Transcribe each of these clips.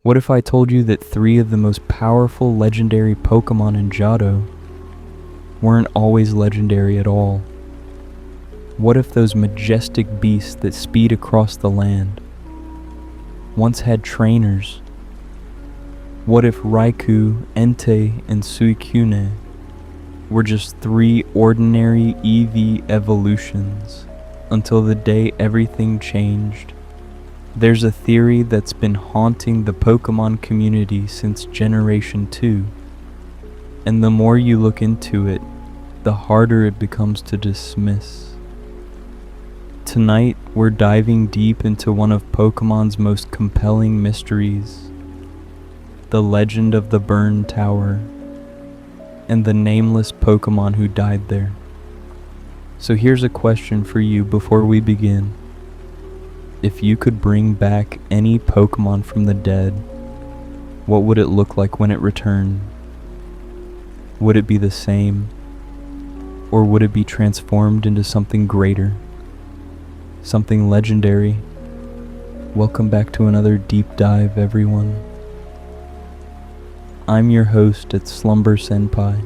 What if I told you that 3 of the most powerful legendary Pokémon in Johto weren't always legendary at all? What if those majestic beasts that speed across the land once had trainers? What if Raikou, Entei, and Suicune were just 3 ordinary Eeveelutions until the day everything changed? There's a theory that's been haunting the Pokémon community since Generation 2, and the more you look into it, the harder it becomes to dismiss. Tonight, we're diving deep into one of Pokémon's most compelling mysteries, the legend of the Burned Tower, and the nameless Pokémon who died there. So here's a question for you before we begin. If you could bring back any Pokémon from the dead, what would it look like when it returned? Would it be the same? Or would it be transformed into something greater? Something legendary? Welcome back to another deep dive, everyone. I'm your host at Slumber Senpai,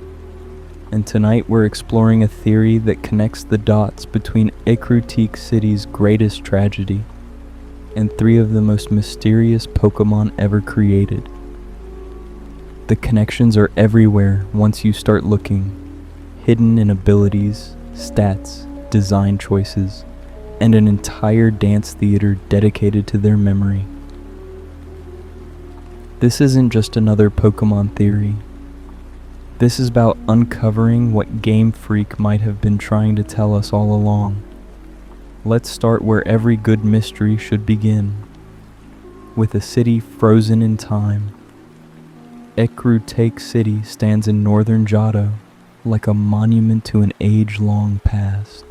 and tonight we're exploring a theory that connects the dots between Ecruteak City's greatest tragedy and 3 of the most mysterious Pokémon ever created. The connections are everywhere once you start looking, hidden in abilities, stats, design choices, and an entire dance theater dedicated to their memory. This isn't just another Pokémon theory. This is about uncovering what Game Freak might have been trying to tell us all along. Let's start where every good mystery should begin, with a city frozen in time. Ecruteak City stands in northern Johto like a monument to an age-long past.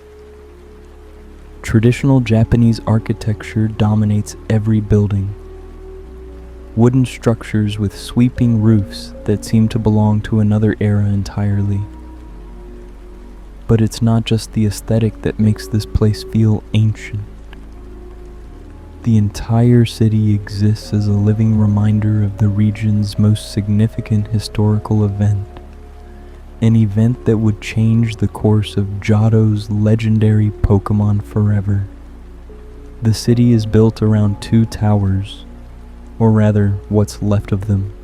Traditional Japanese architecture dominates every building. Wooden structures with sweeping roofs that seem to belong to another era entirely. But it's not just the aesthetic that makes this place feel ancient. The entire city exists as a living reminder of the region's most significant historical event, an event that would change the course of Johto's legendary Pokémon forever. The city is built around 2 towers, or rather, what's left of them.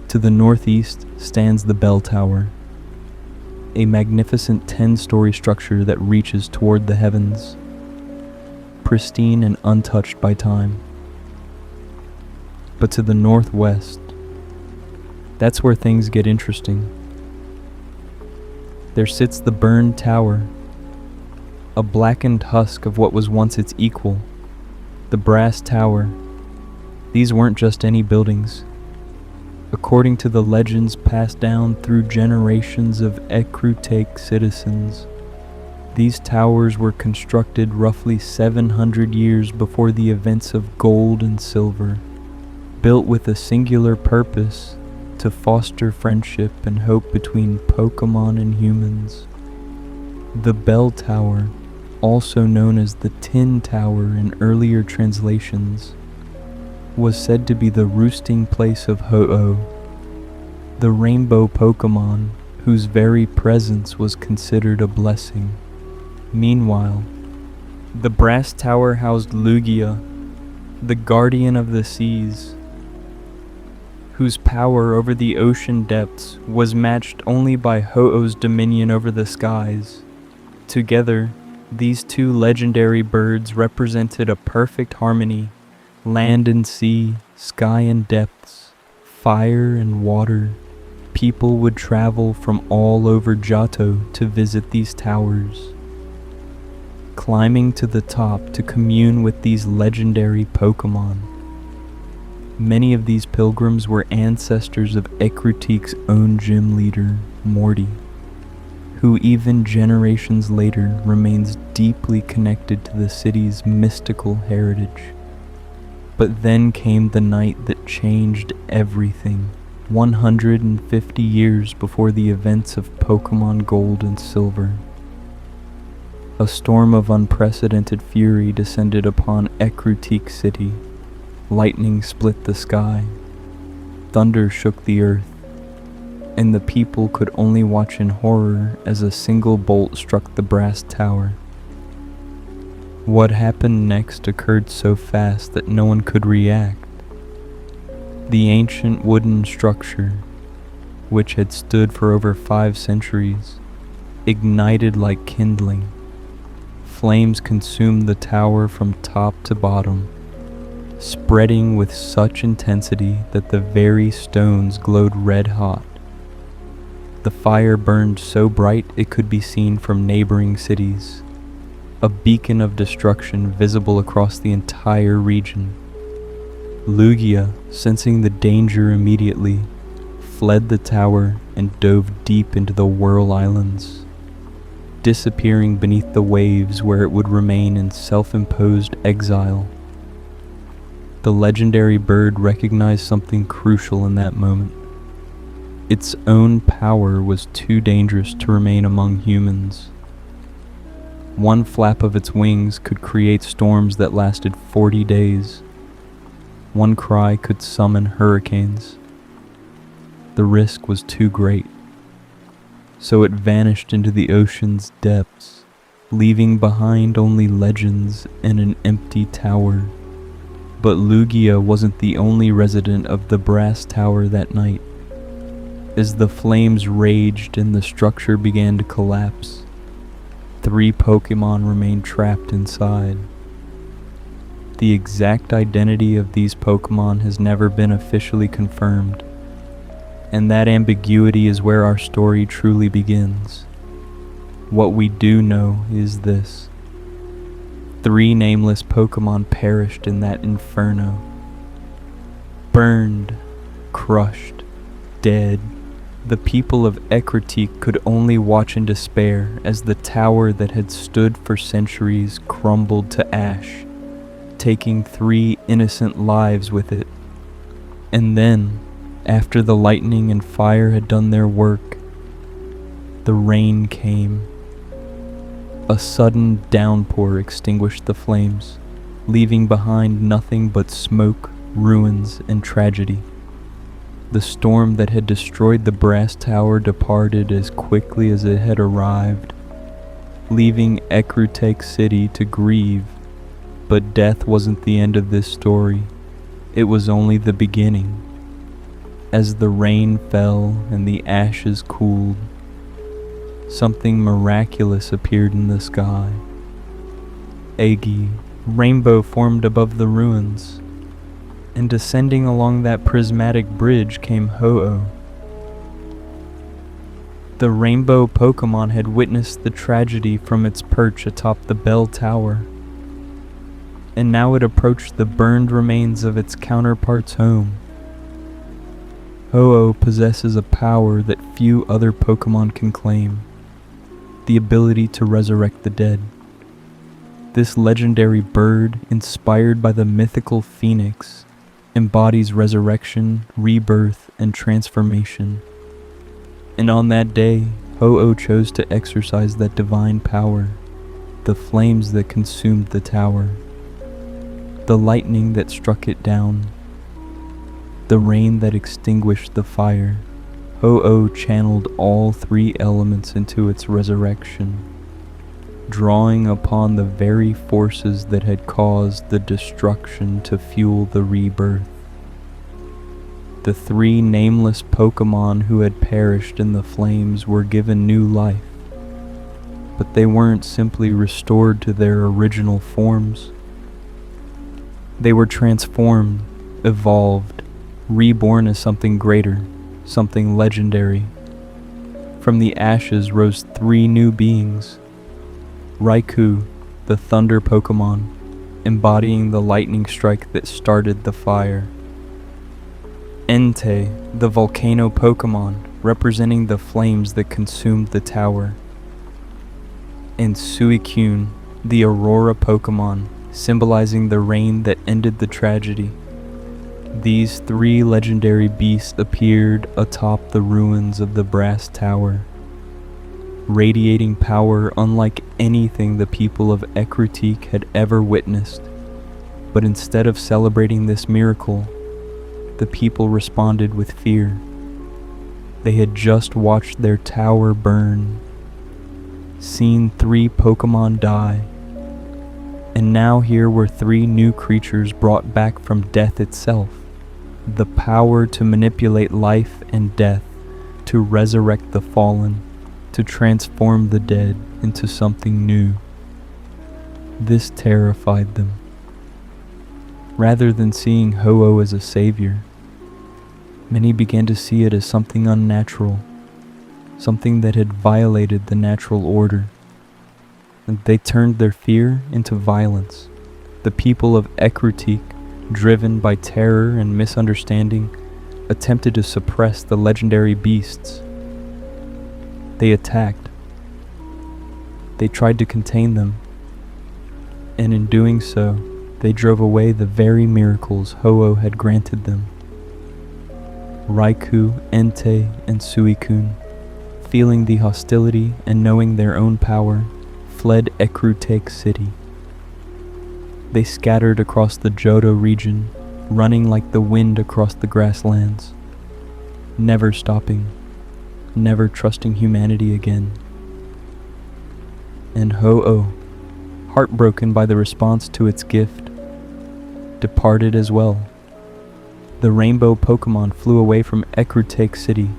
To the northeast stands the Bell Tower, a magnificent 10-story structure that reaches toward the heavens, pristine and untouched by time. But to the northwest, that's where things get interesting. There sits the Burned Tower, a blackened husk of what was once its equal, the Brass Tower. These weren't just any buildings. According to the legends passed down through generations of Ecruteak citizens, these towers were constructed roughly 700 years before the events of Gold and Silver, built with a singular purpose to foster friendship and hope between Pokémon and humans. The Bell Tower, also known as the Tin Tower in earlier translations, was said to be the roosting place of Ho-Oh, the rainbow Pokémon whose very presence was considered a blessing. Meanwhile, the Brass Tower housed Lugia, the guardian of the seas, whose power over the ocean depths was matched only by Ho-Oh's dominion over the skies. Together, these 2 legendary birds represented a perfect harmony. Land and sea, sky and depths, fire and water. People would travel from all over Johto to visit these towers, climbing to the top to commune with these legendary Pokémon. Many of these pilgrims were ancestors of Ecruteak's own gym leader, Morty, who even generations later remains deeply connected to the city's mystical heritage. But then came the night that changed everything, 150 years before the events of Pokémon Gold and Silver. A storm of unprecedented fury descended upon Ecruteak City, Lightning split the sky, thunder shook the earth, and the people could only watch in horror as a single bolt struck the brass tower. What happened next occurred so fast that no one could react. The ancient wooden structure, which had stood for over 5 centuries, ignited like kindling. Flames consumed the tower from top to bottom, spreading with such intensity that the very stones glowed red hot. The fire burned so bright it could be seen from neighboring cities, a beacon of destruction visible across the entire region. Lugia, sensing the danger immediately, fled the tower and dove deep into the Whirl Islands, disappearing beneath the waves where it would remain in self-imposed exile. The legendary bird recognized something crucial in that moment. Its own power was too dangerous to remain among humans. One flap of its wings could create storms that lasted 40 days. One cry could summon hurricanes. The risk was too great, so it vanished into the ocean's depths, leaving behind only legends and an empty tower. But Lugia wasn't the only resident of the brass tower that night. As the flames raged and the structure began to collapse, 3 Pokémon remained trapped inside. The exact identity of these Pokémon has never been officially confirmed, and that ambiguity is where our story truly begins. What we do know is this: 3 nameless Pokémon perished in that inferno. Burned, crushed, dead. The people of Ecruteak could only watch in despair as the tower that had stood for centuries crumbled to ash, taking 3 innocent lives with it. And then, after the lightning and fire had done their work, the rain came. A sudden downpour extinguished the flames, leaving behind nothing but smoke, ruins, and tragedy. The storm that had destroyed the brass tower departed as quickly as it had arrived, leaving Ecruteak City to grieve. But death wasn't the end of this story. It was only the beginning. As the rain fell and the ashes cooled, something miraculous appeared in the sky. A rainbow formed above the ruins, and descending along that prismatic bridge came Ho-Oh. The rainbow Pokémon had witnessed the tragedy from its perch atop the bell tower, and now it approached the burned remains of its counterpart's home. Ho-Oh possesses a power that few other Pokémon can claim: the ability to resurrect the dead. This legendary bird, inspired by the mythical phoenix, embodies resurrection, rebirth, and transformation. And on that day, Ho-Oh chose to exercise that divine power, the flames that consumed the tower, the lightning that struck it down, the rain that extinguished the fire. Ho-Oh channeled all 3 elements into its resurrection, drawing upon the very forces that had caused the destruction to fuel the rebirth. The 3 nameless Pokémon who had perished in the flames were given new life, but they weren't simply restored to their original forms. They were transformed, evolved, reborn as something greater, something legendary. From the ashes rose 3 new beings: Raikou, the thunder Pokémon, embodying the lightning strike that started the fire; Entei, the volcano Pokémon, representing the flames that consumed the tower; and Suicune, the aurora Pokémon, symbolizing the rain that ended the tragedy. These 3 legendary beasts appeared atop the ruins of the brass tower, radiating power unlike anything the people of Ecruteak had ever witnessed. But instead of celebrating this miracle, the people responded with fear. They had just watched their tower burn, seen 3 Pokémon die, and now here were 3 new creatures brought back from death itself. The power to manipulate life and death, to resurrect the fallen, to transform the dead into something new. This terrified them. Rather than seeing Ho-Oh as a savior, many began to see it as something unnatural, something that had violated the natural order. And they turned their fear into violence. The people of Ecruteak, driven by terror and misunderstanding, attempted to suppress the legendary beasts. They attacked. They tried to contain them, and in doing so, they drove away the very miracles Ho-Oh had granted them. Raikou, Entei, and Suicune, feeling the hostility and knowing their own power, fled Ecruteak City. They scattered across the Johto region, running like the wind across the grasslands, never stopping, never trusting humanity again. And Ho-Oh, heartbroken by the response to its gift, departed as well. The rainbow Pokémon flew away from Ecruteak City,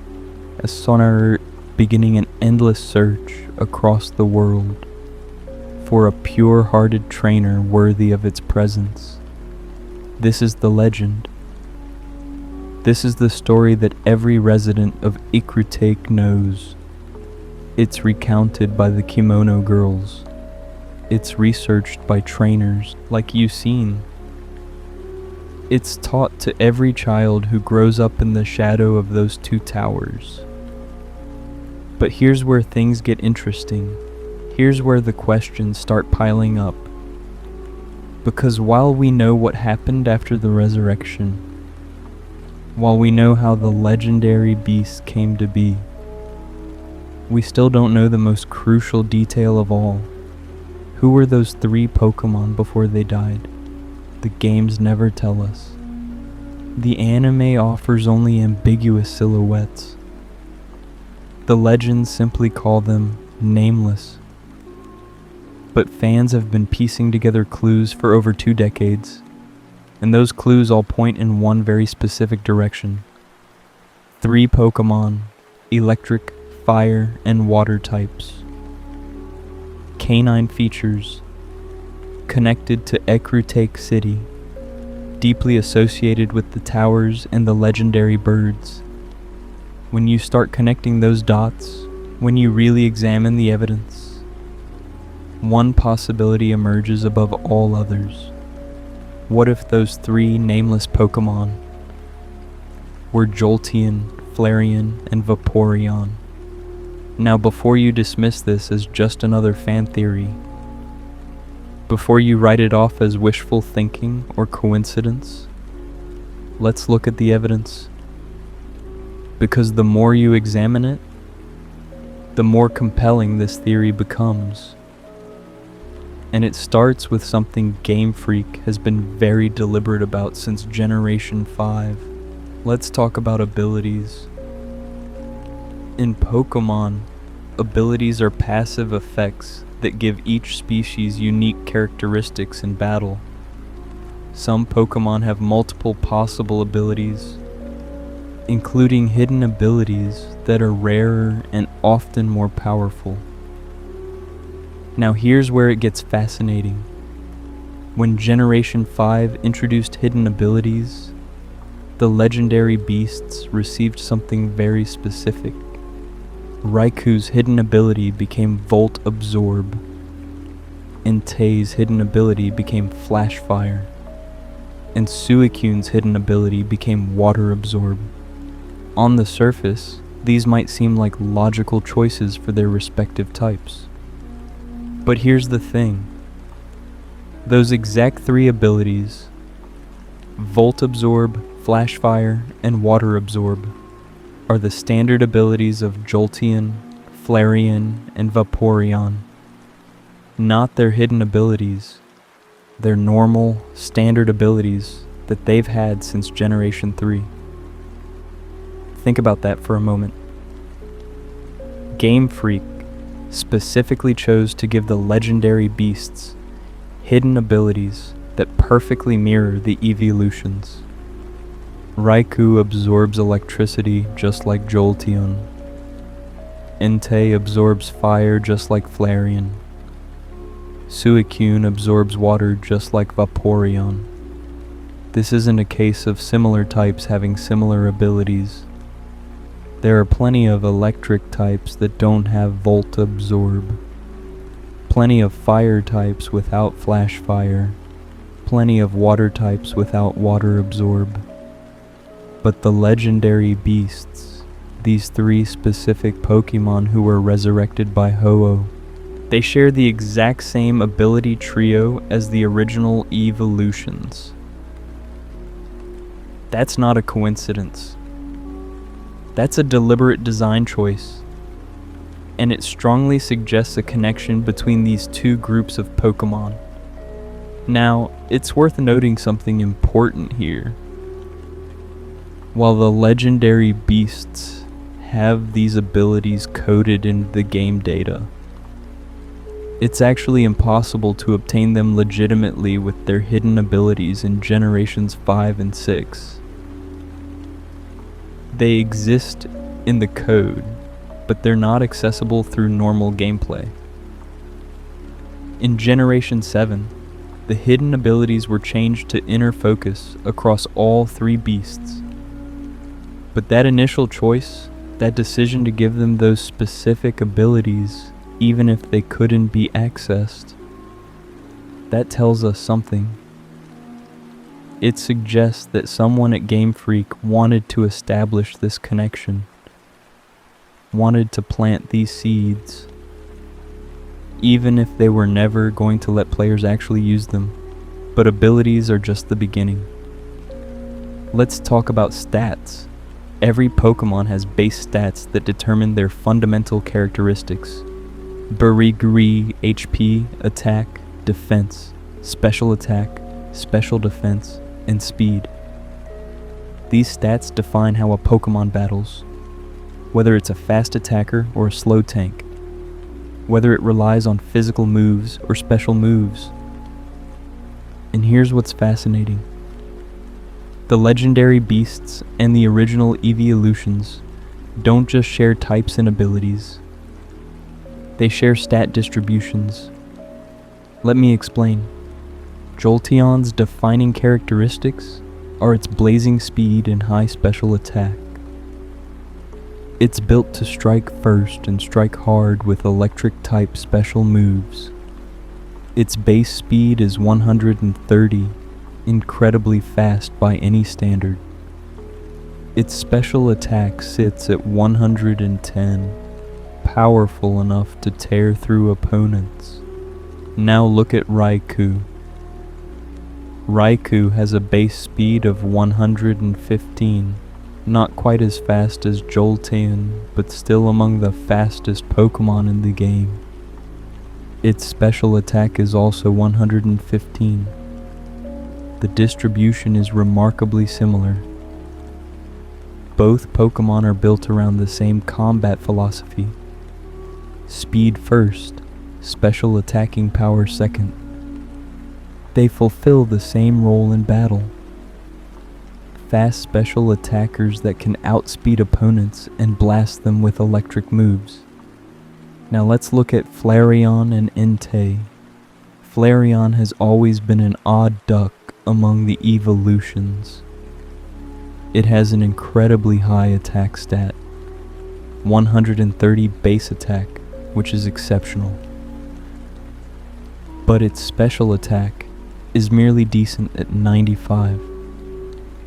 as Sonar beginning an endless search across the world for a pure-hearted trainer worthy of its presence. This is the legend. This is the story that every resident of Ecruteak knows. It's recounted by the Kimono Girls. It's researched by trainers like you've seen. It's taught to every child who grows up in the shadow of those 2 towers. But here's where things get interesting. Here's where the questions start piling up. Because while we know what happened after the resurrection, while we know how the legendary beast came to be, we still don't know the most crucial detail of all. Who were those 3 Pokémon before they died? The games never tell us. The anime offers only ambiguous silhouettes. The legends simply call them nameless. But fans have been piecing together clues for over 2 decades, and those clues all point in one very specific direction. 3 Pokémon, electric, fire, and water types. Canine features, connected to Ecruteak City, deeply associated with the towers and the legendary birds. When you start connecting those dots, when you really examine the evidence, one possibility emerges above all others. What if those 3 nameless Pokémon were Jolteon, Flareon, and Vaporeon? Now, before you dismiss this as just another fan theory, before you write it off as wishful thinking or coincidence, let's look at the evidence. Because the more you examine it, the more compelling this theory becomes. And it starts with something Game Freak has been very deliberate about since Generation 5. Let's talk about abilities. In Pokémon, abilities are passive effects that give each species unique characteristics in battle. Some Pokémon have multiple possible abilities, including hidden abilities that are rarer and often more powerful. Now here's where it gets fascinating. When Generation 5 introduced hidden abilities, the legendary beasts received something very specific. Raikou's hidden ability became Volt Absorb. Entei's hidden ability became Flash Fire. And Suicune's hidden ability became Water Absorb. On the surface, these might seem like logical choices for their respective types. But here's the thing. Those exact 3 abilities, Volt Absorb, Flash Fire, and Water Absorb, are the standard abilities of Jolteon, Flareon, and Vaporeon, not their hidden abilities. Their normal, standard abilities that they've had since Generation 3. Think about that for a moment. Game Freak specifically chose to give the legendary beasts hidden abilities that perfectly mirror the Eeveelutions. Raikou absorbs electricity just like Jolteon. Entei absorbs fire just like Flareon. Suicune absorbs water just like Vaporeon. This isn't a case of similar types having similar abilities. There are plenty of electric types that don't have Volt Absorb. Plenty of fire types without Flash Fire. Plenty of water types without Water Absorb. But the legendary beasts, these 3 specific Pokémon who were resurrected by Ho-Oh, they share the exact same ability trio as the original Eeveelutions. That's not a coincidence. That's a deliberate design choice, and it strongly suggests a connection between these 2 groups of Pokémon. Now, it's worth noting something important here. While the legendary beasts have these abilities coded in the game data, it's actually impossible to obtain them legitimately with their hidden abilities in Generations 5 and 6. They exist in the code, but they're not accessible through normal gameplay. In Generation 7, the hidden abilities were changed to inner focus across all 3 beasts. But that initial choice, that decision to give them those specific abilities, even if they couldn't be accessed, that tells us something. It suggests that someone at Game Freak wanted to establish this connection, wanted to plant these seeds, even if they were never going to let players actually use them. But abilities are just the beginning. Let's talk about stats. Every Pokémon has base stats that determine their fundamental characteristics. Berigri, HP, attack, defense, special attack, special defense, and speed. These stats define how a Pokémon battles, whether it's a fast attacker or a slow tank, whether it relies on physical moves or special moves. And here's what's fascinating. The legendary beasts and the original Eeveelutions don't just share types and abilities. They share stat distributions. Let me explain. Jolteon's defining characteristics are its blazing speed and high special attack. It's built to strike first and strike hard with electric type special moves. Its base speed is 130, incredibly fast by any standard. Its special attack sits at 110, powerful enough to tear through opponents. Now look at Raikou. Raikou has a base speed of 115, not quite as fast as Jolteon, but still among the fastest Pokémon in the game. Its special attack is also 115. The distribution is remarkably similar. Both Pokémon are built around the same combat philosophy. Speed first, special attacking power second. They fulfill the same role in battle. Fast special attackers that can outspeed opponents and blast them with electric moves. Now let's look at Flareon and Entei. Flareon has always been an odd duck among the Eeveelutions. It has an incredibly high attack stat, 130 base attack, which is exceptional. But its special attack is merely decent at 95.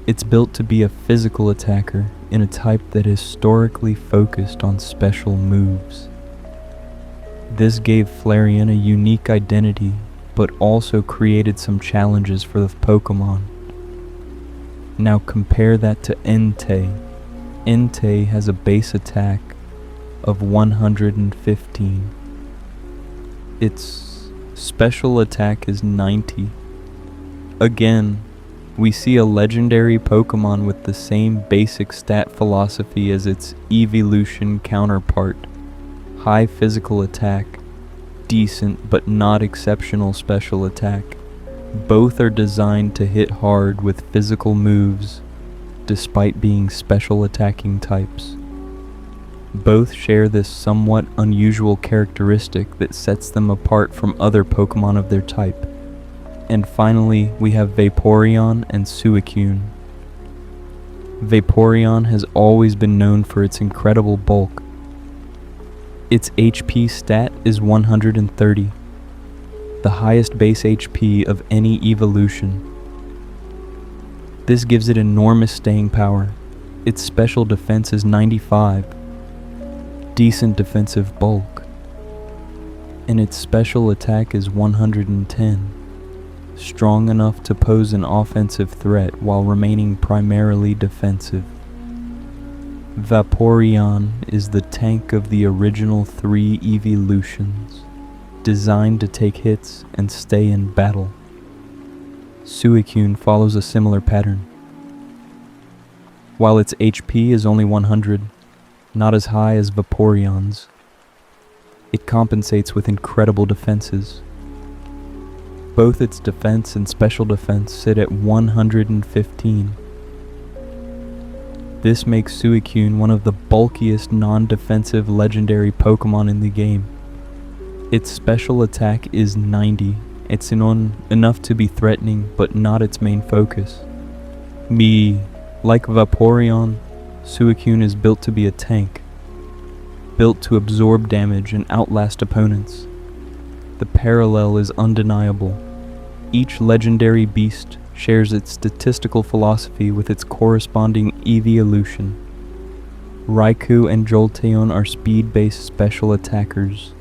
It's built to be a physical attacker in a type that is historically focused on special moves. This gave Flareon a unique identity, but also created some challenges for the Pokémon. Now compare that to Entei. Entei has a base attack of 115. Its special attack is 90, Again, we see a legendary Pokémon with the same basic stat philosophy as its Eeveelution counterpart: high physical attack, decent but not exceptional special attack. Both are designed to hit hard with physical moves, despite being special attacking types. Both share this somewhat unusual characteristic that sets them apart from other Pokémon of their type. And finally, we have Vaporeon and Suicune. Vaporeon has always been known for its incredible bulk. Its HP stat is 130, the highest base HP of any evolution. This gives it enormous staying power. Its special defense is 95, decent defensive bulk, and its special attack is 110. Strong enough to pose an offensive threat while remaining primarily defensive. Vaporeon is the tank of the original 3 Eeveelutions, designed to take hits and stay in battle. Suicune follows a similar pattern. While its HP is only 100, not as high as Vaporeon's, it compensates with incredible defenses. Both its defense and special defense sit at 115. This makes Suicune one of the bulkiest non-defensive legendary Pokémon in the game. Its special attack is 90. It's enough to be threatening, but not its main focus. Like Vaporeon, Suicune is built to be a tank, built to absorb damage and outlast opponents. The parallel is undeniable. Each legendary beast shares its statistical philosophy with its corresponding Eeveelution. Raikou and Jolteon are speed-based special attackers.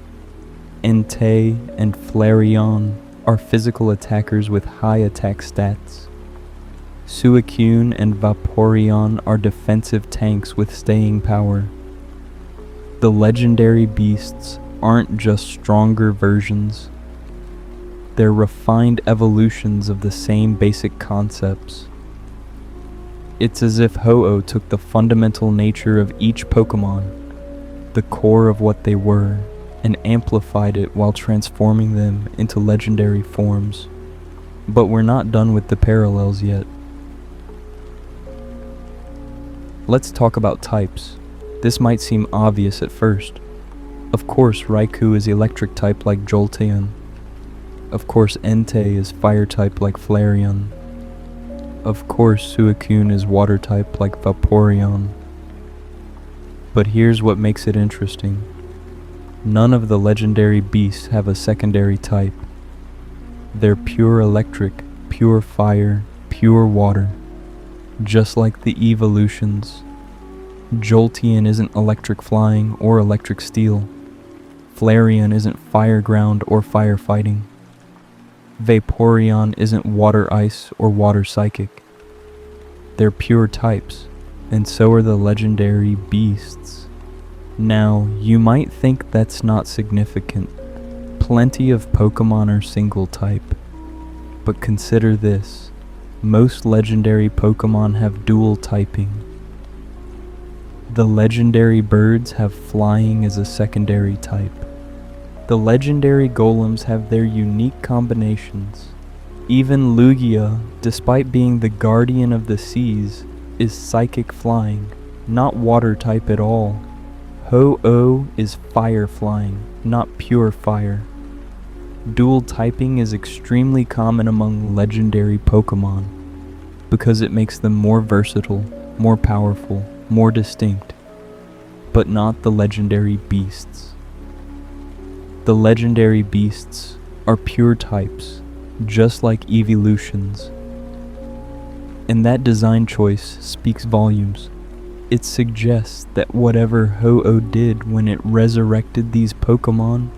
Entei and Flareon are physical attackers with high attack stats. Suicune and Vaporeon are defensive tanks with staying power. The legendary beasts aren't just stronger versions. They're refined evolutions of the same basic concepts. It's as if Ho-Oh took the fundamental nature of each Pokémon, the core of what they were, and amplified it while transforming them into legendary forms. But we're not done with the parallels yet. Let's talk about types. This might seem obvious at first. Of course, Raikou is electric type like Jolteon. Of course, Entei is fire type like Flareon. Of course, Suicune is water type like Vaporeon. But here's what makes it interesting. None of the legendary beasts have a secondary type. They're pure electric, pure fire, pure water. Just like the Eeveelutions. Jolteon isn't electric flying or electric steel. Flareon isn't fire ground or firefighting. Vaporeon isn't water ice or water psychic. They're pure types, and so are the legendary beasts. Now, you might think that's not significant. Plenty of Pokémon are single type. But consider this. Most legendary Pokémon have dual typing. The legendary birds have flying as a secondary type. The legendary golems have their unique combinations. Even Lugia, despite being the guardian of the seas, is psychic flying, not water type at all. Ho-Oh is fire flying, not pure fire. Dual typing is extremely common among legendary Pokémon because it makes them more versatile, more powerful, more distinct, but not the legendary beasts. The legendary beasts are pure types, just like Eeveelutions. And that design choice speaks volumes. It suggests that whatever Ho-Oh did when it resurrected these Pokémon,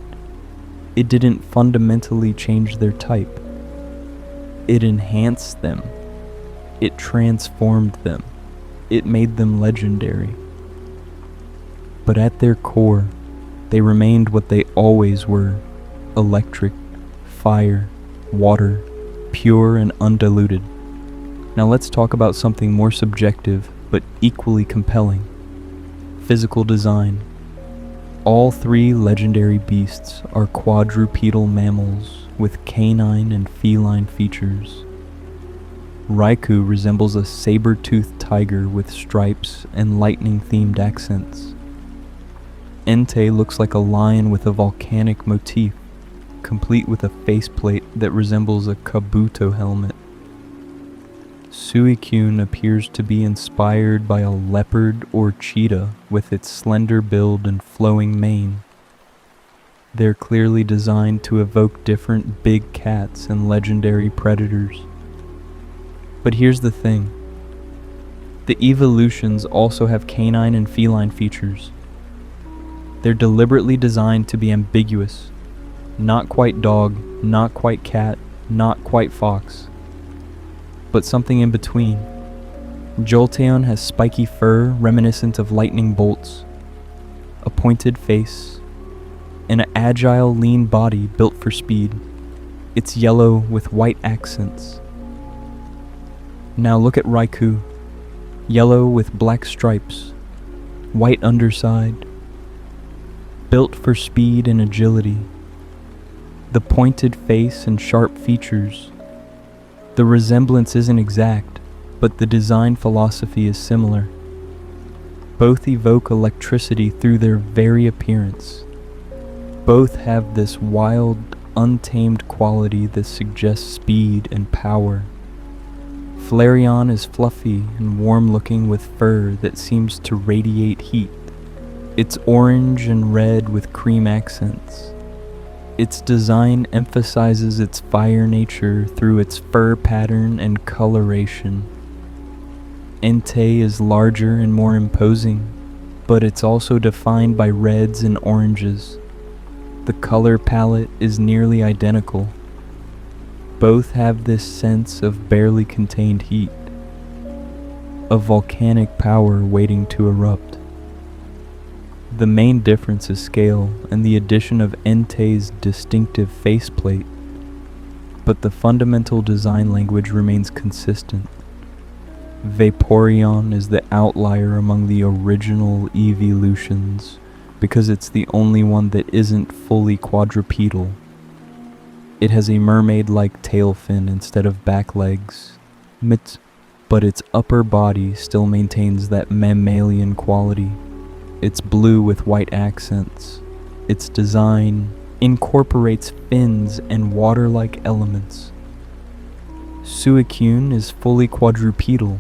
it didn't fundamentally change their type. It enhanced them. It transformed them. It made them legendary. But at their core, they remained what they always were: electric, fire, water, pure and undiluted. Now let's talk about something more subjective but equally compelling: physical design. All three legendary beasts are quadrupedal mammals with canine and feline features. Raikou resembles a saber-toothed tiger with stripes and lightning-themed accents. Entei looks like a lion with a volcanic motif, complete with a faceplate that resembles a kabuto helmet. Suicune appears to be inspired by a leopard or cheetah with its slender build and flowing mane. They're clearly designed to evoke different big cats and legendary predators. But here's the thing. The Eeveelutions also have canine and feline features. They're deliberately designed to be ambiguous. Not quite dog, not quite cat, not quite fox, but something in between. Jolteon has spiky fur reminiscent of lightning bolts, a pointed face, and an agile, lean body built for speed. It's yellow with white accents. Now look at Raikou, yellow with black stripes, white underside, built for speed and agility. The pointed face and sharp features. The resemblance isn't exact, but the design philosophy is similar. Both evoke electricity through their very appearance. Both have this wild, untamed quality that suggests speed and power. Flareon is fluffy and warm-looking with fur that seems to radiate heat. It's orange and red with cream accents. Its design emphasizes its fire nature through its fur pattern and coloration. Entei is larger and more imposing, but it's also defined by reds and oranges. The color palette is nearly identical. Both have this sense of barely contained heat, of volcanic power waiting to erupt. The main difference is scale and the addition of Entei's distinctive faceplate, but the fundamental design language remains consistent. Vaporeon is the outlier among the original Eeveelutions because it's the only one that isn't fully quadrupedal. It has a mermaid-like tail fin instead of back legs, but its upper body still maintains that mammalian quality. It's blue with white accents. Its design incorporates fins and water-like elements. Suicune is fully quadrupedal,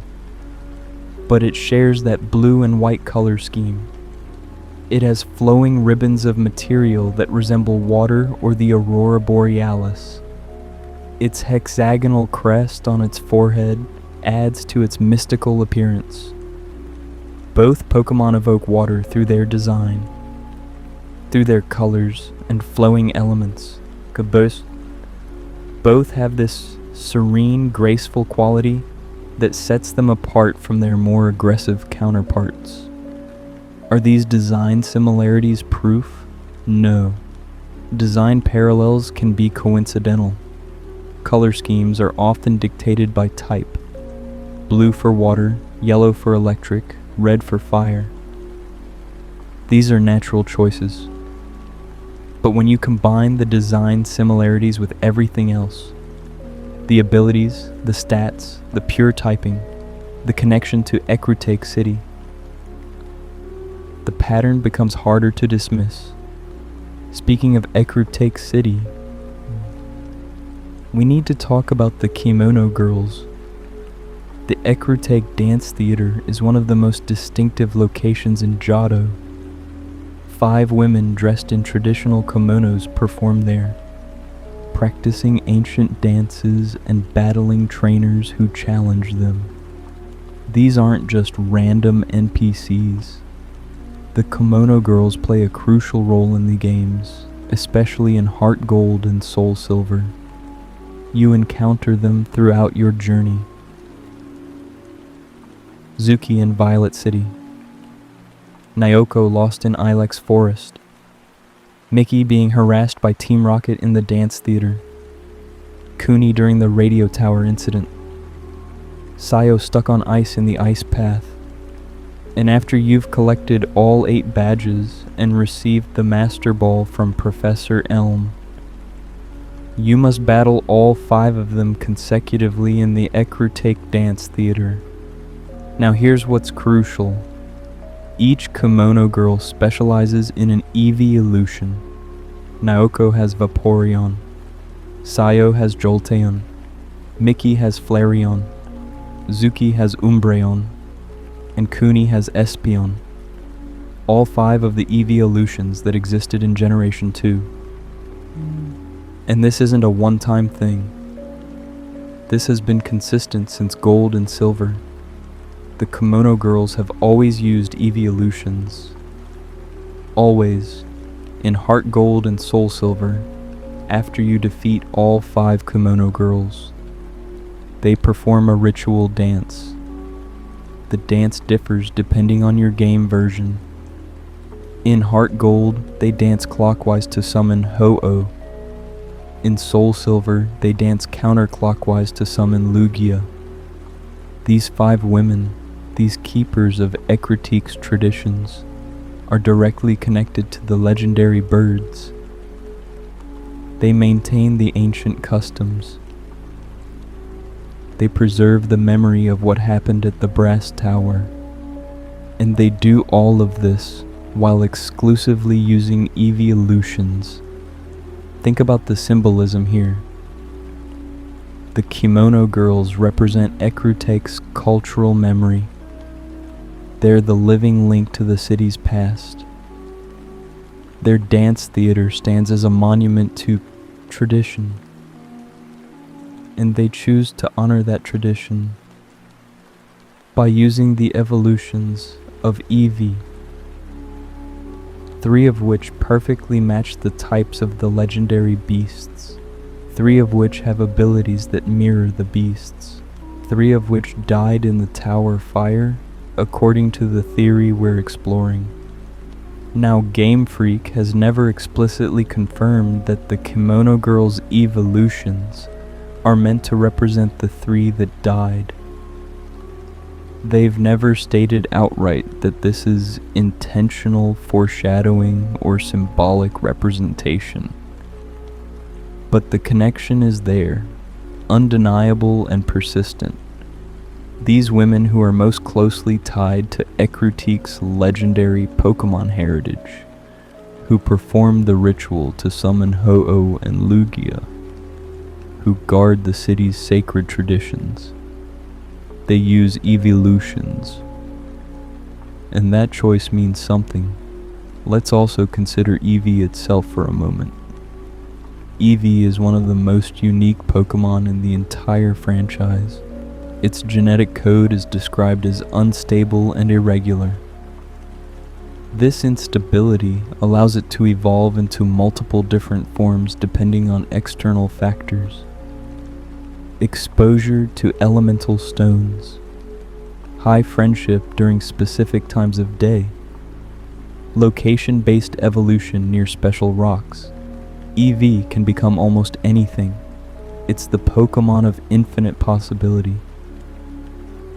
but it shares that blue and white color scheme. It has flowing ribbons of material that resemble water or the aurora borealis. Its hexagonal crest on its forehead adds to its mystical appearance. Both Pokémon evoke water through their design, through their colors and flowing elements. Both have this serene, graceful quality that sets them apart from their more aggressive counterparts. Are these design similarities proof? No. Design parallels can be coincidental. Color schemes are often dictated by type. Blue for water, yellow for electric, red for fire. These are natural choices. But when you combine the design similarities with everything else, the abilities, the stats, the pure typing, the connection to Ecruteak City, the pattern becomes harder to dismiss. Speaking of Ecruteak City, we need to talk about the Kimono Girls. The Ecruteak Dance Theater is one of the most distinctive locations in Johto. 5 women dressed in traditional kimonos perform there, practicing ancient dances and battling trainers who challenge them. These aren't just random NPCs. The Kimono Girls play a crucial role in the games, especially in Heart Gold and Soul Silver. You encounter them throughout your journey. Zuki in Violet City. Nyoko lost in Ilex Forest. Mickey being harassed by Team Rocket in the dance theater. Kuni during the radio tower incident, Sayo stuck on ice in the ice path, and after you've collected all 8 badges and received the Master Ball from Professor Elm, you must battle all 5 of them consecutively in the Ecrutake Dance Theater. Now here's what's crucial. Each Kimono girl specializes in an Eeveelution. Naoko has Vaporeon, Sayo has Jolteon, Miki has Flareon, Zuki has Umbreon, and Kuni has Espeon. All 5 of the Eeveelutions that existed in Generation 2. And this isn't a one-time thing. This has been consistent since Gold and Silver. The Kimono girls have always used Eeveelutions. Always, in Heart Gold and Soul Silver, after you defeat all 5 Kimono girls, they perform a ritual dance. The dance differs depending on your game version. In Heart Gold, they dance clockwise to summon Ho-Oh. In Soul Silver, they dance counterclockwise to summon Lugia. These 5 women, these keepers of Ecrutake's traditions, are directly connected to the legendary birds. They maintain the ancient customs. They preserve the memory of what happened at the Brass Tower. And they do all of this while exclusively using Eeveelutions. Think about the symbolism here. The Kimono girls represent Ecrutake's cultural memory. They're the living link to the city's past. Their dance theater stands as a monument to tradition, and they choose to honor that tradition by using the evolutions of Eevee, 3 of which perfectly match the types of the legendary beasts, 3 of which have abilities that mirror the beasts, 3 of which died in the Tower Fire, according to the theory we're exploring. Now, Game Freak has never explicitly confirmed that the Kimono Girls' Eeveelutions are meant to represent the 3 that died. They've never stated outright that this is intentional foreshadowing or symbolic representation. But the connection is there, undeniable and persistent. These women who are most closely tied to Ecrutake's legendary Pokémon heritage, who perform the ritual to summon Ho-Oh and Lugia, who guard the city's sacred traditions. They use Eeveelutions. And that choice means something. Let's also consider Eevee itself for a moment. Eevee is one of the most unique Pokémon in the entire franchise. Its genetic code is described as unstable and irregular. This instability allows it to evolve into multiple different forms depending on external factors. Exposure to elemental stones, high friendship during specific times of day, location-based evolution near special rocks. Eevee can become almost anything. It's the Pokémon of infinite possibility.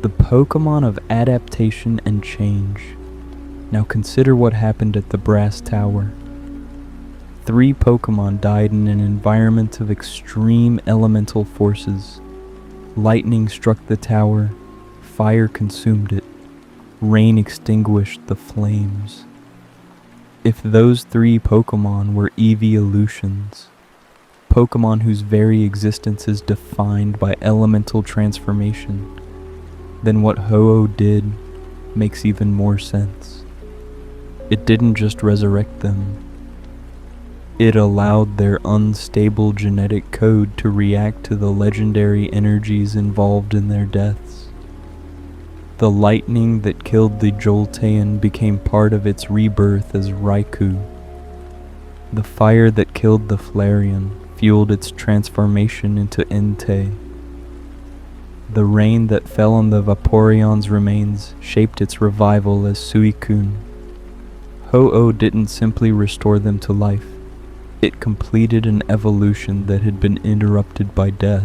The Pokémon of adaptation and change. Now consider what happened at the Brass Tower. 3 Pokémon died in an environment of extreme elemental forces. Lightning struck the tower, fire consumed it, rain extinguished the flames. If those 3 Pokémon were Eeveelutions, Pokémon whose very existence is defined by elemental transformation, then what Ho-Oh did makes even more sense. It didn't just resurrect them. It allowed their unstable genetic code to react to the legendary energies involved in their deaths. The lightning that killed the Jolteon became part of its rebirth as Raikou. The fire that killed the Flareon fueled its transformation into Entei. The rain that fell on the Vaporeon's remains shaped its revival as Suicune. Ho-Oh didn't simply restore them to life. It completed an evolution that had been interrupted by death.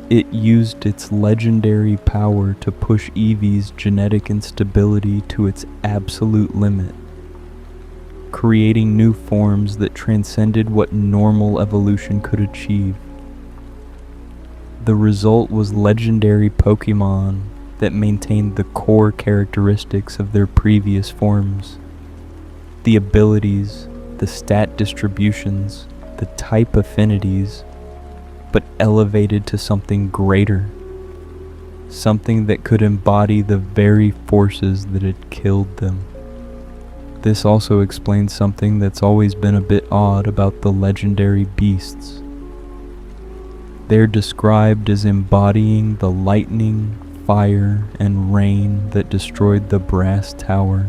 It used its legendary power to push Eevee's genetic instability to its absolute limit, creating new forms that transcended what normal evolution could achieve. The result was legendary Pokémon that maintained the core characteristics of their previous forms. The abilities, the stat distributions, the type affinities, but elevated to something greater, something that could embody the very forces that had killed them. This also explains something that's always been a bit odd about the legendary beasts. They're described as embodying the lightning, fire, and rain that destroyed the brass tower.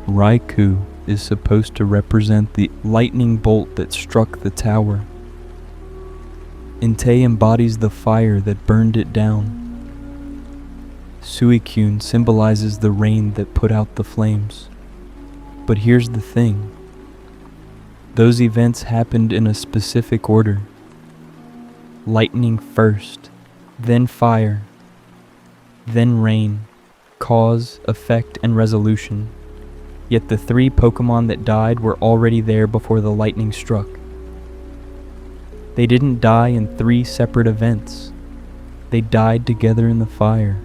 Raikou is supposed to represent the lightning bolt that struck the tower. Entei embodies the fire that burned it down. Suicune symbolizes the rain that put out the flames. But here's the thing. Those events happened in a specific order. Lightning first, then fire, then rain, cause, effect, and resolution. Yet the 3 Pokémon that died were already there before the lightning struck. They didn't die in 3 separate events. They died together in the fire.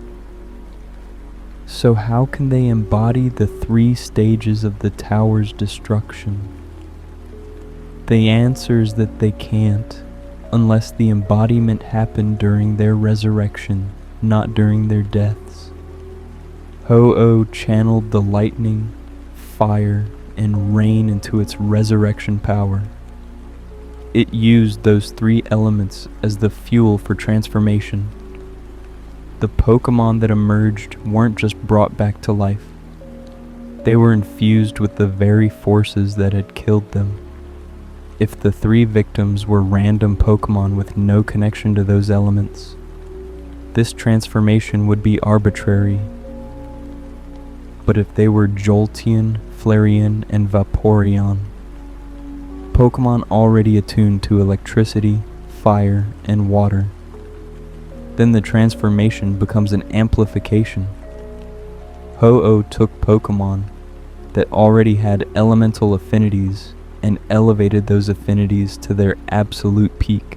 So how can they embody the 3 stages of the tower's destruction? The answer is that they can't, unless the embodiment happened during their resurrection, not during their deaths. Ho-Oh channeled the lightning, fire, and rain into its resurrection power. It used those 3 elements as the fuel for transformation. The Pokémon that emerged weren't just brought back to life. They were infused with the very forces that had killed them. If the 3 victims were random Pokémon with no connection to those elements, this transformation would be arbitrary. But if they were Jolteon, Flareon, and Vaporeon, Pokémon already attuned to electricity, fire, and water, then the transformation becomes an amplification. Ho-Oh took Pokémon that already had elemental affinities and elevated those affinities to their absolute peak.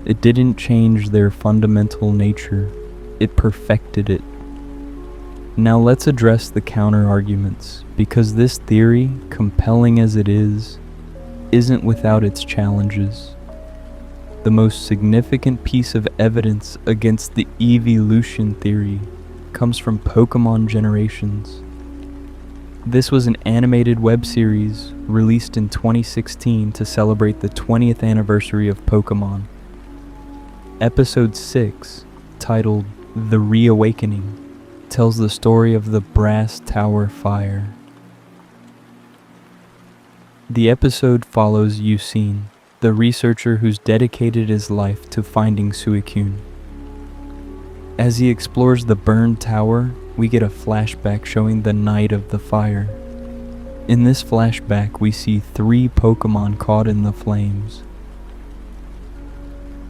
It didn't change their fundamental nature, it perfected it. Now let's address the counter-arguments, because this theory, compelling as it is, isn't without its challenges. The most significant piece of evidence against the Eeveelution theory comes from Pokémon Generations. This was an animated web series released in 2016 to celebrate the 20th anniversary of Pokémon. Episode 6, titled The Reawakening, tells the story of the Brass Tower Fire. The episode follows Yucine, the researcher who's dedicated his life to finding Suicune. As he explores the burned tower, we get a flashback showing the night of the fire. In this flashback, we see 3 Pokémon caught in the flames.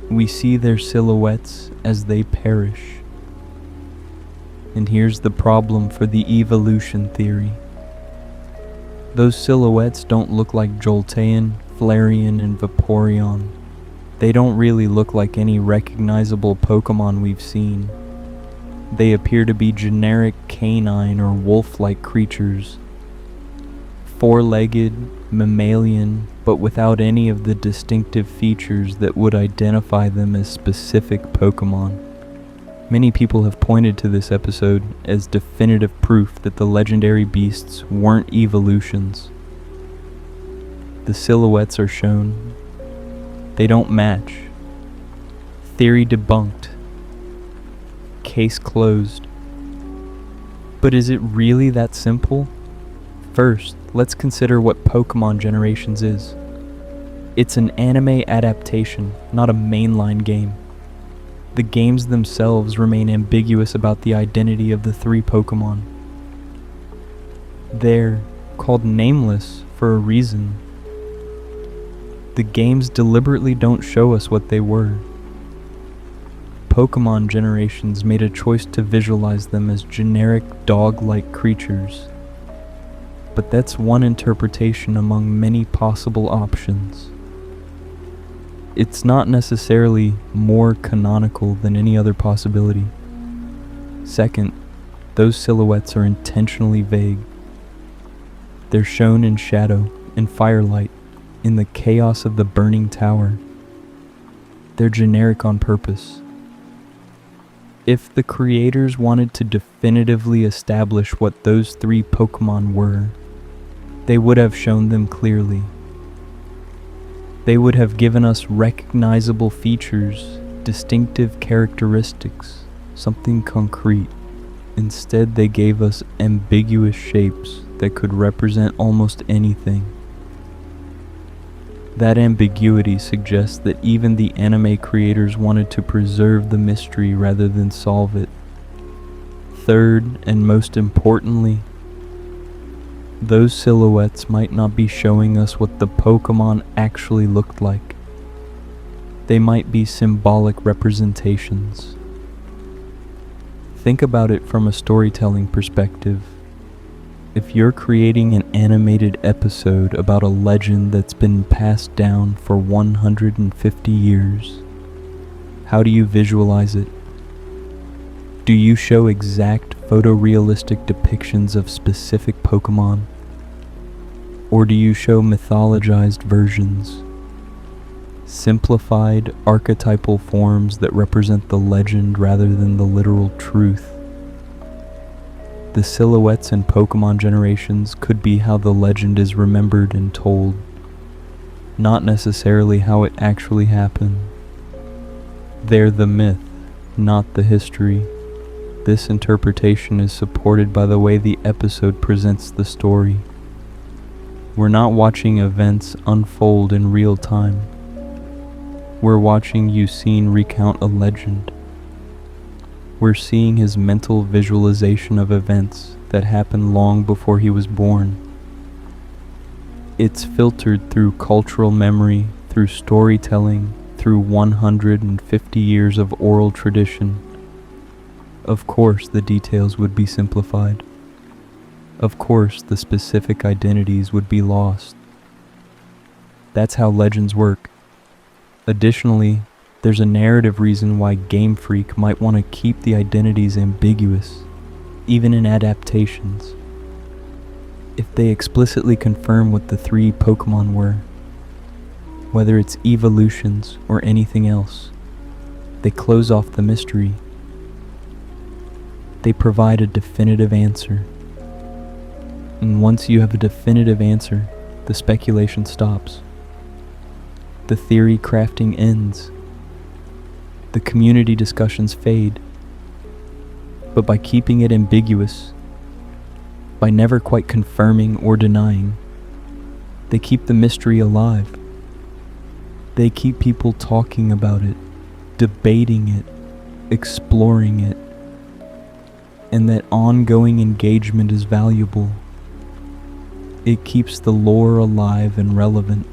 We see their silhouettes as they perish. And here's the problem for the evolution theory. Those silhouettes don't look like Jolteon, Flareon, and Vaporeon. They don't really look like any recognizable Pokémon we've seen. They appear to be generic canine or wolf-like creatures. 4-legged, mammalian, but without any of the distinctive features that would identify them as specific Pokémon. Many people have pointed to this episode as definitive proof that the legendary beasts weren't evolutions. The silhouettes are shown. They don't match. Theory debunked. Case closed. But is it really that simple? First, let's consider what Pokémon Generations is. It's an anime adaptation, not a mainline game. The games themselves remain ambiguous about the identity of the 3 Pokémon. They're called nameless for a reason. The games deliberately don't show us what they were. Pokémon Generations made a choice to visualize them as generic dog-like creatures. But that's one interpretation among many possible options. It's not necessarily more canonical than any other possibility. Second, those silhouettes are intentionally vague. They're shown in shadow, in firelight, in the chaos of the burning tower. They're generic on purpose. If the creators wanted to definitively establish what those three Pokémon were, they would have shown them clearly. They would have given us recognizable features, distinctive characteristics, something concrete. Instead, they gave us ambiguous shapes that could represent almost anything. That ambiguity suggests that even the anime creators wanted to preserve the mystery rather than solve it. Third, and most importantly, those silhouettes might not be showing us what the Pokémon actually looked like. They might be symbolic representations. Think about it from a storytelling perspective. If you're creating an animated episode about a legend that's been passed down for 150 years, how do you visualize it? Do you show exact photorealistic depictions of specific Pokémon? Or do you show mythologized versions? Simplified, archetypal forms that represent the legend rather than the literal truth? The silhouettes in Pokémon Generations could be how the legend is remembered and told, not necessarily how it actually happened. They're the myth, not the history. This interpretation is supported by the way the episode presents the story. We're not watching events unfold in real time. We're watching Yucine recount a legend. We're seeing his mental visualization of events that happened long before he was born. It's filtered through cultural memory, through storytelling, through 150 years of oral tradition. Of course, the details would be simplified. Of course, the specific identities would be lost. That's how legends work. Additionally, there's a narrative reason why Game Freak might want to keep the identities ambiguous, even in adaptations. If they explicitly confirm what the three Pokémon were, whether it's Eeveelutions or anything else, they close off the mystery. They provide a definitive answer. And once you have a definitive answer, the speculation stops. The theory crafting ends. The community discussions fade. But by keeping it ambiguous, by never quite confirming or denying, they keep the mystery alive. They keep people talking about it, debating it, exploring it. And that ongoing engagement is valuable. It keeps the lore alive and relevant.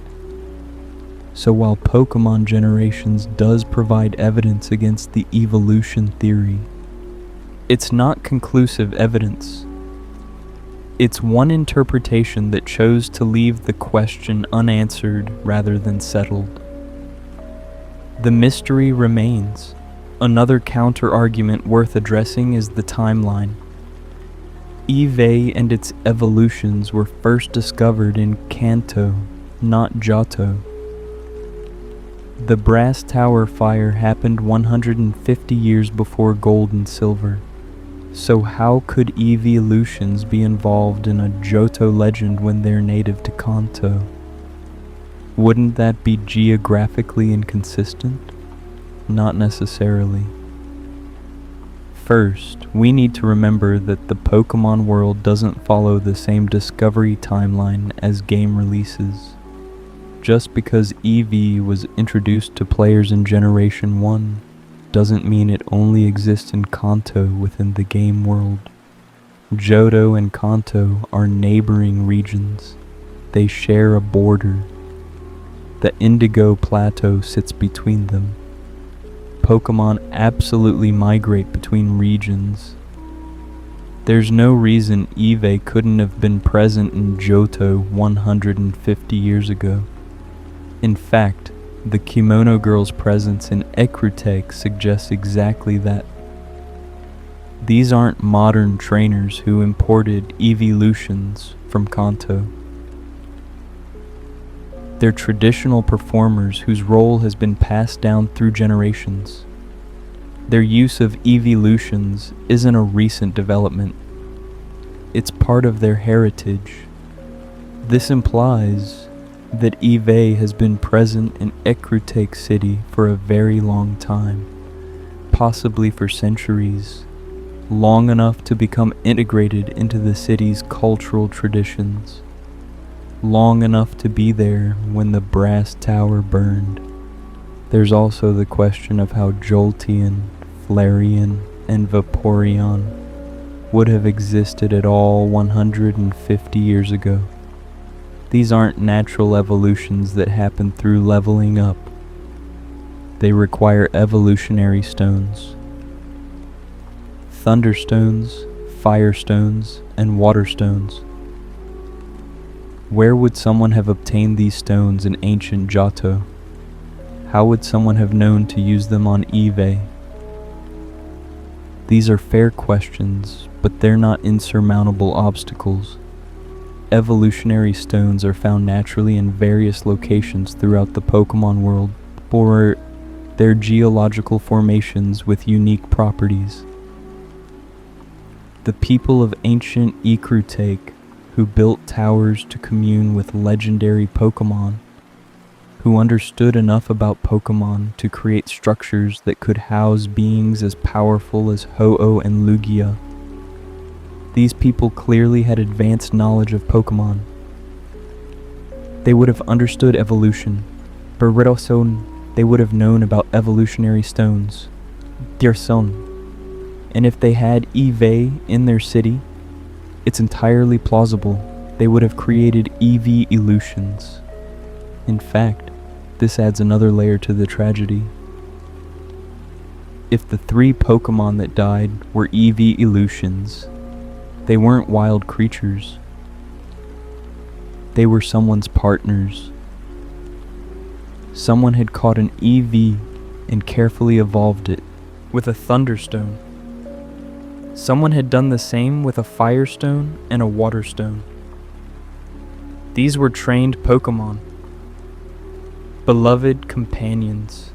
So while Pokémon Generations does provide evidence against the evolution theory, it's not conclusive evidence. It's one interpretation that chose to leave the question unanswered rather than settled. The mystery remains. Another counter-argument worth addressing is the timeline. Eevee and its evolutions were first discovered in Kanto, not Johto. The Brass Tower fire happened 150 years before Gold and Silver. So how could Eeveelutions be involved in a Johto legend when they're native to Kanto? Wouldn't that be geographically inconsistent? Not necessarily. First, we need to remember that the Pokémon world doesn't follow the same discovery timeline as game releases. Just because Eevee was introduced to players in Generation 1 doesn't mean it only exists in Kanto within the game world. Johto and Kanto are neighboring regions. They share a border. The Indigo Plateau sits between them. Pokémon absolutely migrate between regions. There's no reason Eevee couldn't have been present in Johto 150 years ago. In fact, the Kimono Girl's presence in Ecruteak suggests exactly that. These aren't modern trainers who imported Eeveelutions from Kanto. They're traditional performers whose role has been passed down through generations. Their use of Eeveelutions isn't a recent development. It's part of their heritage. This implies that Eevee has been present in Ecruteak City for a very long time, possibly for centuries, long enough to become integrated into the city's cultural traditions, long enough to be there when the brass tower burned. There's also the question of how Jolteon, Flareon, and Vaporeon would have existed at all 150 years ago. These aren't natural evolutions that happen through leveling up. They require evolutionary stones. Thunderstones, firestones, and waterstones. Where would someone have obtained these stones in ancient Johto? How would someone have known to use them on Eevee? These are fair questions, but they're not insurmountable obstacles. Evolutionary stones are found naturally in various locations throughout the Pokémon world, or they're geological formations with unique properties. The people of ancient Ecruteak, who built towers to commune with legendary Pokémon, who understood enough about Pokémon to create structures that could house beings as powerful as Ho-Oh and Lugia. These people clearly had advanced knowledge of Pokémon. They would have understood evolution, but they would have known about evolutionary stones, their son. And if they had Eevee in their city, it's entirely plausible they would have created Eeveelutions. In fact, this adds another layer to the tragedy. If the 3 Pokémon that died were Eeveelutions, they weren't wild creatures. They were someone's partners. Someone had caught an Eevee and carefully evolved it with a Thunderstone. Someone had done the same with a Firestone and a Waterstone. These were trained Pokémon, beloved companions,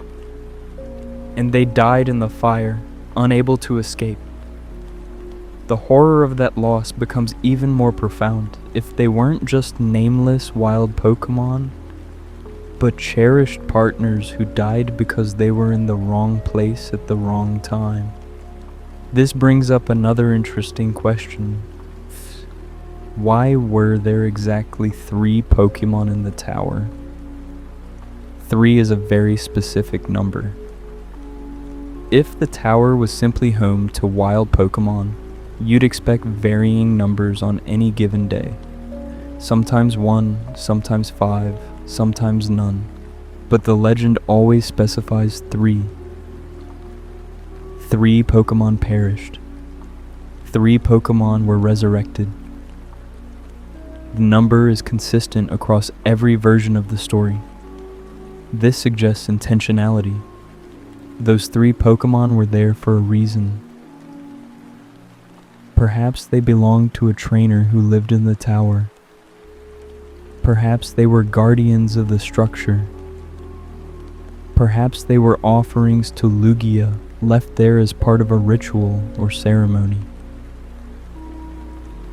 and they died in the fire, unable to escape. The horror of that loss becomes even more profound if they weren't just nameless wild Pokémon, but cherished partners who died because they were in the wrong place at the wrong time. This brings up another interesting question. Why were there exactly 3 Pokémon in the tower? 3 is a very specific number. If the tower was simply home to wild Pokémon, you'd expect varying numbers on any given day. Sometimes 1, sometimes 5, sometimes none. But the legend always specifies 3. 3 Pokémon perished. 3 Pokémon were resurrected. The number is consistent across every version of the story. This suggests intentionality. Those 3 Pokémon were there for a reason. Perhaps they belonged to a trainer who lived in the tower. Perhaps they were guardians of the structure. Perhaps they were offerings to Lugia, left there as part of a ritual or ceremony.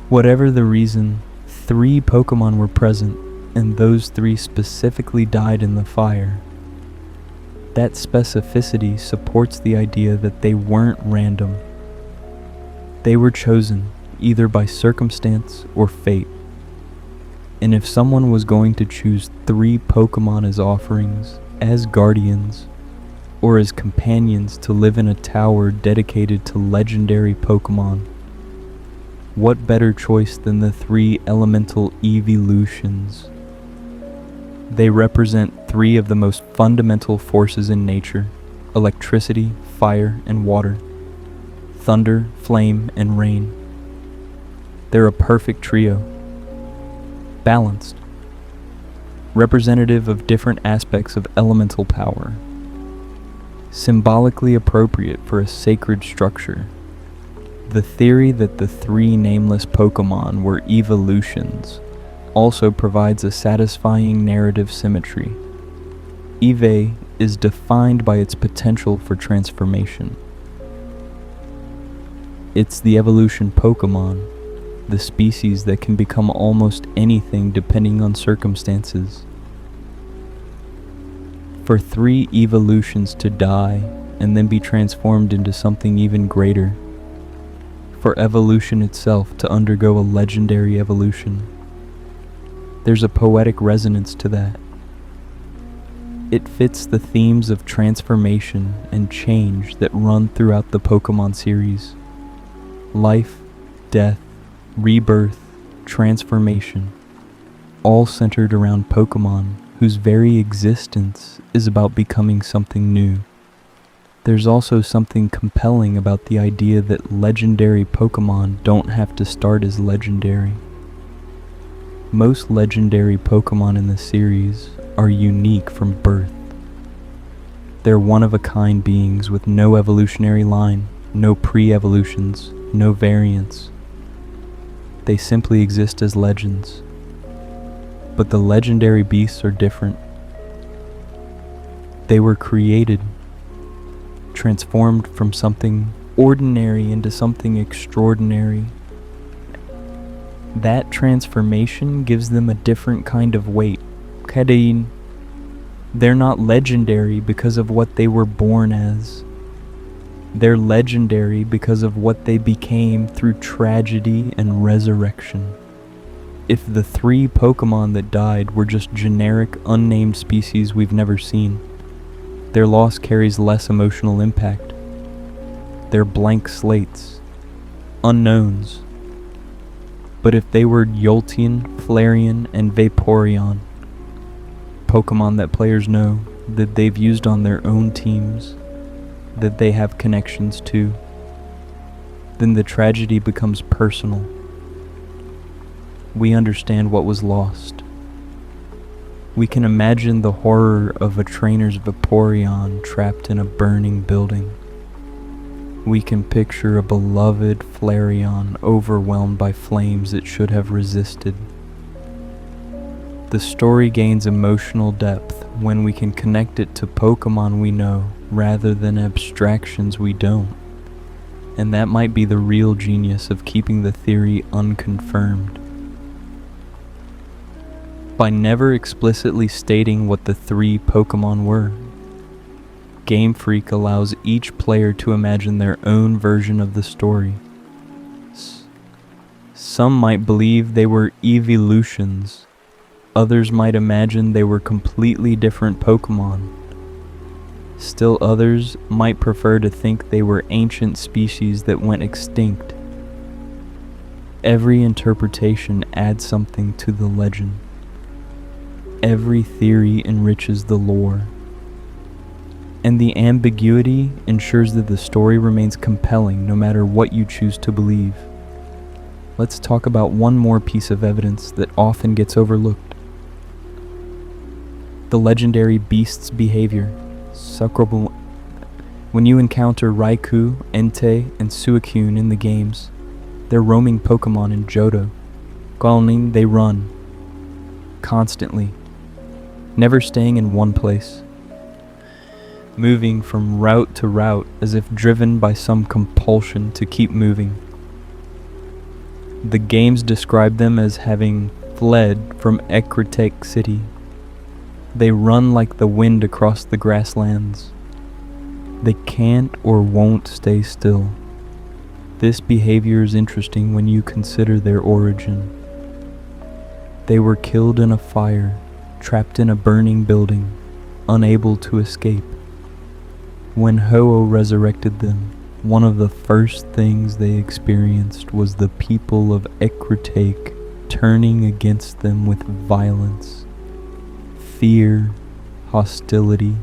Whatever the reason, 3 Pokémon were present, and those 3 specifically died in the fire. That specificity supports the idea that they weren't random. They were chosen, either by circumstance or fate. And if someone was going to choose 3 Pokémon as offerings, as guardians, or as companions to live in a tower dedicated to legendary Pokémon, What better choice than the 3 elemental Eeveelutions? They represent 3 of the most fundamental forces in nature: electricity, fire, and water, thunder, flame, and rain. They're a perfect trio, balanced, representative of different aspects of elemental power, symbolically appropriate for a sacred structure. The theory that the 3 nameless Pokémon were evolutions also provides a satisfying narrative symmetry. Eevee is defined by its potential for transformation. It's the evolution Pokémon, the species that can become almost anything depending on circumstances. For 3 evolutions to die and then be transformed into something even greater. For evolution itself to undergo a legendary evolution. There's a poetic resonance to that. It fits the themes of transformation and change that run throughout the Pokémon series. Life, death, rebirth, transformation, all centered around Pokémon whose very existence is about becoming something new. There's also something compelling about the idea that legendary Pokémon don't have to start as legendary. Most legendary Pokémon in the series are unique from birth. They're one-of-a-kind beings with no evolutionary line, no pre-evolutions, no variants. They simply exist as legends. But the legendary beasts are different. They were created, transformed from something ordinary into something extraordinary. That transformation gives them a different kind of weight. They're not legendary because of what they were born as. They're legendary because of what they became through tragedy and resurrection. If the 3 Pokémon that died were just generic, unnamed species we've never seen, their loss carries less emotional impact. They're blank slates, unknowns. But if they were Jolteon, Flareon, and Vaporeon, Pokémon that players know, that they've used on their own teams, that they have connections to, then the tragedy becomes personal. We understand what was lost. We can imagine the horror of a trainer's Vaporeon trapped in a burning building. We can picture a beloved Flareon overwhelmed by flames it should have resisted. The story gains emotional depth when we can connect it to Pokémon we know rather than abstractions we don't. And that might be the real genius of keeping the theory unconfirmed. By never explicitly stating what the 3 Pokémon were, Game Freak allows each player to imagine their own version of the story. Some might believe they were Eeveelutions. Others might imagine they were completely different Pokémon. Still others might prefer to think they were ancient species that went extinct. Every interpretation adds something to the legend. Every theory enriches the lore. And the ambiguity ensures that the story remains compelling no matter what you choose to believe. Let's talk about one more piece of evidence that often gets overlooked. The legendary beast's behavior. When you encounter Raikou, Entei, and Suicune in the games, they're roaming Pokémon in Johto. They run. Constantly. Never staying in one place. Moving from route to route as if driven by some compulsion to keep moving. The games describe them as having fled from Ecruteak City. They run like the wind across the grasslands. They can't or won't stay still. This behavior is interesting when you consider their origin. They were killed in a fire, trapped in a burning building, unable to escape. When Ho-Oh resurrected them, one of the first things they experienced was the people of Ekritake turning against them with violence, fear, hostility,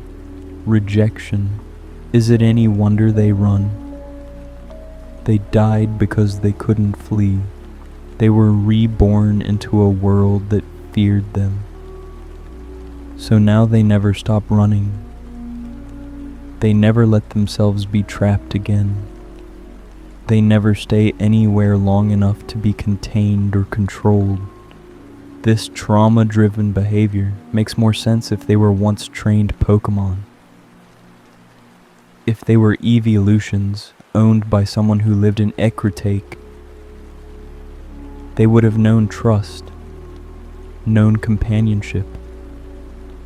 rejection. Is it any wonder they run? They died because they couldn't flee. They were reborn into a world that feared them. So now they never stop running. They never let themselves be trapped again. They never stay anywhere long enough to be contained or controlled. This trauma-driven behavior makes more sense if they were once trained Pokémon. If they were Eeveelutions owned by someone who lived in Ekritake, they would have known trust, known companionship,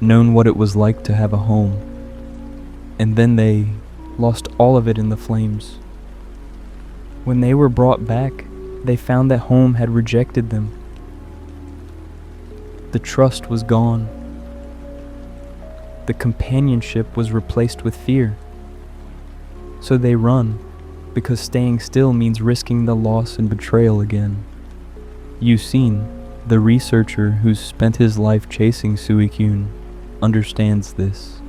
known what it was like to have a home. And then they lost all of it in the flames. When they were brought back, they found that home had rejected them. The trust was gone. The companionship was replaced with fear. So they run, because staying still means risking the loss and betrayal again. Yusin, the researcher who's spent his life chasing Suicune, understands this.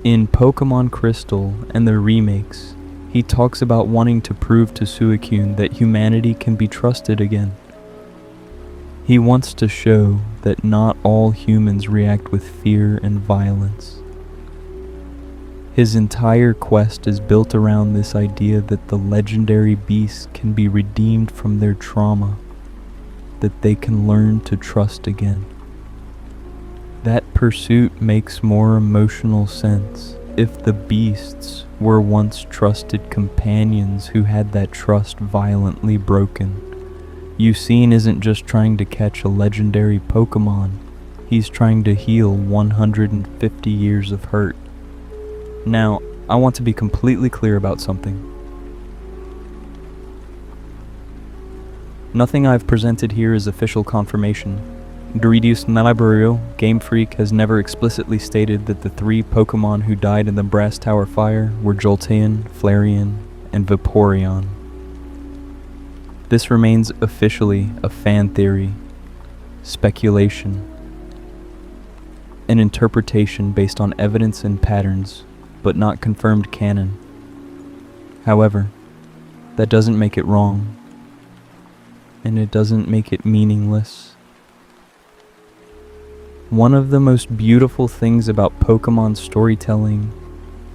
In Pokémon Crystal and the remakes, he talks about wanting to prove to Suicune that humanity can be trusted again. He wants to show that not all humans react with fear and violence. His entire quest is built around this idea that the legendary beasts can be redeemed from their trauma, that they can learn to trust again. That pursuit makes more emotional sense if the beasts were once trusted companions who had that trust violently broken. Yusin isn't just trying to catch a legendary Pokémon, he's trying to heal 150 years of hurt. Now, I want to be completely clear about something. Nothing I've presented here is official confirmation. Doridius Nalabario, Game Freak, has never explicitly stated that the 3 Pokémon who died in the Brass Tower fire were Jolteon, Flareon, and Vaporeon. This remains officially a fan theory, speculation, an interpretation based on evidence and patterns, but not confirmed canon. However, that doesn't make it wrong, and it doesn't make it meaningless. One of the most beautiful things about Pokémon storytelling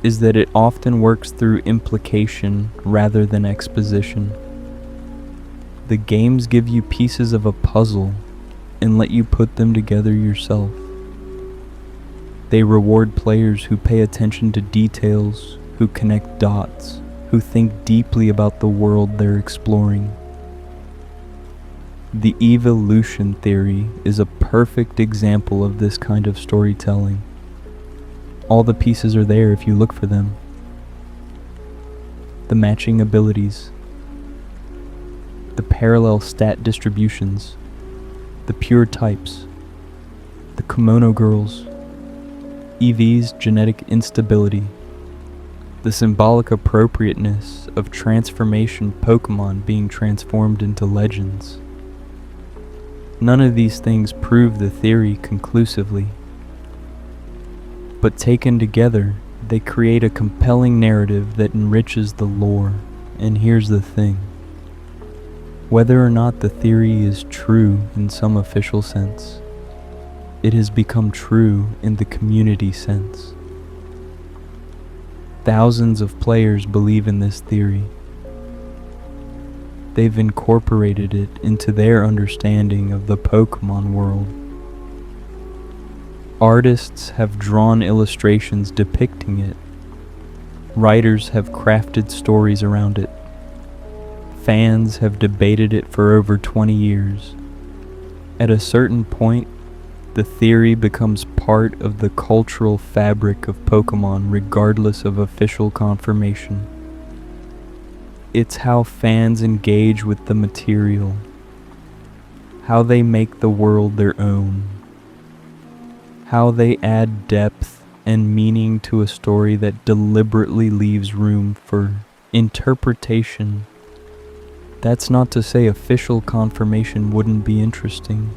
is that it often works through implication rather than exposition. The games give you pieces of a puzzle and let you put them together yourself. They reward players who pay attention to details, who connect dots, who think deeply about the world they're exploring. The evolution theory is a perfect example of this kind of storytelling. All the pieces are there if you look for them. The matching abilities, the parallel stat distributions, the pure types, the kimono girls, Eevee's genetic instability, the symbolic appropriateness of transformation Pokémon being transformed into legends. None of these things prove the theory conclusively, but taken together, they create a compelling narrative that enriches the lore. And here's the thing. Whether or not the theory is true in some official sense, it has become true in the community sense. Thousands of players believe in this theory. They've incorporated it into their understanding of the Pokémon world. Artists have drawn illustrations depicting it. Writers have crafted stories around it. Fans have debated it for over 20 years. At a certain point, the theory becomes part of the cultural fabric of Pokémon regardless of official confirmation. It's how fans engage with the material, how they make the world their own, how they add depth and meaning to a story that deliberately leaves room for interpretation. That's not to say official confirmation wouldn't be interesting.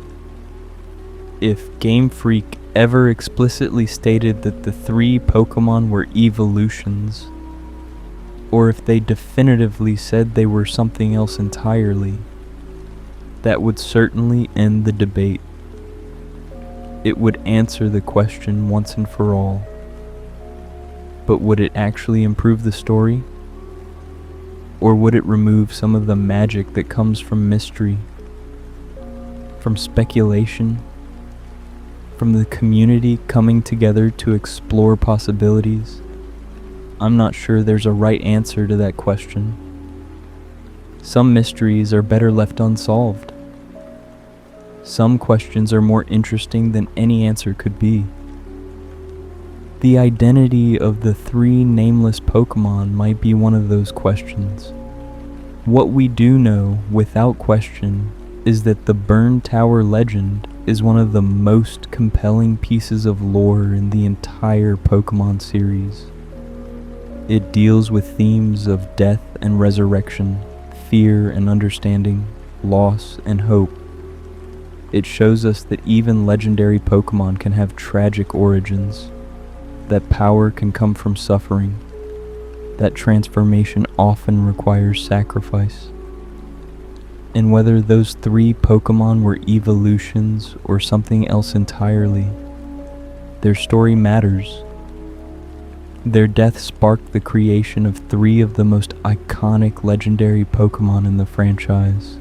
If Game Freak ever explicitly stated that the 3 Pokémon were evolutions, or if they definitively said they were something else entirely, that would certainly end the debate. It would answer the question once and for all. But would it actually improve the story? Or would it remove some of the magic that comes from mystery, from speculation, from the community coming together to explore possibilities? I'm not sure there's a right answer to that question. Some mysteries are better left unsolved. Some questions are more interesting than any answer could be. The identity of the 3 nameless Pokémon might be one of those questions. What we do know, without question, is that the Burn Tower legend is one of the most compelling pieces of lore in the entire Pokémon series. It deals with themes of death and resurrection, fear and understanding, loss and hope. It shows us that even legendary Pokémon can have tragic origins, that power can come from suffering, that transformation often requires sacrifice. And whether those 3 Pokémon were evolutions or something else entirely, their story matters. Their death sparked the creation of 3 of the most iconic legendary Pokémon in the franchise.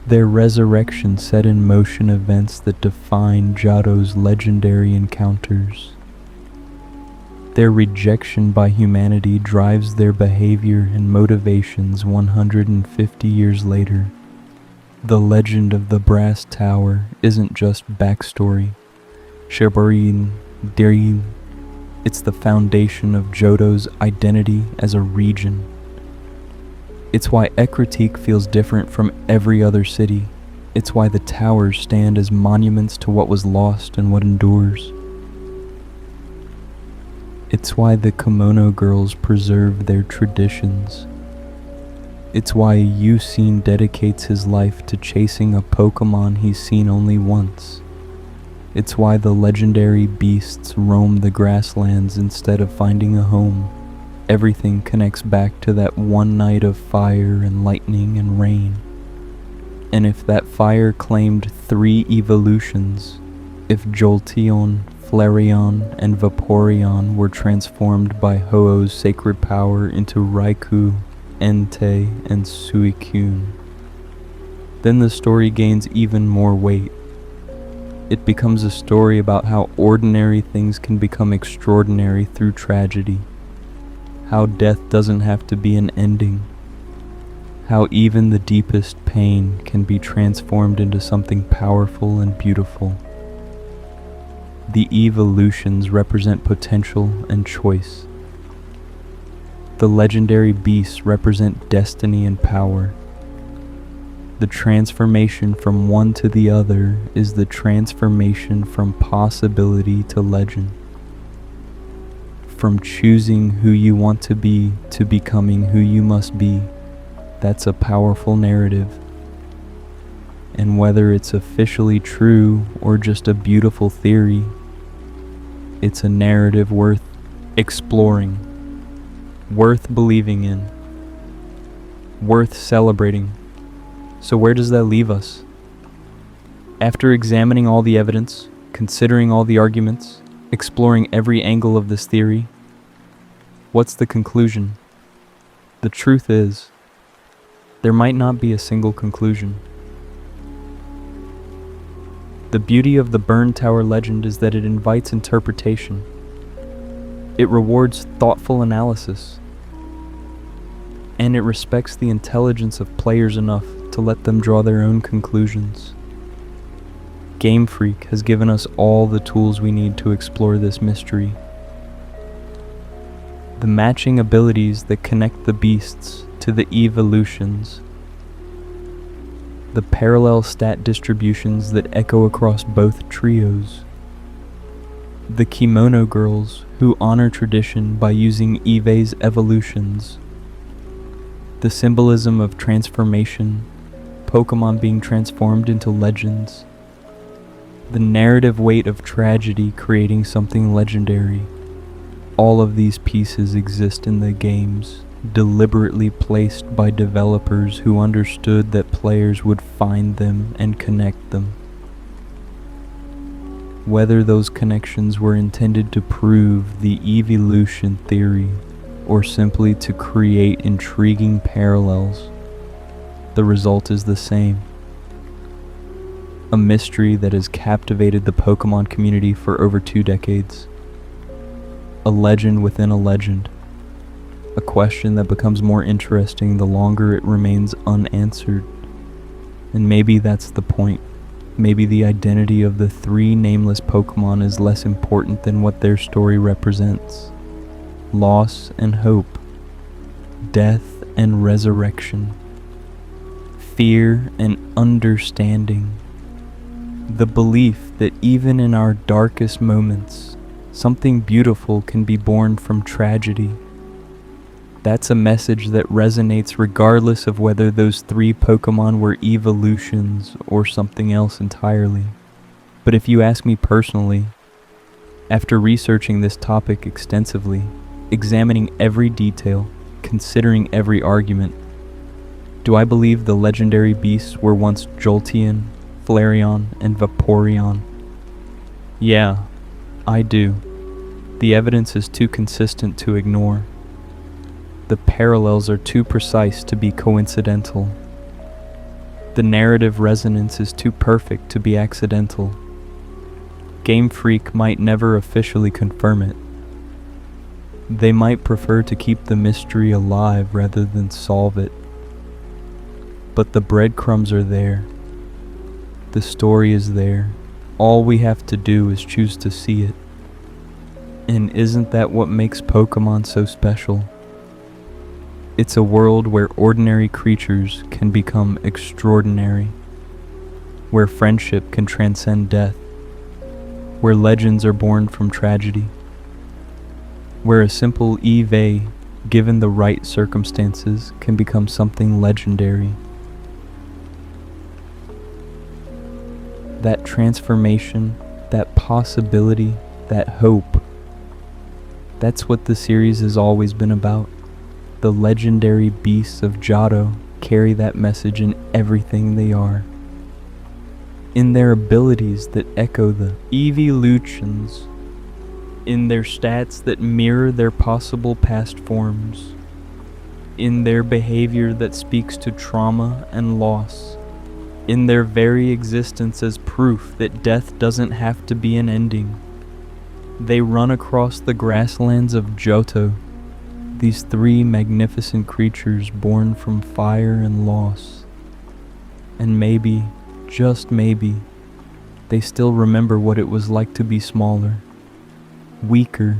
Their resurrection set in motion events that define Johto's legendary encounters. Their rejection by humanity drives their behavior and motivations 150 years later. The legend of the Brass Tower isn't just backstory. It's the foundation of Johto's identity as a region. It's why Ekritique feels different from every other city. It's why the towers stand as monuments to what was lost and what endures. It's why the Kimono Girls preserve their traditions. It's why Yucine dedicates his life to chasing a Pokémon he's seen only once. It's why the legendary beasts roam the grasslands instead of finding a home. Everything connects back to that one night of fire and lightning and rain. And if that fire claimed 3 evolutions, if Jolteon, Flareon, and Vaporeon were transformed by Ho-Oh's sacred power into Raikou, Entei, and Suicune, then the story gains even more weight. It becomes a story about how ordinary things can become extraordinary through tragedy, how death doesn't have to be an ending, how even the deepest pain can be transformed into something powerful and beautiful. The Eeveelutions represent potential and choice. The legendary beasts represent destiny and power. The transformation from one to the other is the transformation from possibility to legend. From choosing who you want to be to becoming who you must be. That's a powerful narrative. And whether it's officially true or just a beautiful theory, it's a narrative worth exploring, worth believing in, worth celebrating. So where does that leave us? After examining all the evidence, considering all the arguments, exploring every angle of this theory, what's the conclusion? The truth is, there might not be a single conclusion. The beauty of the Burn Tower legend is that it invites interpretation. It rewards thoughtful analysis. And it respects the intelligence of players enough to let them draw their own conclusions. Game Freak has given us all the tools we need to explore this mystery. The matching abilities that connect the beasts to the Eeveelutions, the parallel stat distributions that echo across both trios, The kimono girls who honor tradition by using Eevee's evolutions. The symbolism of transformation, Pokémon being transformed into legends. The narrative weight of tragedy creating something legendary. All of these pieces exist in the games, deliberately placed by developers who understood that players would find them and connect them. Whether those connections were intended to prove the evolution theory or simply to create intriguing parallels, the result is the same. A mystery that has captivated the Pokémon community for over 2 decades. A legend within a legend. A question that becomes more interesting the longer it remains unanswered. And maybe that's the point. Maybe the identity of the 3 nameless Pokémon is less important than what their story represents. Loss and hope. Death and resurrection. Fear and understanding. The belief that even in our darkest moments, something beautiful can be born from tragedy. That's a message that resonates regardless of whether those 3 Pokémon were evolutions or something else entirely. But if you ask me personally, after researching this topic extensively, examining every detail, considering every argument, do I believe the legendary beasts were once Jolteon, Flareon, and Vaporeon? Yeah, I do. The evidence is too consistent to ignore. The parallels are too precise to be coincidental. The narrative resonance is too perfect to be accidental. Game Freak might never officially confirm it. They might prefer to keep the mystery alive rather than solve it. But the breadcrumbs are there. The story is there. All we have to do is choose to see it. And isn't that what makes Pokémon so special? It's a world where ordinary creatures can become extraordinary, where friendship can transcend death, where legends are born from tragedy, where a simple Eevee, given the right circumstances, can become something legendary. That transformation, that possibility, that hope, that's what the series has always been about. The legendary beasts of Johto carry that message in everything they are. In their abilities that echo the Eeveelutions, in their stats that mirror their possible past forms, in their behavior that speaks to trauma and loss, in their very existence as proof that death doesn't have to be an ending. They run across the grasslands of Johto, these 3 magnificent creatures born from fire and loss. And maybe, just maybe, they still remember what it was like to be smaller, weaker,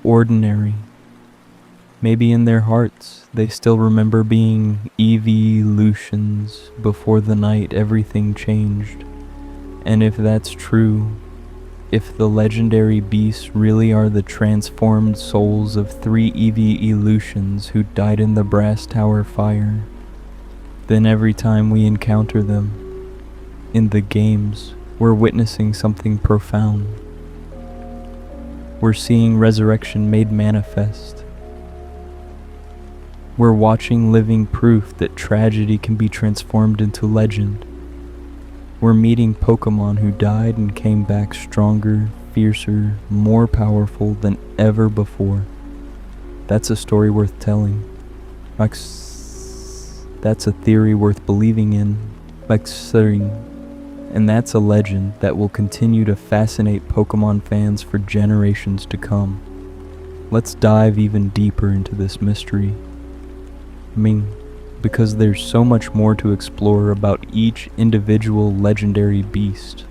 ordinary. Maybe in their hearts, they still remember being Eeveelutions before the night everything changed. And if that's true, if the legendary beasts really are the transformed souls of 3 Eeveelutions who died in the Brass Tower fire, then every time we encounter them in the games, we're witnessing something profound. We're seeing resurrection made manifest. We're watching living proof that tragedy can be transformed into legend. We're meeting Pokémon who died and came back stronger, fiercer, more powerful than ever before. That's a story worth telling. That's a theory worth believing in. And that's a legend that will continue to fascinate Pokémon fans for generations to come. Let's dive even deeper into this mystery. Because there's so much more to explore about each individual legendary beast,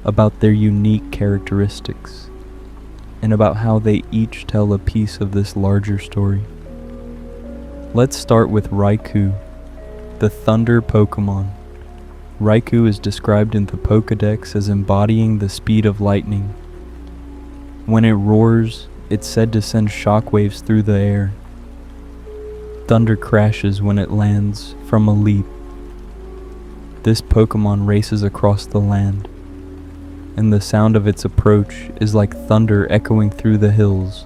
about their unique characteristics, and about how they each tell a piece of this larger story. Let's start with Raikou, the Thunder Pokémon. Raikou is described in the Pokédex as embodying the speed of lightning, When it roars, it's said to send shockwaves through the air. Thunder crashes when it lands from a leap. This Pokémon races across the land, and the sound of its approach is like thunder echoing through the hills.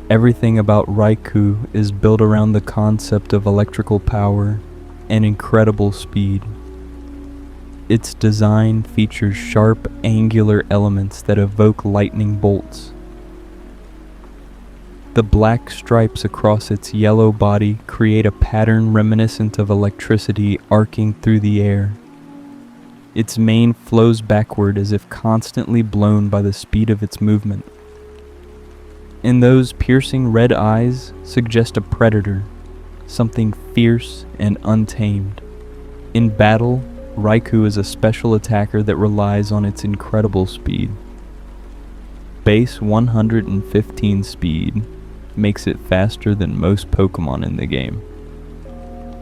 Everything about Raikou is built around the concept of electrical power and incredible speed. Its design features sharp, angular elements that evoke lightning bolts. The black stripes across its yellow body create a pattern reminiscent of electricity arcing through the air. Its mane flows backward as if constantly blown by the speed of its movement. And those piercing red eyes suggest a predator, something fierce and untamed. In battle, Raikou is a special attacker that relies on its incredible speed. Base 115 speed makes it faster than most Pokémon in the game.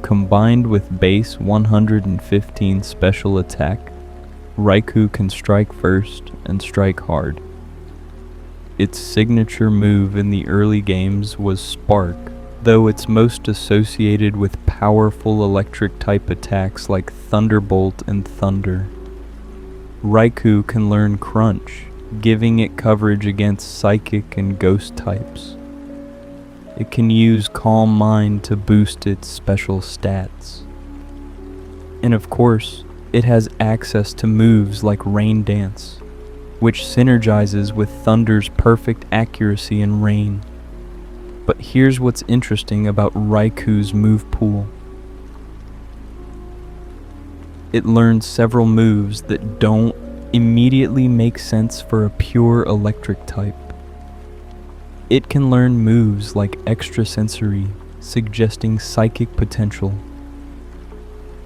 Combined with base 115 special attack, Raikou can strike first and strike hard. Its signature move in the early games was Spark, though it's most associated with powerful electric type attacks like Thunderbolt and Thunder. Raikou can learn Crunch, giving it coverage against Psychic and Ghost types. It can use Calm Mind to boost its special stats. And of course, it has access to moves like Rain Dance, which synergizes with Thunder's perfect accuracy in rain. But here's what's interesting about Raikou's move pool. It learns several moves that don't immediately make sense for a pure electric type. It can learn moves like Extrasensory, suggesting psychic potential.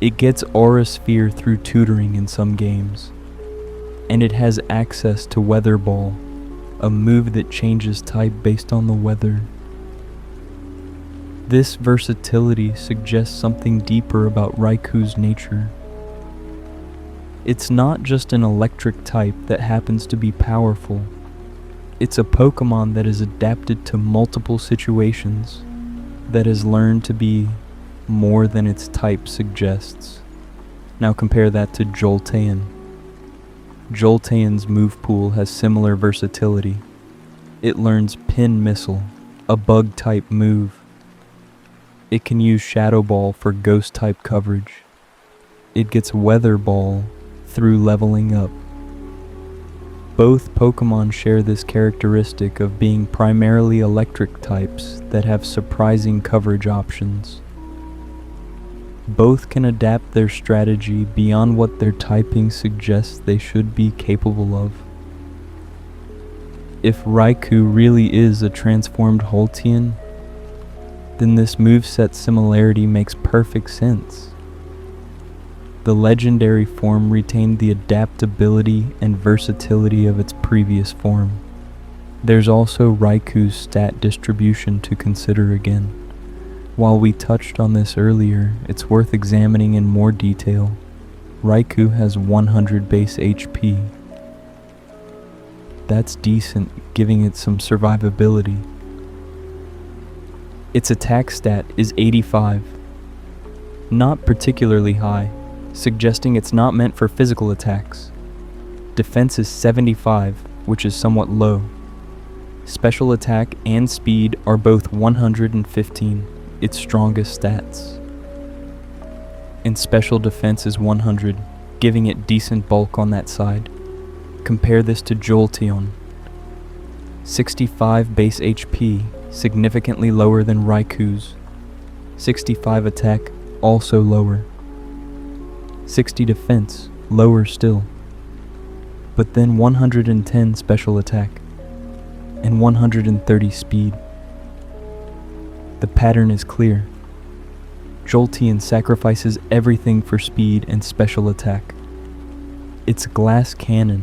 It gets Aura Sphere through tutoring in some games. And it has access to Weather Ball, a move that changes type based on the weather. This versatility suggests something deeper about Raikou's nature. It's not just an electric type that happens to be powerful. It's a Pokémon that is adapted to multiple situations, that has learned to be more than its type suggests. Now compare that to Jolteon. Jolteon's move pool has similar versatility. It learns Pin Missile, a bug type move. It can use Shadow Ball for ghost type coverage. It gets Weather Ball through leveling up. Both Pokémon share this characteristic of being primarily electric types that have surprising coverage options. Both can adapt their strategy beyond what their typing suggests they should be capable of. If Raikou really is a transformed Jolteon, then this moveset similarity makes perfect sense. The legendary form retained the adaptability and versatility of its previous form. There's also Raikou's stat distribution to consider again. While we touched on this earlier, it's worth examining in more detail. Raikou has 100 base HP. That's decent, giving it some survivability. Its attack stat is 85. Not particularly high, suggesting it's not meant for physical attacks. Defense is 75, which is somewhat low. Special attack and speed are both 115, its strongest stats. And special defense is 100, giving it decent bulk on that side. Compare this to Jolteon. 65 base HP, significantly lower than Raikou's. 65 attack, also lower. 60 defense, lower still. But then 110 special attack, and 130 speed. The pattern is clear. Jolteon sacrifices everything for speed and special attack. It's a glass cannon,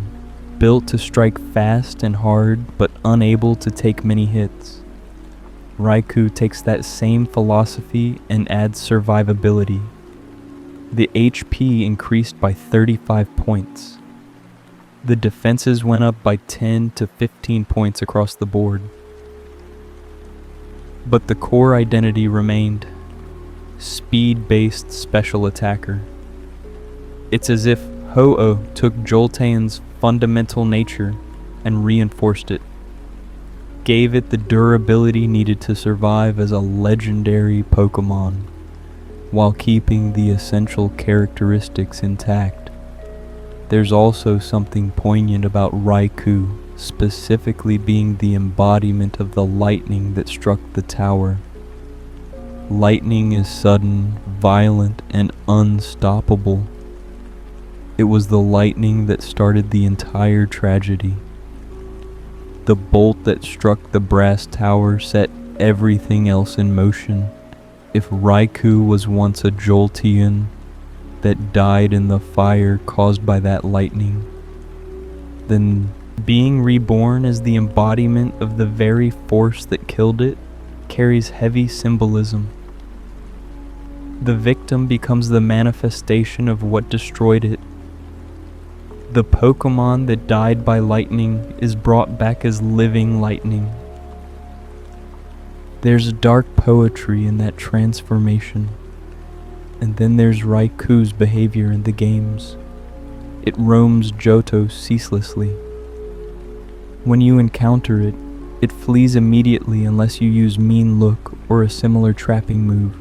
built to strike fast and hard, but unable to take many hits. Raikou takes that same philosophy and adds survivability. The HP increased by 35 points. The defenses went up by 10 to 15 points across the board. But the core identity remained: speed-based special attacker. It's as if Ho-Oh took Jolteon's fundamental nature and reinforced it, gave it the durability needed to survive as a legendary Pokémon, while keeping the essential characteristics intact. There's also something poignant about Raikou specifically being the embodiment of the lightning that struck the tower. Lightning is sudden, violent, and unstoppable. It was the lightning that started the entire tragedy. The bolt that struck the brass tower set everything else in motion. If Raikou was once a Jolteon that died in the fire caused by that lightning, then being reborn as the embodiment of the very force that killed it carries heavy symbolism. The victim becomes the manifestation of what destroyed it. The Pokémon that died by lightning is brought back as living lightning. There's dark poetry in that transformation. And then there's Raikou's behavior in the games. It roams Johto ceaselessly. When you encounter it, it flees immediately unless you use Mean Look or a similar trapping move.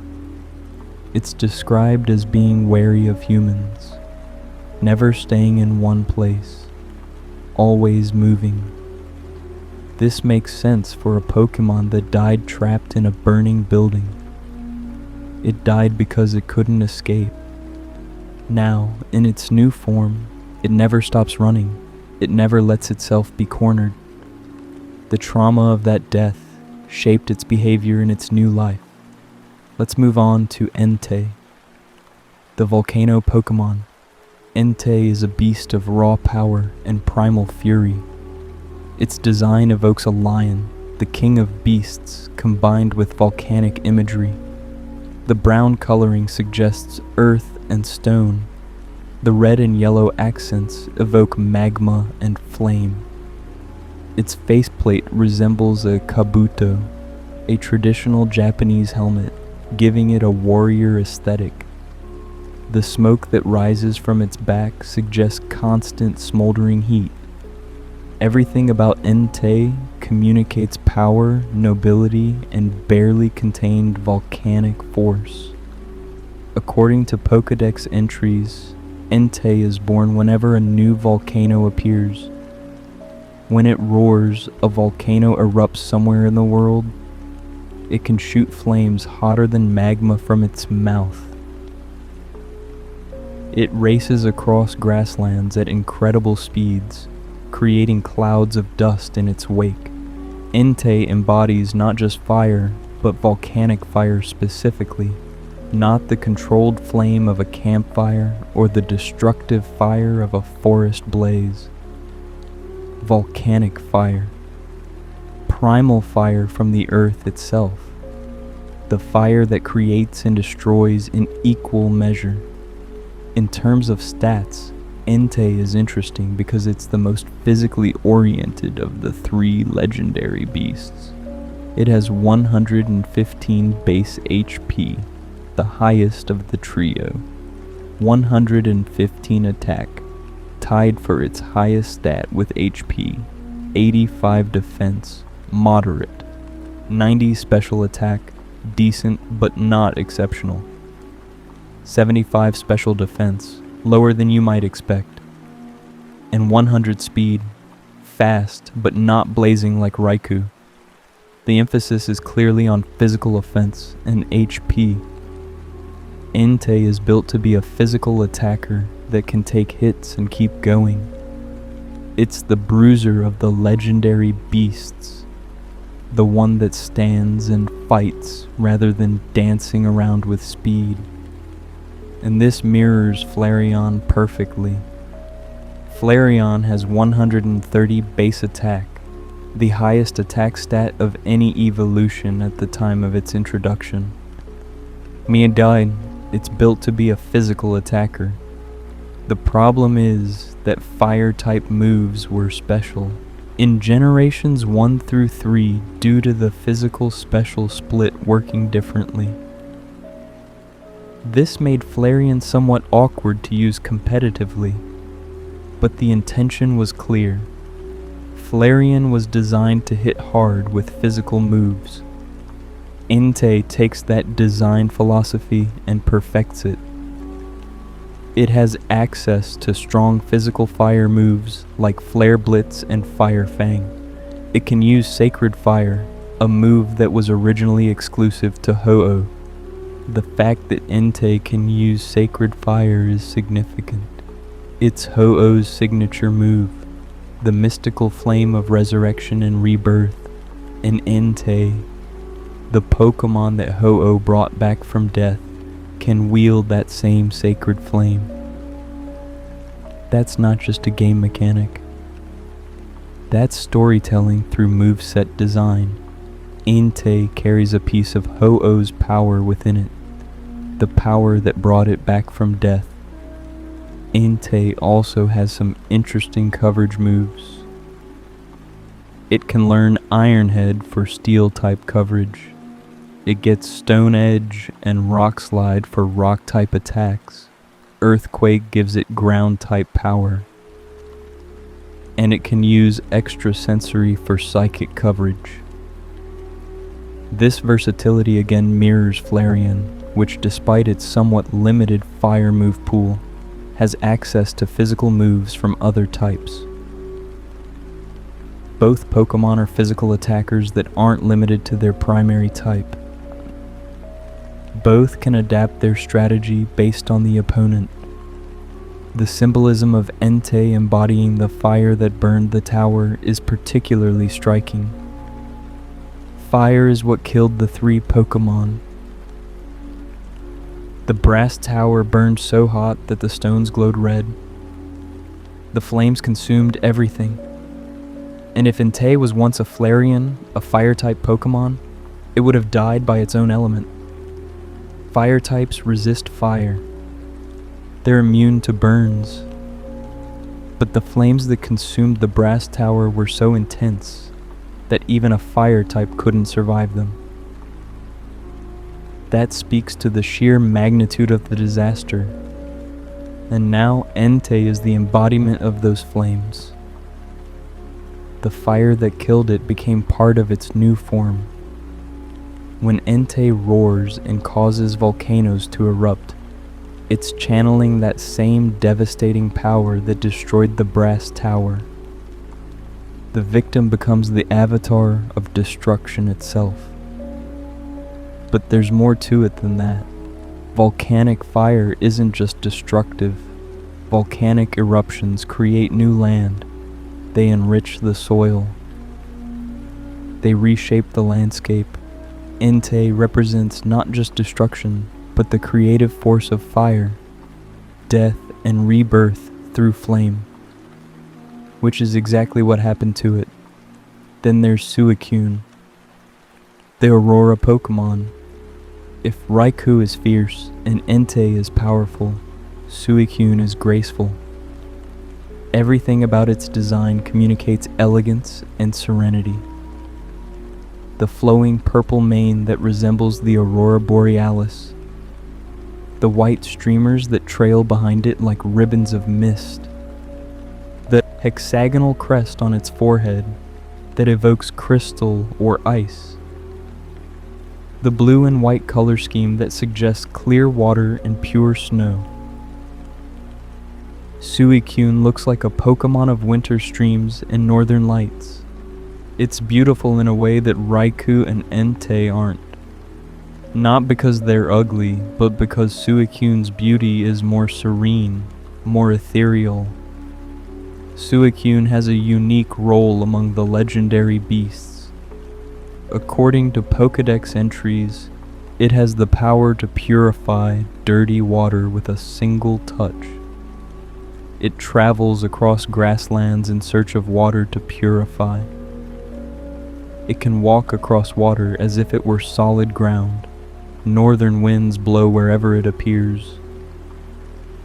It's described as being wary of humans, never staying in one place, always moving. This makes sense for a Pokémon that died trapped in a burning building. It died because it couldn't escape. Now, in its new form, it never stops running. It never lets itself be cornered. The trauma of that death shaped its behavior in its new life. Let's move on to Entei, the volcano Pokémon. Entei is a beast of raw power and primal fury. Its design evokes a lion, the king of beasts, combined with volcanic imagery. The brown coloring suggests earth and stone. The red and yellow accents evoke magma and flame. Its faceplate resembles a kabuto, a traditional Japanese helmet, giving it a warrior aesthetic. The smoke that rises from its back suggests constant smoldering heat. Everything about Entei communicates power, nobility, and barely contained volcanic force. According to Pokédex entries, Entei is born whenever a new volcano appears. When it roars, a volcano erupts somewhere in the world. It can shoot flames hotter than magma from its mouth. It races across grasslands at incredible speeds, creating clouds of dust in its wake. Entei embodies not just fire, but volcanic fire specifically, not the controlled flame of a campfire or the destructive fire of a forest blaze. Volcanic fire. Primal fire from the earth itself. The fire that creates and destroys in equal measure. In terms of stats, Entei is interesting because it's the most physically oriented of the three legendary beasts. It has 115 base HP, the highest of the trio. 115 attack, tied for its highest stat with HP. 85 defense, moderate. 90 special attack, decent but not exceptional. 75 special defense, lower than you might expect. And 100 speed, fast but not blazing like Raikou. The emphasis is clearly on physical offense and HP. Entei is built to be a physical attacker that can take hits and keep going. It's the bruiser of the legendary beasts, the one that stands and fights rather than dancing around with speed. And this mirrors Flareon perfectly. Flareon has 130 base attack, the highest attack stat of any evolution at the time of its introduction. It's built to be a physical attacker. The problem is that fire-type moves were special in generations 1 through 3 due to the physical special split working differently. This made Flareon somewhat awkward to use competitively, but the intention was clear. Flareon was designed to hit hard with physical moves. Entei takes that design philosophy and perfects it. It has access to strong physical fire moves like Flare Blitz and Fire Fang. It can use Sacred Fire, a move that was originally exclusive to Ho-Oh. The fact that Entei can use Sacred Fire is significant. It's Ho-Oh's signature move, the mystical flame of resurrection and rebirth, and Entei, the Pokémon that Ho-Oh brought back from death, can wield that same sacred flame. That's not just a game mechanic. That's storytelling through moveset design. Entei carries a piece of Ho-Oh's power within it, the power that brought it back from death. Entei also has some interesting coverage moves. It can learn Iron Head for Steel-type coverage. It gets Stone Edge and Rock Slide for Rock-type attacks. Earthquake gives it Ground-type power. And it can use Extrasensory for Psychic coverage. This versatility again mirrors Flareon, which despite its somewhat limited fire move pool, has access to physical moves from other types. Both Pokémon are physical attackers that aren't limited to their primary type. Both can adapt their strategy based on the opponent. The symbolism of Entei embodying the fire that burned the tower is particularly striking. Fire is what killed the 3 Pokémon. The brass tower burned so hot that the stones glowed red. The flames consumed everything. And if Entei was once a Flareon, a fire-type Pokémon, it would have died by its own element. Fire types resist fire. They're immune to burns. But the flames that consumed the brass tower were so intense that even a fire type couldn't survive them. That speaks to the sheer magnitude of the disaster. And now Entei is the embodiment of those flames. The fire that killed it became part of its new form. When Entei roars and causes volcanoes to erupt, it's channeling that same devastating power that destroyed the brass tower. The victim becomes the avatar of destruction itself. But there's more to it than that. Volcanic fire isn't just destructive. Volcanic eruptions create new land. They enrich the soil. They reshape the landscape. Entei represents not just destruction, but the creative force of fire, death, and rebirth through flame, which is exactly what happened to it. Then there's Suicune, the Aurora Pokémon. If Raikou is fierce and Entei is powerful, Suicune is graceful. Everything about its design communicates elegance and serenity. The flowing purple mane that resembles the Aurora Borealis, the white streamers that trail behind it like ribbons of mist, the hexagonal crest on its forehead that evokes crystal or ice, the blue and white color scheme that suggests clear water and pure snow. Suicune looks like a Pokémon of winter streams and northern lights. It's beautiful in a way that Raikou and Entei aren't. Not because they're ugly, but because Suicune's beauty is more serene, more ethereal. Suicune has a unique role among the legendary beasts. According to Pokédex entries, it has the power to purify dirty water with a single touch. It travels across grasslands in search of water to purify. It can walk across water as if it were solid ground. Northern winds blow wherever it appears.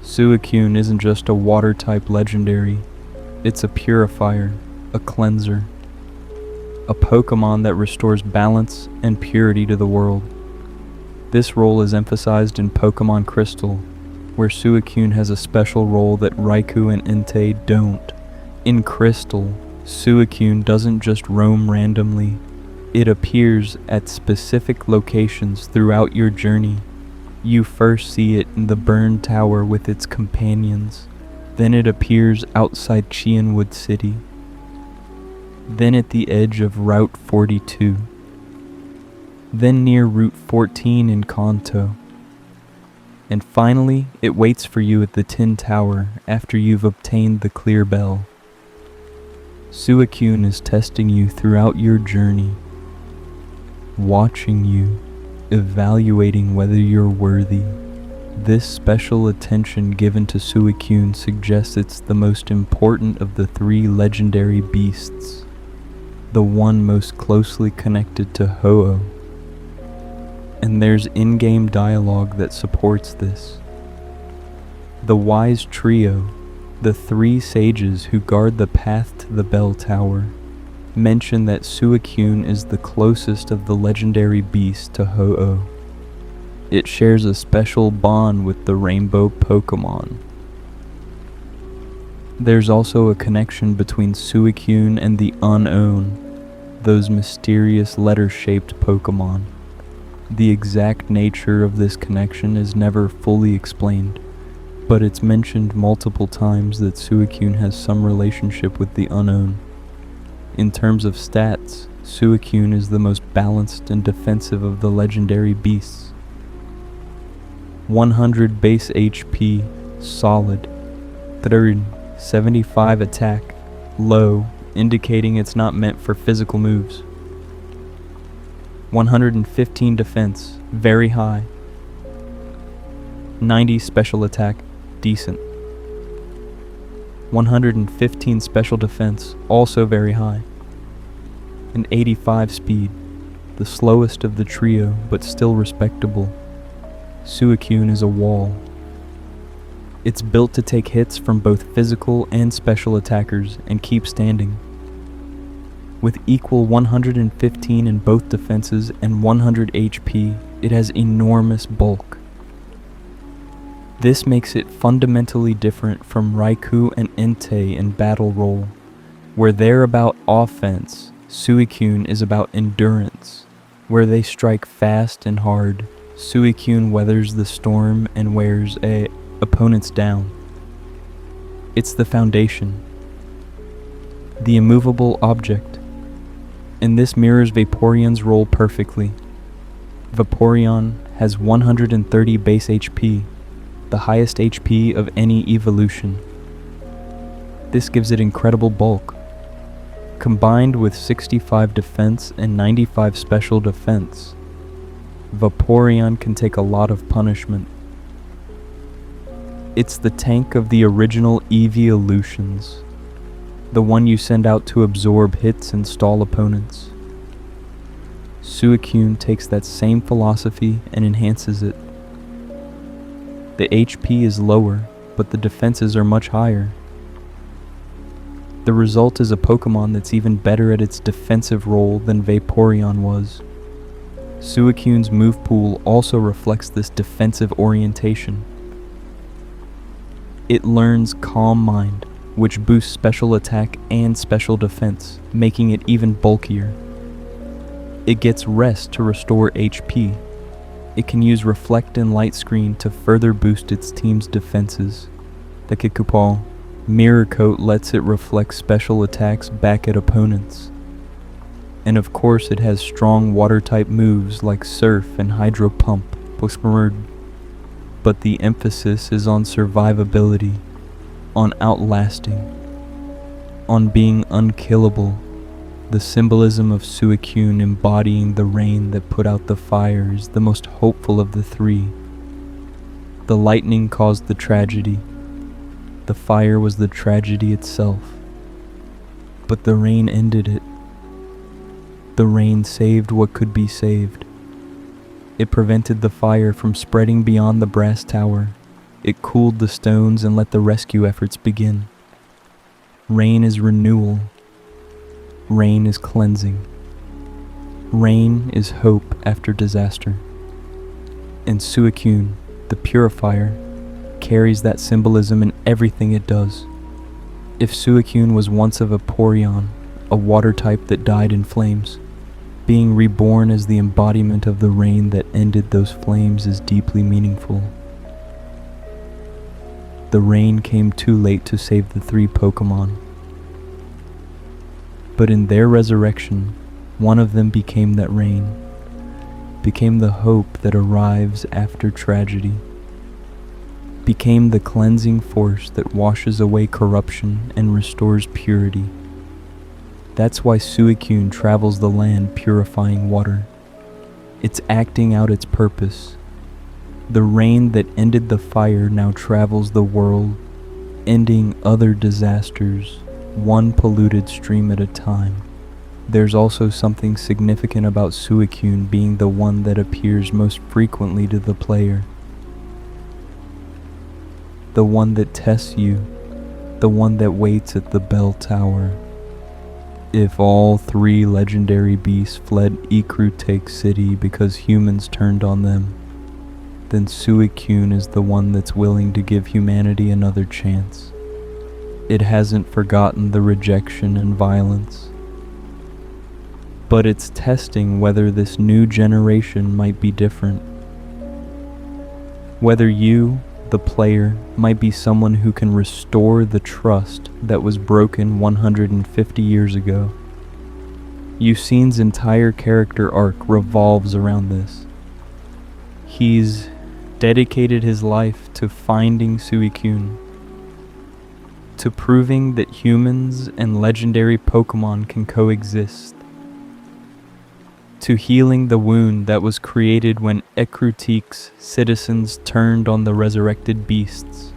Suicune isn't just a water-type legendary, it's a purifier, a cleanser, a Pokémon that restores balance and purity to the world. This role is emphasized in Pokémon Crystal, where Suicune has a special role that Raikou and Entei don't. In Crystal, Suicune doesn't just roam randomly, it appears at specific locations throughout your journey. You first see it in the Burn Tower with its companions, then it appears outside Chianwood City, then at the edge of Route 42, then near Route 14 in Kanto, and finally it waits for you at the Tin Tower after you've obtained the Clear Bell. Suicune is testing you throughout your journey, watching you, evaluating whether you're worthy. This special attention given to Suicune suggests it's the most important of the three legendary beasts, the one most closely connected to Ho-Oh. And there's in-game dialogue that supports this. The wise trio, the three sages who guard the path to the bell tower, mention that Suicune is the closest of the legendary beasts to Ho-Oh. It shares a special bond with the rainbow Pokémon. There's also a connection between Suicune and the Unown, those mysterious letter-shaped Pokémon. The exact nature of this connection is never fully explained, but it's mentioned multiple times that Suicune has some relationship with the Unown. In terms of stats, Suicune is the most balanced and defensive of the legendary beasts. 100 base HP, solid. 75 attack, low, indicating it's not meant for physical moves. 115 defense, very high. 90 special attack, decent. 115 special defense, also very high. And 85 speed, the slowest of the trio, but still respectable. Suicune is a wall. It's built to take hits from both physical and special attackers and keep standing. With equal 115 in both defenses and 100 HP, it has enormous bulk. This makes it fundamentally different from Raikou and Entei in battle role, where they're about offense. Suicune is about endurance, where they strike fast and hard. Suicune weathers the storm and wears opponents down. It's the foundation, the immovable object, and this mirrors Vaporeon's role perfectly. Vaporeon has 130 base HP, the highest HP of any evolution. This gives it incredible bulk. Combined with 65 defense and 95 special defense, Vaporeon can take a lot of punishment. It's the tank of the original Eeveelutions, the one you send out to absorb hits and stall opponents. Suicune takes that same philosophy and enhances it. The HP is lower, but the defenses are much higher. The result is a Pokémon that's even better at its defensive role than Vaporeon was. Suicune's move pool also reflects this defensive orientation. It learns Calm Mind, which boosts special attack and special defense, making it even bulkier. It gets Rest to restore HP. It can use Reflect and Light Screen to further boost its team's defenses. The Kikupal Mirror Coat lets it reflect special attacks back at opponents. And of course it has strong water-type moves like Surf and Hydro Pump, but the emphasis is on survivability, on outlasting, on being unkillable. The symbolism of Suicune embodying the rain that put out the fire is the most hopeful of the three. The lightning caused the tragedy. The fire was the tragedy itself. But the rain ended it. The rain saved what could be saved. It prevented the fire from spreading beyond the brass tower. it cooled the stones and let the rescue efforts begin. Rain is renewal. Rain is cleansing. Rain is hope after disaster. And Suicune, the purifier, carries that symbolism in everything it does. If Suicune was once a Vaporeon, a water type that died in flames, being reborn as the embodiment of the rain that ended those flames is deeply meaningful. The rain came too late to save the 3 Pokémon. But in their resurrection, one of them became that rain, became the hope that arrives after tragedy, became the cleansing force that washes away corruption and restores purity. That's why Suicune travels the land purifying water. It's acting out its purpose. The rain that ended the fire now travels the world, ending other disasters, one polluted stream at a time. There's also something significant about Suicune being the one that appears most frequently to the player. The one that tests you, the one that waits at the bell tower. If all 3 legendary beasts fled Eeveelutions City because humans turned on them, then Suicune is the one that's willing to give humanity another chance. It hasn't forgotten the rejection and violence, but it's testing whether this new generation might be different. Whether you, the player, might be someone who can restore the trust that was broken 150 years ago. Yucin's entire character arc revolves around this. He's dedicated his life to finding Suicune, to proving that humans and legendary Pokémon can coexist, to healing the wound that was created when Eeveelutions' citizens turned on the resurrected beasts.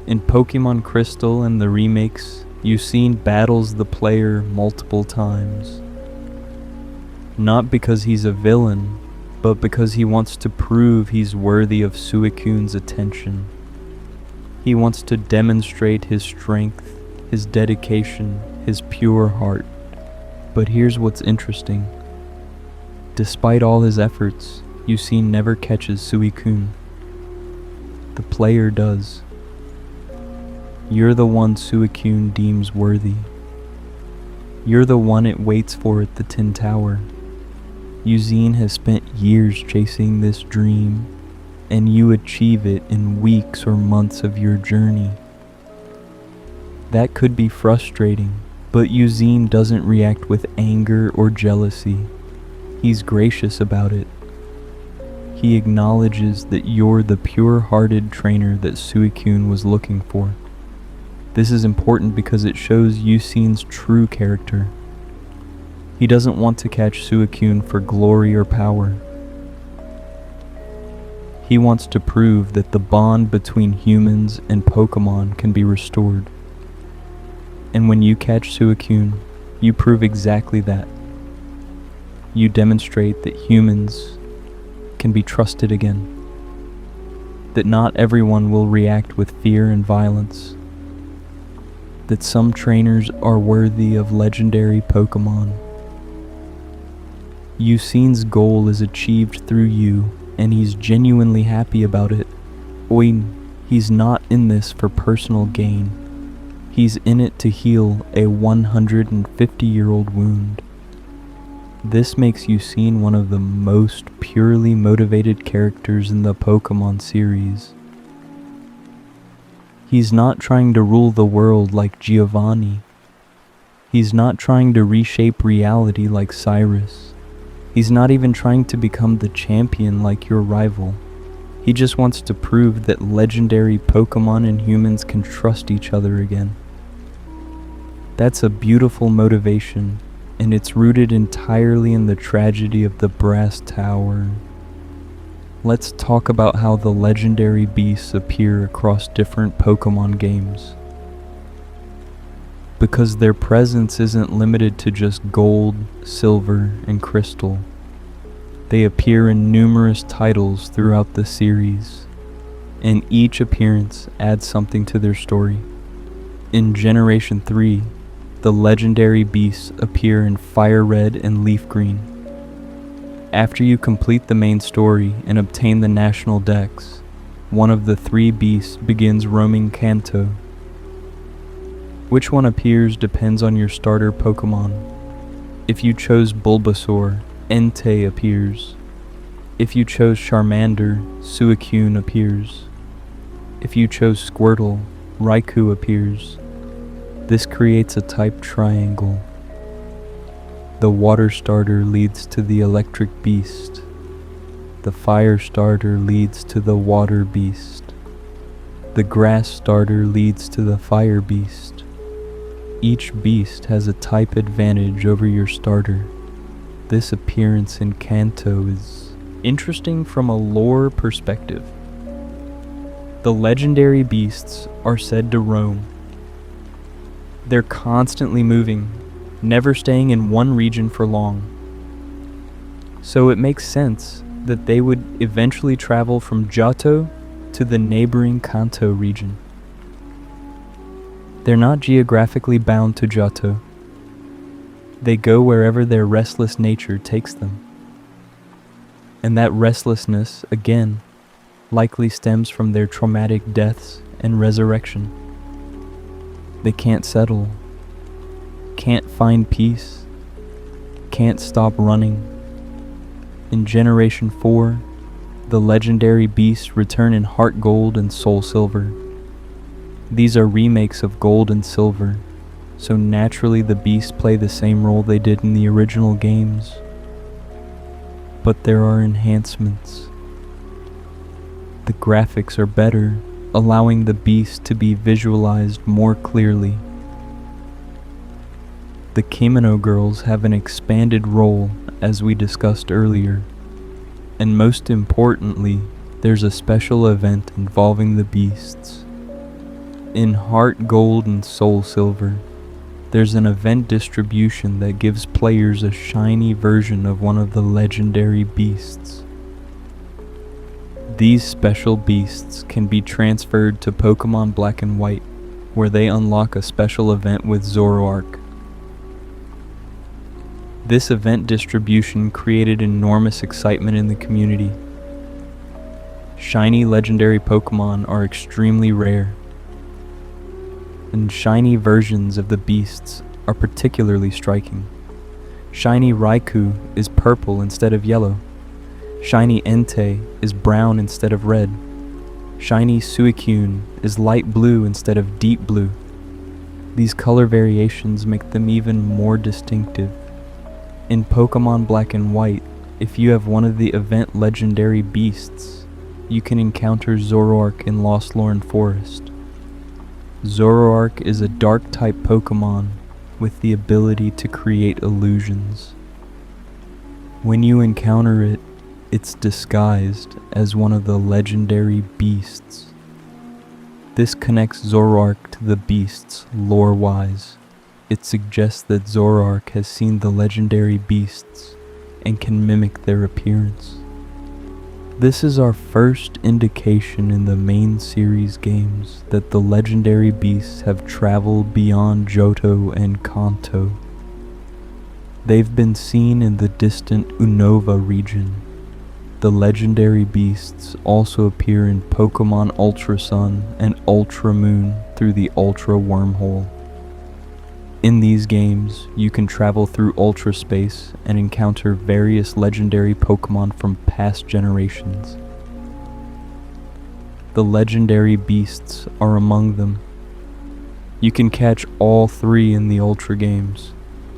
In Pokémon Crystal and the remakes, Yucine battles the player multiple times. Not because he's a villain, but because he wants to prove he's worthy of Suicune's attention. He wants to demonstrate his strength, his dedication, his pure heart. But here's what's interesting. Despite all his efforts, Yucine never catches Suicune. The player does. You're the one Suicune deems worthy. You're the one it waits for at the Tin Tower. Yucine has spent years chasing this dream, and you achieve it in weeks or months of your journey. That could be frustrating, but Yucine doesn't react with anger or jealousy. He's gracious about it. He acknowledges that you're the pure-hearted trainer that Suicune was looking for. This is important because it shows Yucine's true character. He doesn't want to catch Suicune for glory or power. He wants to prove that the bond between humans and Pokémon can be restored. And when you catch Suicune, you prove exactly that. You demonstrate that humans can be trusted again. That not everyone will react with fear and violence. That some trainers are worthy of legendary Pokémon. Yucine's goal is achieved through you, and he's genuinely happy about it. He's not in this for personal gain. He's in it to heal a 150-year-old wound. This makes Yucine one of the most purely motivated characters in the Pokémon series. He's not trying to rule the world like Giovanni. He's not trying to reshape reality like Cyrus. He's not even trying to become the champion like your rival. He just wants to prove that legendary Pokémon and humans can trust each other again. That's a beautiful motivation, and it's rooted entirely in the tragedy of the Brass Tower. Let's talk about how the legendary beasts appear across different Pokémon games. Because their presence isn't limited to just gold, silver, and crystal. They appear in numerous titles throughout the series. and each appearance adds something to their story. In Generation 3, the legendary beasts appear in Fire Red and Leaf Green. After you complete the main story and obtain the national dex, one of the 3 beasts begins roaming Kanto. Which one appears depends on your starter Pokémon. If you chose Bulbasaur, Entei appears. If you chose Charmander, Suicune appears. If you chose Squirtle, Raikou appears. This creates a type triangle. The water starter leads to the electric beast. The fire starter leads to the water beast. The grass starter leads to the fire beast. Each beast has a type advantage over your starter. This appearance in Kanto is interesting from a lore perspective. The legendary beasts are said to roam. They're constantly moving, never staying in one region for long. So it makes sense that they would eventually travel from Johto to the neighboring Kanto region. They're not geographically bound to Johto. They go wherever their restless nature takes them. And that restlessness, again, likely stems from their traumatic deaths and resurrection. They can't settle, can't find peace, can't stop running. In Generation 4, the legendary beasts return in Heart Gold and Soul Silver. These are remakes of Gold and Silver, so naturally the beasts play the same role they did in the original games. But there are enhancements. The graphics are better, allowing the beast to be visualized more clearly. The Kimono Girls have an expanded role, as we discussed earlier, and most importantly, there's a special event involving the beasts. In Heart Gold and Soul Silver, there's an event distribution that gives players a shiny version of one of the legendary beasts. These special beasts can be transferred to Pokémon Black and White, where they unlock a special event with Zoroark. This event distribution created enormous excitement in the community. Shiny legendary Pokémon are extremely rare, and shiny versions of the beasts are particularly striking. Shiny Raikou is purple instead of yellow. Shiny Entei is brown instead of red. Shiny Suicune is light blue instead of deep blue. These color variations make them even more distinctive. In Pokémon Black and White, if you have one of the event legendary beasts, you can encounter Zoroark in Lost Lorn Forest. Zoroark is a dark type Pokémon with the ability to create illusions. When you encounter it, it's disguised as one of the legendary beasts. This connects Zoroark to the beasts lore-wise. It suggests that Zoroark has seen the legendary beasts and can mimic their appearance. This is our first indication in the main series games that the legendary beasts have traveled beyond Johto and Kanto. They've been seen in the distant Unova region. The legendary beasts also appear in Pokémon Ultra Sun and Ultra Moon through the Ultra Wormhole. In these games, you can travel through Ultra Space and encounter various legendary Pokémon from past generations. The legendary beasts are among them. You can catch all 3 in the Ultra games,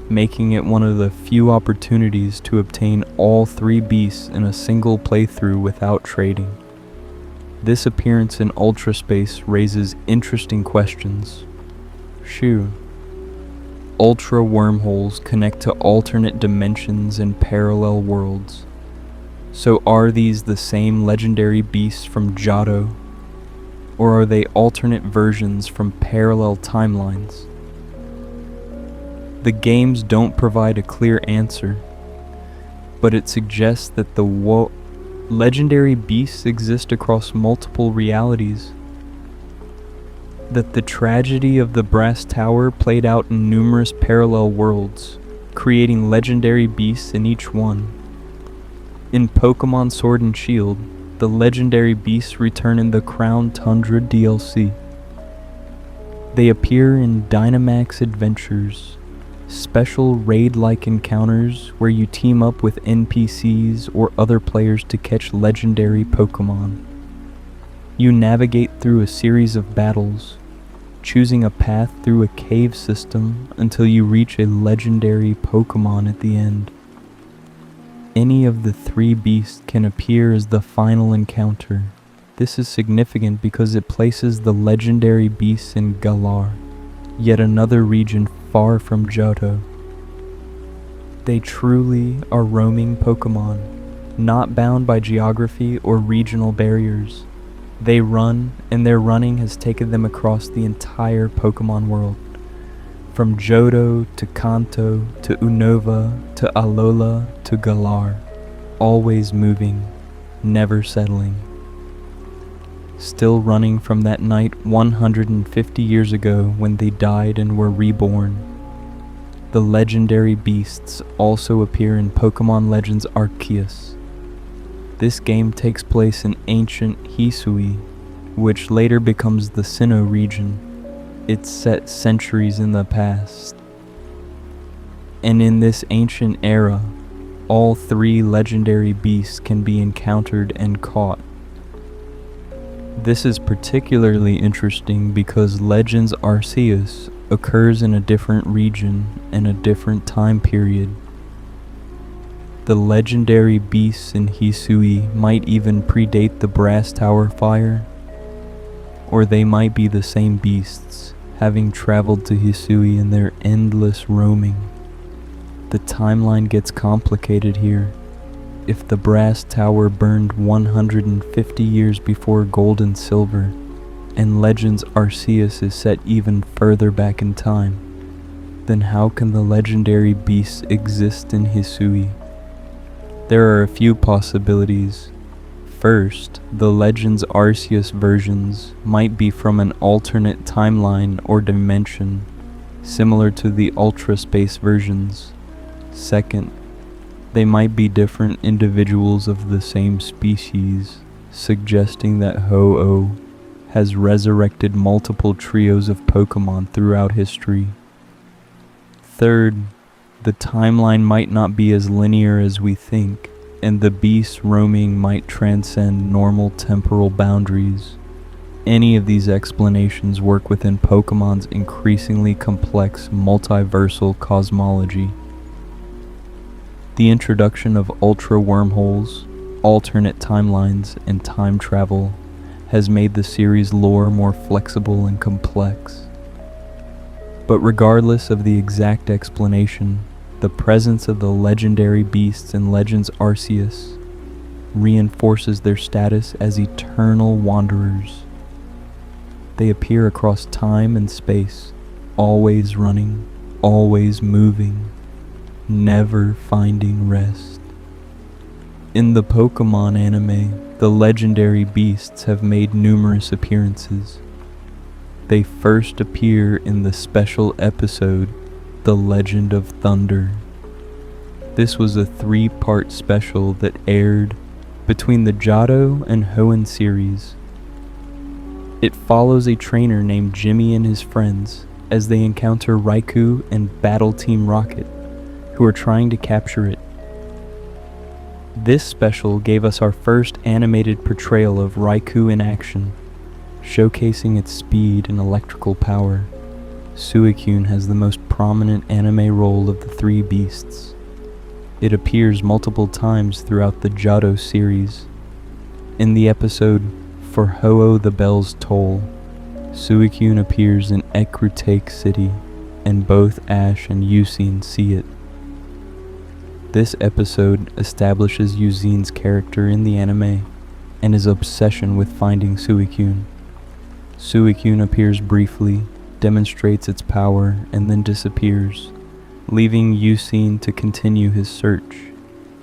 making it one of the few opportunities to obtain all 3 beasts in a single playthrough without trading. This appearance in Ultra Space raises interesting questions. Shoo. Ultra wormholes connect to alternate dimensions and parallel worlds. So are these the same legendary beasts from Johto? Or are they alternate versions from parallel timelines? The games don't provide a clear answer, but it suggests that legendary beasts exist across multiple realities, that the tragedy of the Brass Tower played out in numerous parallel worlds, creating legendary beasts in each one. In Pokémon Sword and Shield, the legendary beasts return in the Crown Tundra DLC. They appear in Dynamax Adventures, special raid-like encounters where you team up with NPCs or other players to catch legendary Pokémon. You navigate through a series of battles, choosing a path through a cave system until you reach a legendary Pokémon at the end. Any of the three beasts can appear as the final encounter. This is significant because it places the legendary beasts in Galar, yet another region far from Johto. They truly are roaming Pokémon, not bound by geography or regional barriers. They run, and their running has taken them across the entire Pokémon world. From Johto to Kanto to Unova to Alola to Galar, always moving, never settling. Still running from that night 150 years ago when they died and were reborn. The legendary beasts also appear in Pokémon Legends Arceus. This game takes place in ancient Hisui, which later becomes the Sinnoh region. It's set centuries in the past. And in this ancient era, all three legendary beasts can be encountered and caught. This is particularly interesting because Legends Arceus occurs in a different region and a different time period. The legendary beasts in Hisui might even predate the Brass Tower fire, or they might be the same beasts, having traveled to Hisui in their endless roaming. The timeline gets complicated here. If the Brass Tower burned 150 years before Gold and Silver, and Legends Arceus is set even further back in time, then how can the legendary beasts exist in Hisui? There are a few possibilities. First, the Legends Arceus versions might be from an alternate timeline or dimension, similar to the Ultra Space versions. Second, they might be different individuals of the same species, suggesting that Ho-Oh has resurrected multiple trios of Pokémon throughout history. Third, the timeline might not be as linear as we think, and the beasts roaming might transcend normal temporal boundaries. Any of these explanations work within Pokémon's increasingly complex multiversal cosmology. The introduction of ultra wormholes, alternate timelines, and time travel has made the series' lore more flexible and complex. But regardless of the exact explanation, the presence of the legendary beasts in Legends Arceus reinforces their status as eternal wanderers. They appear across time and space, always running, always moving, never finding rest. In the Pokémon anime, the legendary beasts have made numerous appearances. They first appear in the special episode, The Legend of Thunder. This was a 3-part special that aired between the Johto and Hoenn series. It follows a trainer named Jimmy and his friends as they encounter Raikou and Battle Team Rocket, who are trying to capture it. This special gave us our first animated portrayal of Raikou in action, showcasing its speed and electrical power. Suicune has the most prominent anime role of the three beasts. It appears multiple times throughout the Johto series. In the episode For Ho-Oh the Bells Toll, Suicune appears in Ecruteak City, and both Ash and Eugene see it. This episode establishes Eugene's character in the anime and his obsession with finding Suicune. Suicune appears briefly, demonstrates its power, and then disappears, leaving Eugene to continue his search.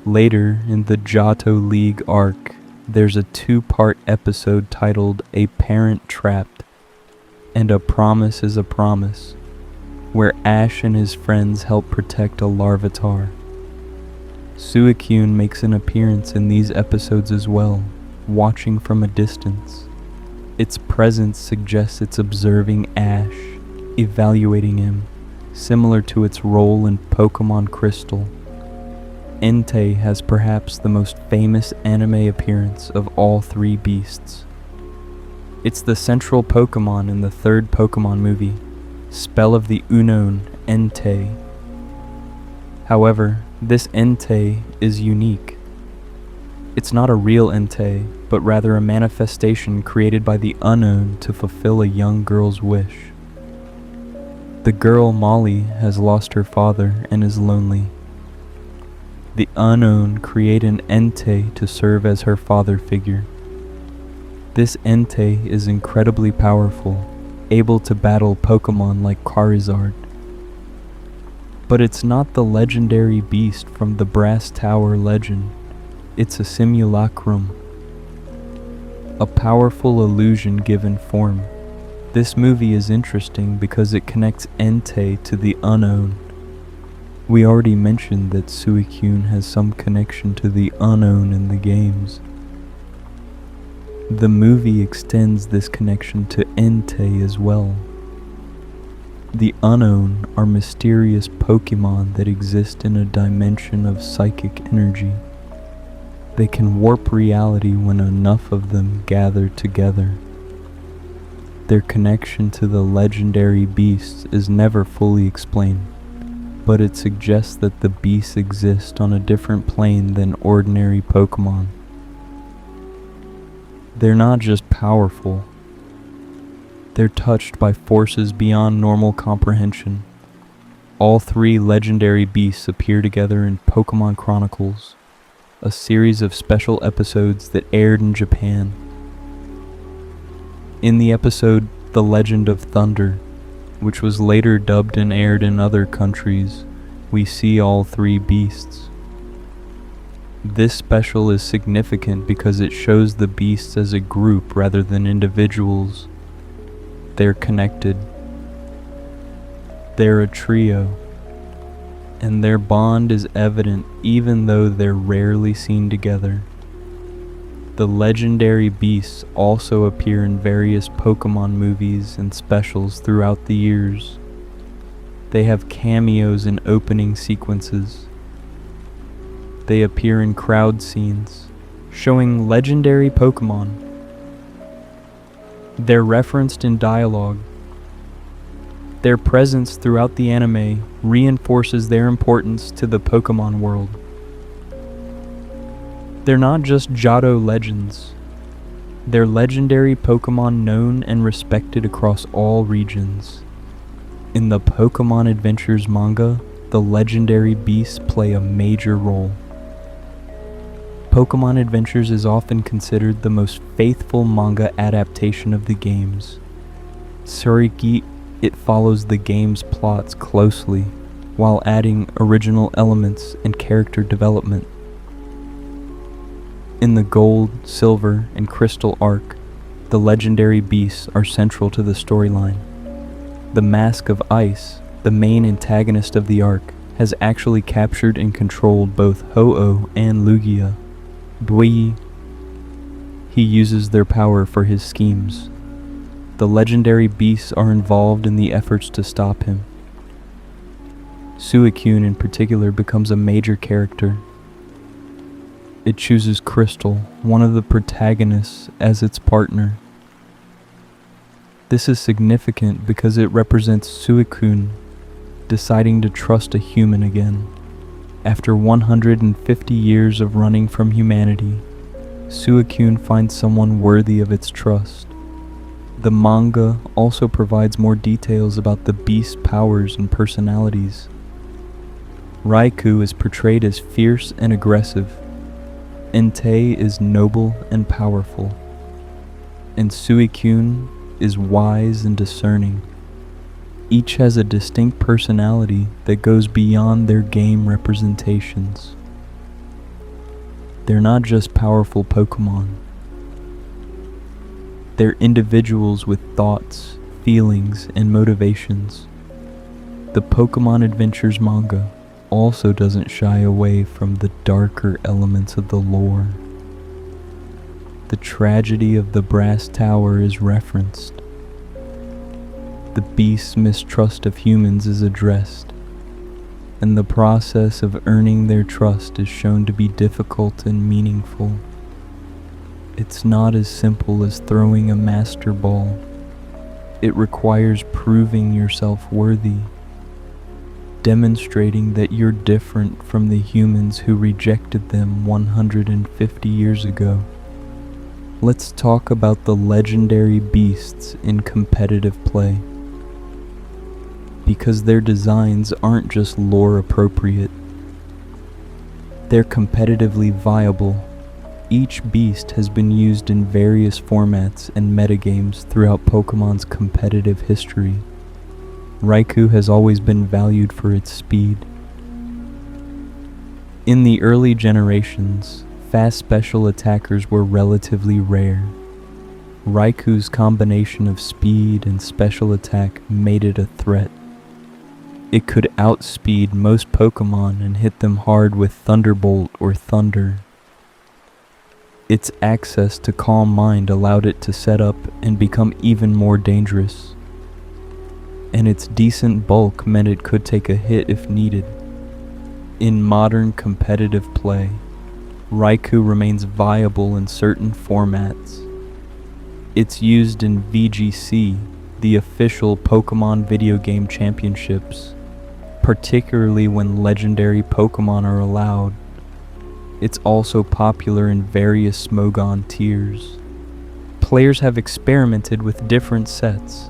Later, in the Johto League arc, there's a 2-part episode titled A Parent Trapped and A Promise is a Promise, where Ash and his friends help protect a Larvitar. Suicune makes an appearance in these episodes as well, watching from a distance. Its presence suggests it's observing Ash, evaluating him, similar to its role in Pokémon Crystal. Entei has perhaps the most famous anime appearance of all 3 beasts. It's the central Pokémon in the 3rd Pokémon movie, Spell of the Unknown Entei. However, this Entei is unique. It's not a real Entei, but rather a manifestation created by the Unknown to fulfill a young girl's wish. The girl, Molly, has lost her father and is lonely. The Unknown create an Entei to serve as her father figure. This Entei is incredibly powerful, able to battle Pokémon like Charizard. But it's not the legendary beast from the Brass Tower legend. It's a simulacrum, a powerful illusion given form. This movie is interesting because it connects Entei to the Unknown. We already mentioned that Suicune has some connection to the Unknown in the games. The movie extends this connection to Entei as well. The Unknown are mysterious Pokémon that exist in a dimension of psychic energy. They can warp reality when enough of them gather together. Their connection to the legendary beasts is never fully explained, but it suggests that the beasts exist on a different plane than ordinary Pokémon. They're not just powerful, they're touched by forces beyond normal comprehension. All 3 legendary beasts appear together in Pokémon Chronicles, a series of special episodes that aired in Japan. In the episode The Legend of Thunder, which was later dubbed and aired in other countries, we see all 3 beasts. This special is significant because it shows the beasts as a group rather than individuals. They're connected. They're a trio. And their bond is evident even though they're rarely seen together. The legendary beasts also appear in various Pokémon movies and specials throughout the years. They have cameos in opening sequences. They appear in crowd scenes, showing legendary Pokémon. They're referenced in dialogue. Their presence throughout the anime reinforces their importance to the Pokémon world. They're not just Johto legends. They're legendary Pokémon known and respected across all regions. In the Pokémon Adventures manga, the legendary beasts play a major role. Pokémon Adventures is often considered the most faithful manga adaptation of the games. Suriki, it follows the game's plots closely, while adding original elements and character development. In the Gold, Silver, and Crystal arc, the legendary beasts are central to the storyline. The Mask of Ice, the main antagonist of the arc, has actually captured and controlled both Ho-Oh and Lugia. Bui, he uses their power for his schemes. The legendary beasts are involved in the efforts to stop him. Suicune in particular becomes a major character. It chooses Crystal, one of the protagonists, as its partner. This is significant because it represents Suicune deciding to trust a human again. After 150 years of running from humanity, Suicune finds someone worthy of its trust. The manga also provides more details about the beast's powers and personalities. Raikou is portrayed as fierce and aggressive. Entei is noble and powerful. And Suicune is wise and discerning. Each has a distinct personality that goes beyond their game representations. They're not just powerful Pokémon. They're individuals with thoughts, feelings, and motivations. The Pokémon Adventures manga also doesn't shy away from the darker elements of the lore. The tragedy of the Brass Tower is referenced. The beast's mistrust of humans is addressed, and the process of earning their trust is shown to be difficult and meaningful. It's not as simple as throwing a master ball. It requires proving yourself worthy, demonstrating that you're different from the humans who rejected them 150 years ago. Let's talk about the legendary beasts in competitive play. Because their designs aren't just lore appropriate, they're competitively viable. Each beast has been used in various formats and metagames throughout Pokemon's competitive history. Raikou has always been valued for its speed. In the early generations, fast special attackers were relatively rare. Raikou's combination of speed and special attack made it a threat. It could outspeed most Pokémon and hit them hard with Thunderbolt or Thunder. Its access to Calm Mind allowed it to set up and become even more dangerous. And its decent bulk meant it could take a hit if needed. In modern competitive play, Raikou remains viable in certain formats. It's used in VGC, the official Pokémon video game championships, particularly when legendary Pokémon are allowed. It's also popular in various Smogon tiers. Players have experimented with different sets.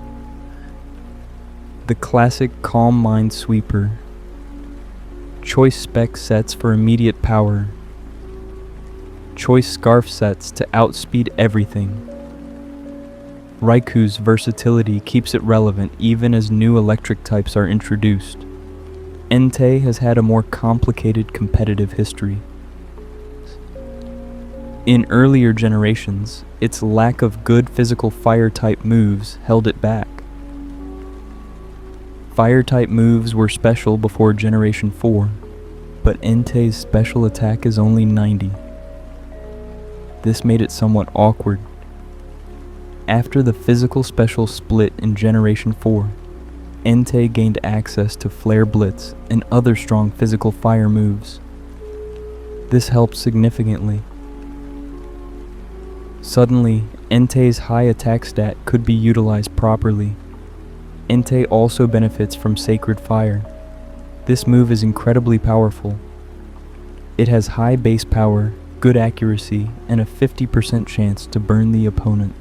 The classic Calm Mind Sweeper, choice spec sets for immediate power, choice scarf sets to outspeed everything. Raikou's versatility keeps it relevant even as new electric types are introduced. Entei has had a more complicated competitive history. In earlier generations, its lack of good physical fire-type moves held it back. Fire-type moves were special before Generation 4, but Entei's special attack is only 90. This made it somewhat awkward. After the physical special split in Generation 4, Entei gained access to Flare Blitz and other strong physical fire moves. This helped significantly. Suddenly, Entei's high attack stat could be utilized properly. Entei also benefits from Sacred Fire. This move is incredibly powerful. It has high base power, good accuracy, and a 50% chance to burn the opponent.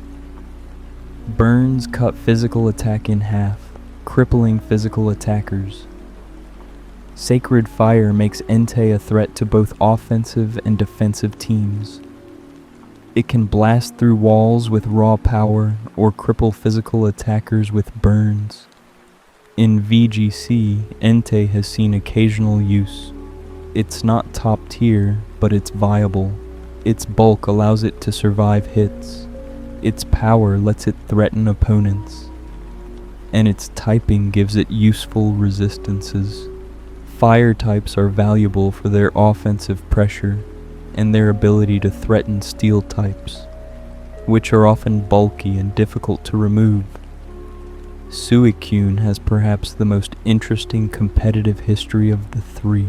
Burns cut physical attack in half, crippling physical attackers. Sacred Fire makes Entei a threat to both offensive and defensive teams. It can blast through walls with raw power or cripple physical attackers with burns. In VGC, Entei has seen occasional use. It's not top tier, but it's viable. Its bulk allows it to survive hits. Its power lets it threaten opponents. And its typing gives it useful resistances. Fire types are valuable for their offensive pressure and their ability to threaten steel types, which are often bulky and difficult to remove. Suicune has perhaps the most interesting competitive history of the three.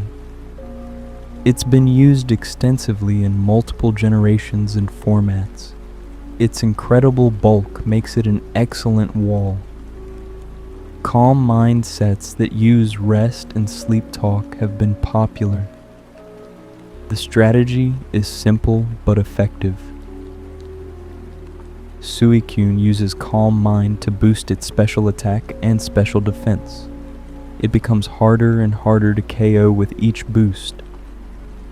It's been used extensively in multiple generations and formats. Its incredible bulk makes it an excellent wall. Calm Mind sets that use rest and sleep talk have been popular. The strategy is simple but effective. Suicune uses Calm Mind to boost its special attack and special defense. It becomes harder and harder to KO with each boost.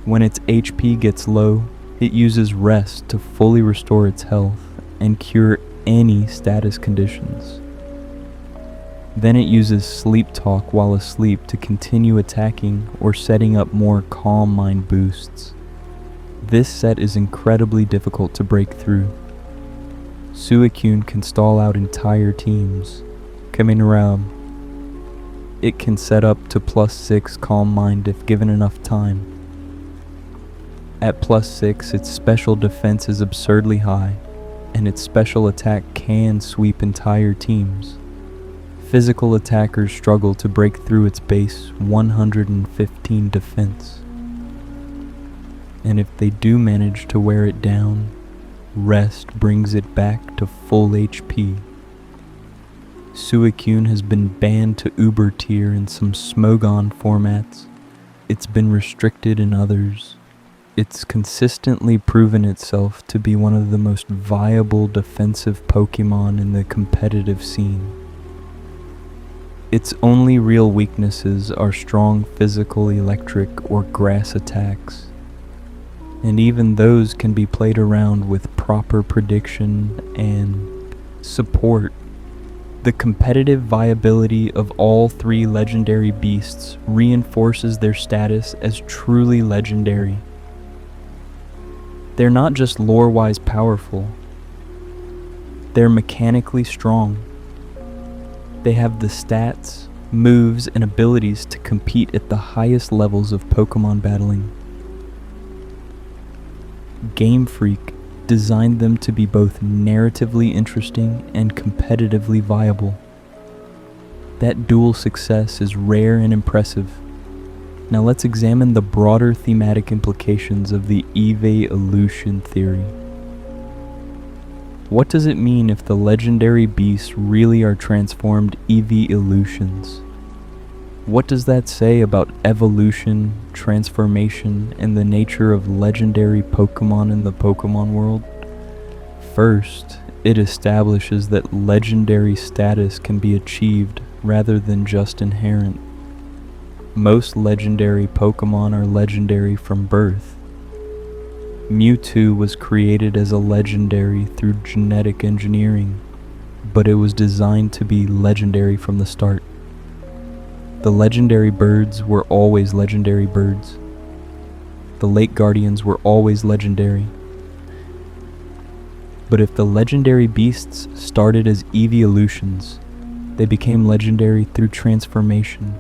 When its HP gets low, it uses rest to fully restore its health and cure any status conditions. Then it uses Sleep Talk while asleep to continue attacking or setting up more Calm Mind boosts. This set is incredibly difficult to break through. Suicune can stall out entire teams. Coming around, it can set up to +6 Calm Mind if given enough time. At +6, its special defense is absurdly high, and its special attack can sweep entire teams. Physical attackers struggle to break through its base 115 defense. And if they do manage to wear it down, rest brings it back to full HP. Suicune has been banned to Uber tier in some Smogon formats. It's been restricted in others. It's consistently proven itself to be one of the most viable defensive Pokémon in the competitive scene. Its only real weaknesses are strong physical electric or grass attacks, and even those can be played around with proper prediction and support. The competitive viability of all three legendary beasts reinforces their status as truly legendary. They're not just lore-wise powerful, they're mechanically strong. They have the stats, moves, and abilities to compete at the highest levels of Pokémon battling. Game Freak designed them to be both narratively interesting and competitively viable. That dual success is rare and impressive. Now let's examine the broader thematic implications of the Eeveelution theory. What does it mean if the legendary beasts really are transformed Eeveelutions? What does that say about evolution, transformation, and the nature of legendary Pokémon in the Pokémon world? First, it establishes that legendary status can be achieved rather than just inherent. Most legendary Pokémon are legendary from birth. Mewtwo was created as a legendary through genetic engineering, but it was designed to be legendary from the start. The legendary birds were always legendary birds. The Lake Guardians were always legendary. But if the legendary beasts started as Eeveelutions, they became legendary through transformation,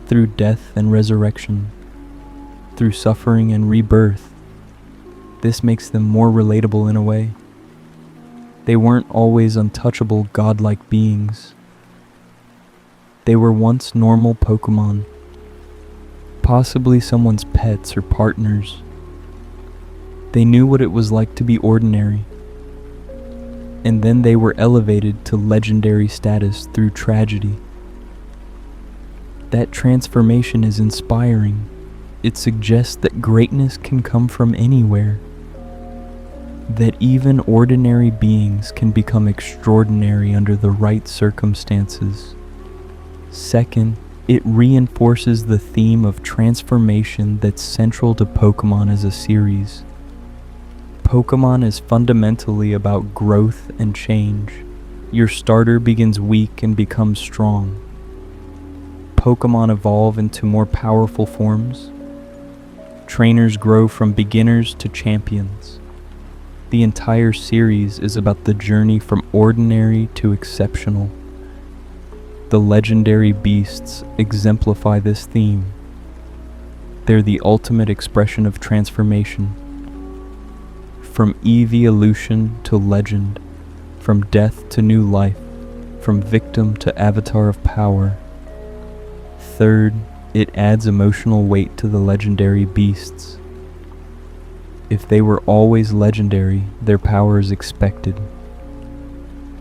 through death and resurrection, through suffering and rebirth. This makes them more relatable in a way. They weren't always untouchable godlike beings. They were once normal Pokémon, possibly someone's pets or partners. They knew what it was like to be ordinary, and then they were elevated to legendary status through tragedy. That transformation is inspiring. It suggests that greatness can come from anywhere, that even ordinary beings can become extraordinary under the right circumstances. Second, it reinforces the theme of transformation that's central to Pokémon as a series. Pokémon is fundamentally about growth and change. Your starter begins weak and becomes strong. Pokémon evolve into more powerful forms. Trainers grow from beginners to champions. The entire series is about the journey from ordinary to exceptional. The legendary beasts exemplify this theme. They're the ultimate expression of transformation. From Eeveelution to legend, from death to new life, from victim to avatar of power. Third, it adds emotional weight to the legendary beasts. If they were always legendary, their power is expected.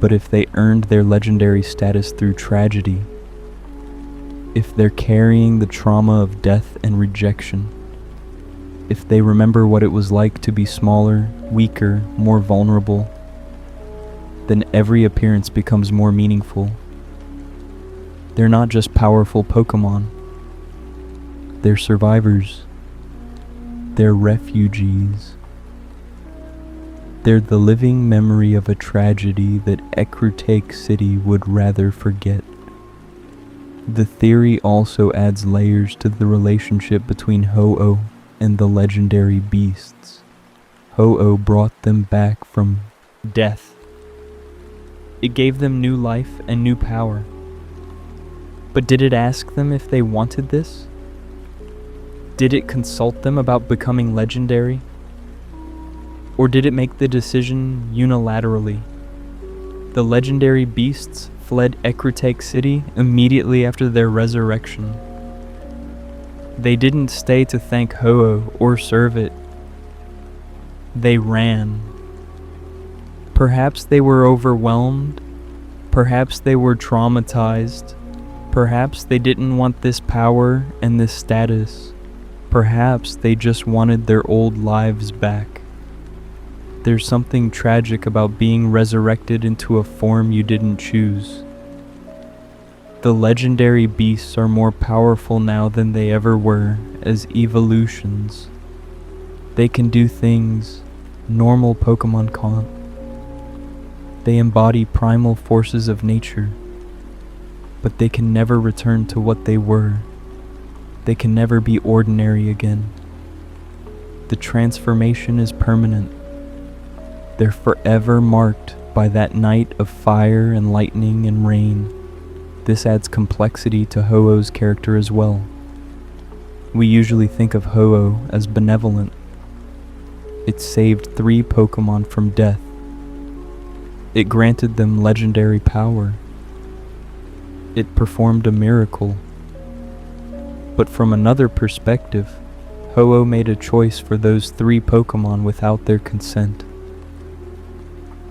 But if they earned their legendary status through tragedy, if they're carrying the trauma of death and rejection, if they remember what it was like to be smaller, weaker, more vulnerable, then every appearance becomes more meaningful. They're not just powerful Pokémon. They're survivors. They're refugees. They're the living memory of a tragedy that Ecruteak City would rather forget. The theory also adds layers to the relationship between Ho-Oh and the legendary beasts. Ho-Oh brought them back from death. It gave them new life and new power. But did it ask them if they wanted this? Did it consult them about becoming legendary? Or did it make the decision unilaterally? The legendary beasts fled Ecruteak City immediately after their resurrection. They didn't stay to thank Ho-Oh or serve it. They ran. Perhaps they were overwhelmed. Perhaps they were traumatized. Perhaps they didn't want this power and this status. Perhaps they just wanted their old lives back. There's something tragic about being resurrected into a form you didn't choose. The legendary beasts are more powerful now than they ever were as eeveelutions. They can do things normal Pokémon can't. They embody primal forces of nature, but they can never return to what they were. They can never be ordinary again. The transformation is permanent. They're forever marked by that night of fire and lightning and rain. This adds complexity to Ho-Oh's character as well. We usually think of Ho-Oh as benevolent. It saved 3 Pokémon from death. It granted them legendary power. It performed a miracle. But from another perspective, Ho-Oh made a choice for those 3 Pokémon without their consent.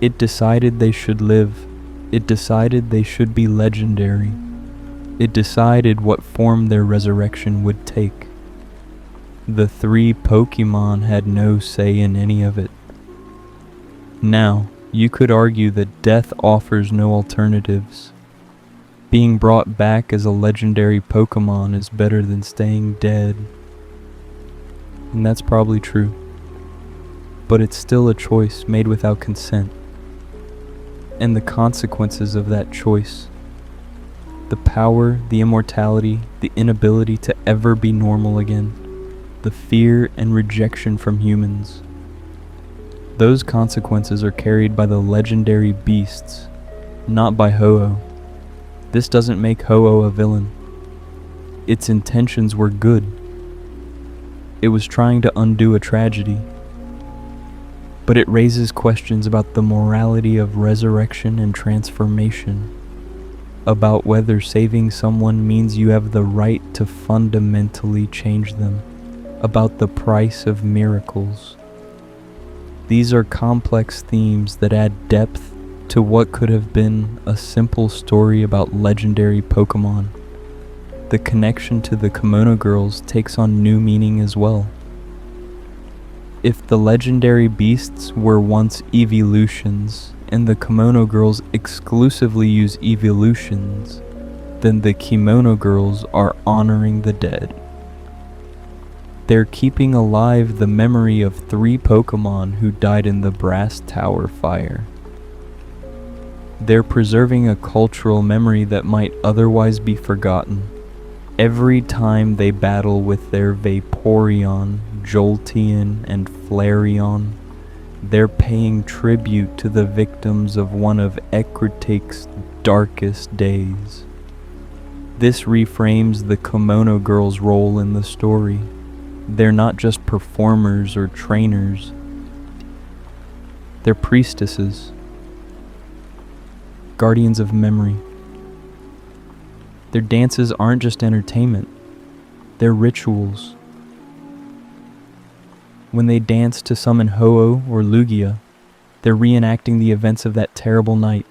It decided they should live. It decided they should be legendary. It decided what form their resurrection would take. The 3 Pokémon had no say in any of it. Now, you could argue that death offers no alternatives. Being brought back as a legendary Pokémon is better than staying dead. And that's probably true. But it's still a choice made without consent. And the consequences of that choice, the power, the immortality, the inability to ever be normal again, the fear and rejection from humans, those consequences are carried by the legendary beasts, not by Ho-Oh. This doesn't make Ho-Oh a villain. Its intentions were good. It was trying to undo a tragedy. But it raises questions about the morality of resurrection and transformation, about whether saving someone means you have the right to fundamentally change them, about the price of miracles. These are complex themes that add depth to what could have been a simple story about legendary Pokémon. The connection to the Kimono Girls takes on new meaning as well. If the legendary beasts were once Eeveelutions, and the Kimono Girls exclusively use Eeveelutions, then the Kimono Girls are honoring the dead. They're keeping alive the memory of 3 Pokémon who died in the Brass Tower fire. They're preserving a cultural memory that might otherwise be forgotten. Every time they battle with their Vaporeon, Jolteon, and Flareon, they're paying tribute to the victims of one of Ecruteak's darkest days. This reframes the Kimono Girls' role in the story. They're not just performers or trainers. They're priestesses, guardians of memory. Their dances aren't just entertainment, they're rituals. When they dance to summon Ho-Oh or Lugia, they're reenacting the events of that terrible night.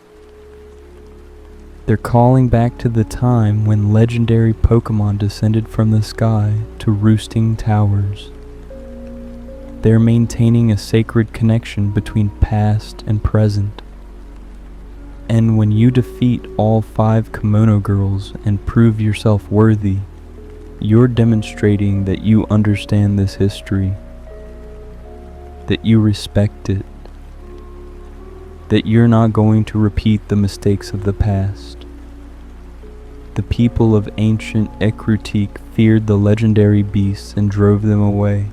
They're calling back to the time when legendary Pokémon descended from the sky to roosting towers. They're maintaining a sacred connection between past and present. And when you defeat all 5 Kimono Girls and prove yourself worthy, you're demonstrating that you understand this history, that you respect it, that you're not going to repeat the mistakes of the past. The people of ancient Ecruteak feared the legendary beasts and drove them away.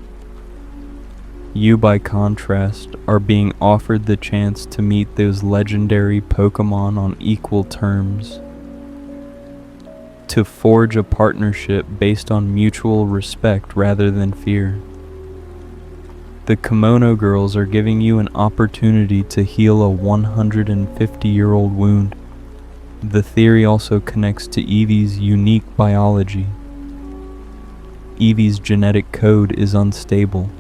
You, by contrast, are being offered the chance to meet those legendary Pokémon on equal terms, to forge a partnership based on mutual respect rather than fear. The Kimono Girls are giving you an opportunity to heal a 150-year-old wound. The theory also connects to Eevee's unique biology. Eevee's genetic code is unstable.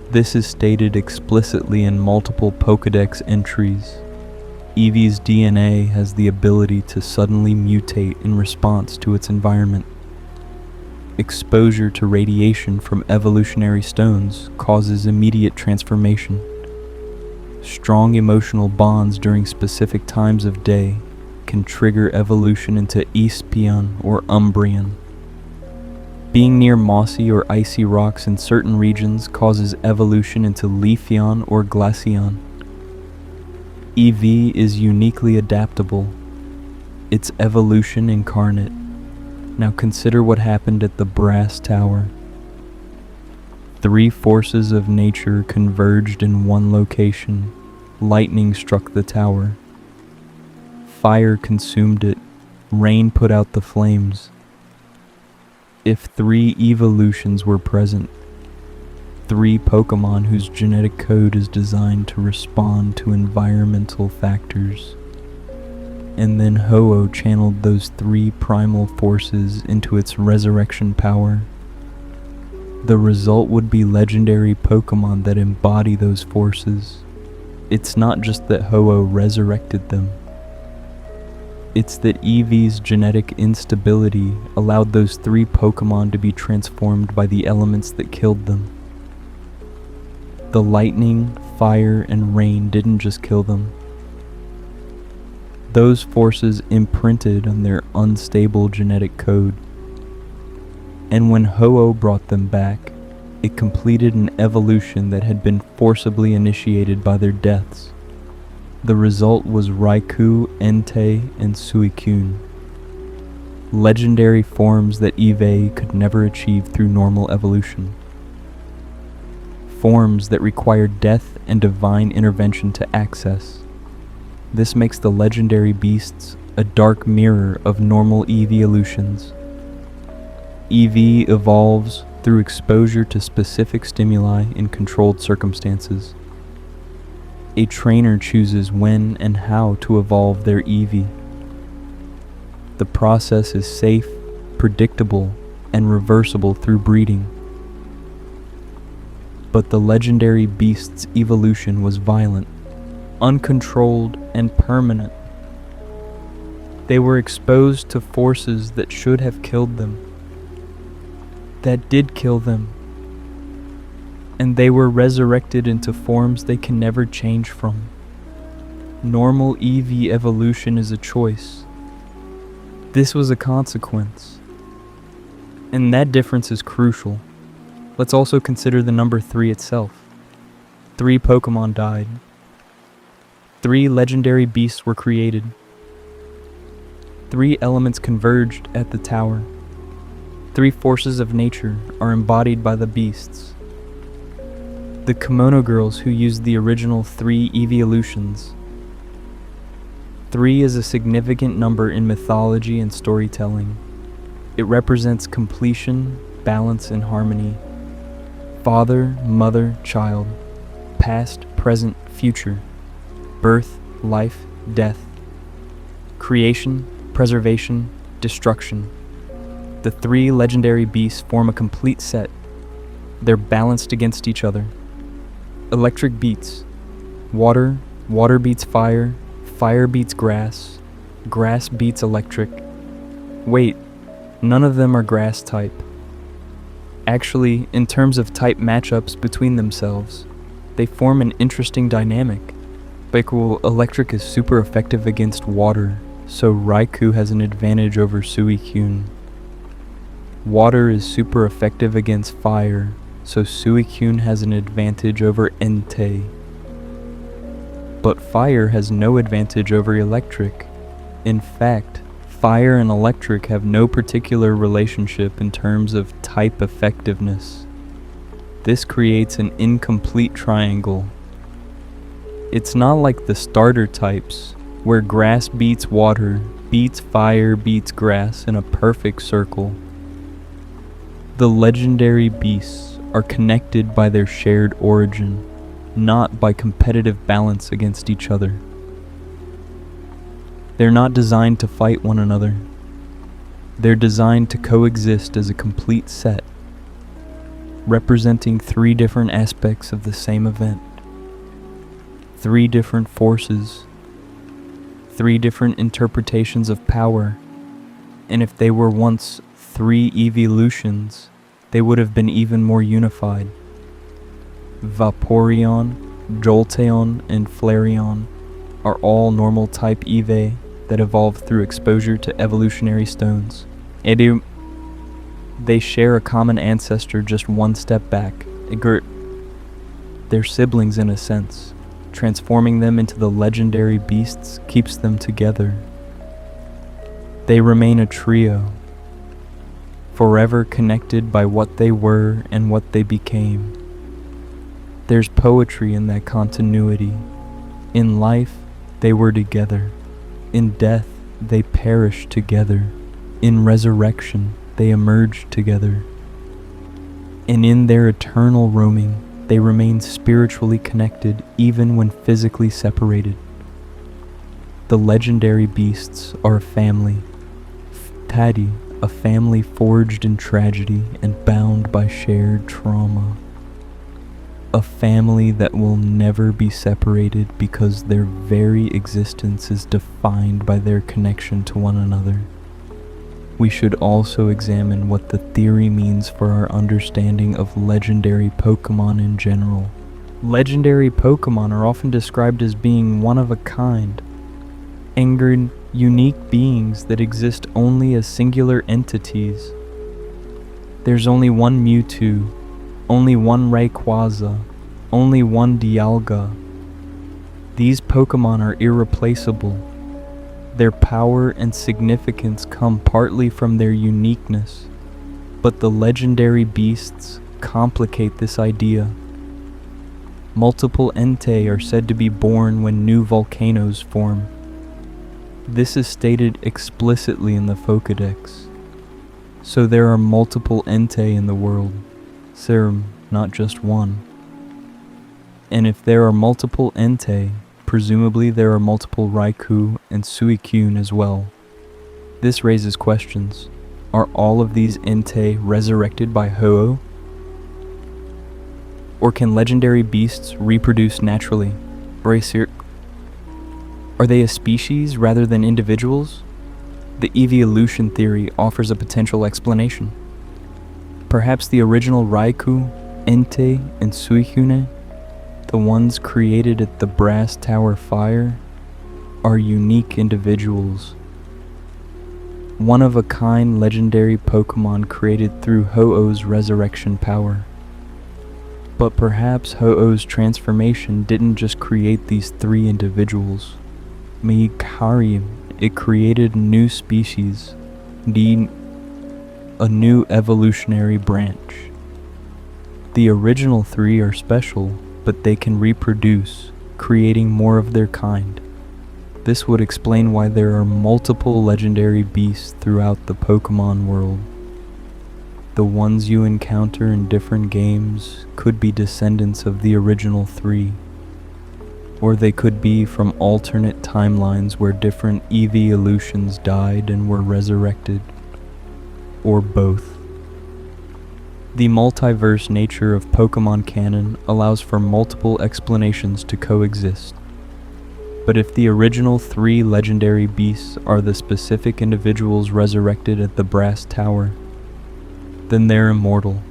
This is stated explicitly in multiple Pokédex entries. Eevee's DNA has the ability to suddenly mutate in response to its environment. Exposure to radiation from evolutionary stones causes immediate transformation. Strong emotional bonds during specific times of day can trigger evolution into Eeveelution or Umbreon. Being near mossy or icy rocks in certain regions causes evolution into Leafeon or Glaceon. Eevee is uniquely adaptable. It's evolution incarnate. Now consider what happened at the Brass Tower. 3 forces of nature converged in one location. Lightning struck the tower. Fire consumed it. Rain put out the flames. If 3 Eeveelutions were present, 3 Pokémon whose genetic code is designed to respond to environmental factors, and then Ho-Oh channeled those 3 primal forces into its resurrection power, the result would be legendary Pokémon that embody those forces. It's not just that Ho-Oh resurrected them. It's that Eevee's genetic instability allowed those 3 Pokémon to be transformed by the elements that killed them. The lightning, fire, and rain didn't just kill them. Those forces imprinted on their unstable genetic code. And when Ho-Oh brought them back, it completed an evolution that had been forcibly initiated by their deaths. The result was Raikou, Entei, and Suicune, legendary forms that Eevee could never achieve through normal evolution. Forms that require death and divine intervention to access. This makes the legendary beasts a dark mirror of normal Eeveelutions. Eevee evolves through exposure to specific stimuli in controlled circumstances. A trainer chooses when and how to evolve their Eevee. The process is safe, predictable, and reversible through breeding. But the legendary beast's evolution was violent, uncontrolled, and permanent. They were exposed to forces that should have killed them, that did kill them, and they were resurrected into forms they can never change from. Normal Eevee evolution is a choice. This was a consequence. And that difference is crucial. Let's also consider the number 3 itself. 3 Pokémon died. 3 legendary beasts were created. 3 elements converged at the tower. 3 forces of nature are embodied by the beasts. The Kimono Girls who used the original 3 Eeveelutions. 3 is a significant number in mythology and storytelling. It represents completion, balance, and harmony. Father, mother, child. Past, present, future. Birth, life, death. Creation, preservation, destruction. The 3 legendary beasts form a complete set. They're balanced against each other. Electric beats. Water, water beats fire, fire beats grass, grass beats electric. Wait, none of them are grass type. Actually, in terms of type matchups between themselves, they form an interesting dynamic. Electric is super effective against water, so Raikou has an advantage over Suicune. Water is super effective against fire, so Suicune has an advantage over Entei. But fire has no advantage over electric. In fact, fire and electric have no particular relationship in terms of type effectiveness. This creates an incomplete triangle. It's not like the starter types, where grass beats water, beats fire, beats grass in a perfect circle. The legendary beasts are connected by their shared origin, not by competitive balance against each other. They're not designed to fight one another. They're designed to coexist as a complete set, representing three different aspects of the same event. Three different forces, three different interpretations of power, and if they were once three Eeveelutions, they would have been even more unified. Vaporeon, Jolteon, and Flareon are all normal type Eevee that evolved through exposure to evolutionary stones. They share a common ancestor just one step back. They're siblings in a sense. Transforming them into the legendary beasts keeps them together. They remain a trio, forever connected by what they were and what they became. There's poetry in that continuity. In life, they were together. In death, they perished together. In resurrection, they emerged together. And in their eternal roaming, they remain spiritually connected even when physically separated. The legendary beasts are a family. Taddy, a family forged in tragedy and bound by shared trauma. A family that will never be separated because their very existence is defined by their connection to one another. We should also examine what the theory means for our understanding of legendary Pokémon in general. Legendary Pokémon are often described as being one of a kind, angered, unique beings that exist only as singular entities. There's only one Mewtwo, only one Rayquaza, only one Dialga. These Pokémon are irreplaceable. Their power and significance come partly from their uniqueness, but the legendary beasts complicate this idea. Multiple Entei are said to be born when new volcanoes form. This is stated explicitly in the Pokédex. So there are multiple Entei in the world, Serum, not just one. And if there are multiple Entei, presumably there are multiple Raikou and Suicune as well. This raises questions. Are all of these Entei resurrected by Ho-Oh? Or can legendary beasts reproduce naturally? Are they a species rather than individuals? The Eeveelution theory offers a potential explanation. Perhaps the original Raikou, Entei, and Suicune, the ones created at the Brass Tower Fire, are unique individuals. One-of-a-kind legendary Pokémon created through Ho-Oh's resurrection power. But perhaps Ho-Oh's transformation didn't just create these three individuals. It created a new species, a new evolutionary branch. The original three are special, but they can reproduce, creating more of their kind. This would explain why there are multiple legendary beasts throughout the Pokémon world. The ones you encounter in different games could be descendants of the original three, or they could be from alternate timelines where different Eeveelutions died and were resurrected, or both. The multiverse nature of Pokémon canon allows for multiple explanations to coexist. But if the original three legendary beasts are the specific individuals resurrected at the Brass Tower, then they're immortal.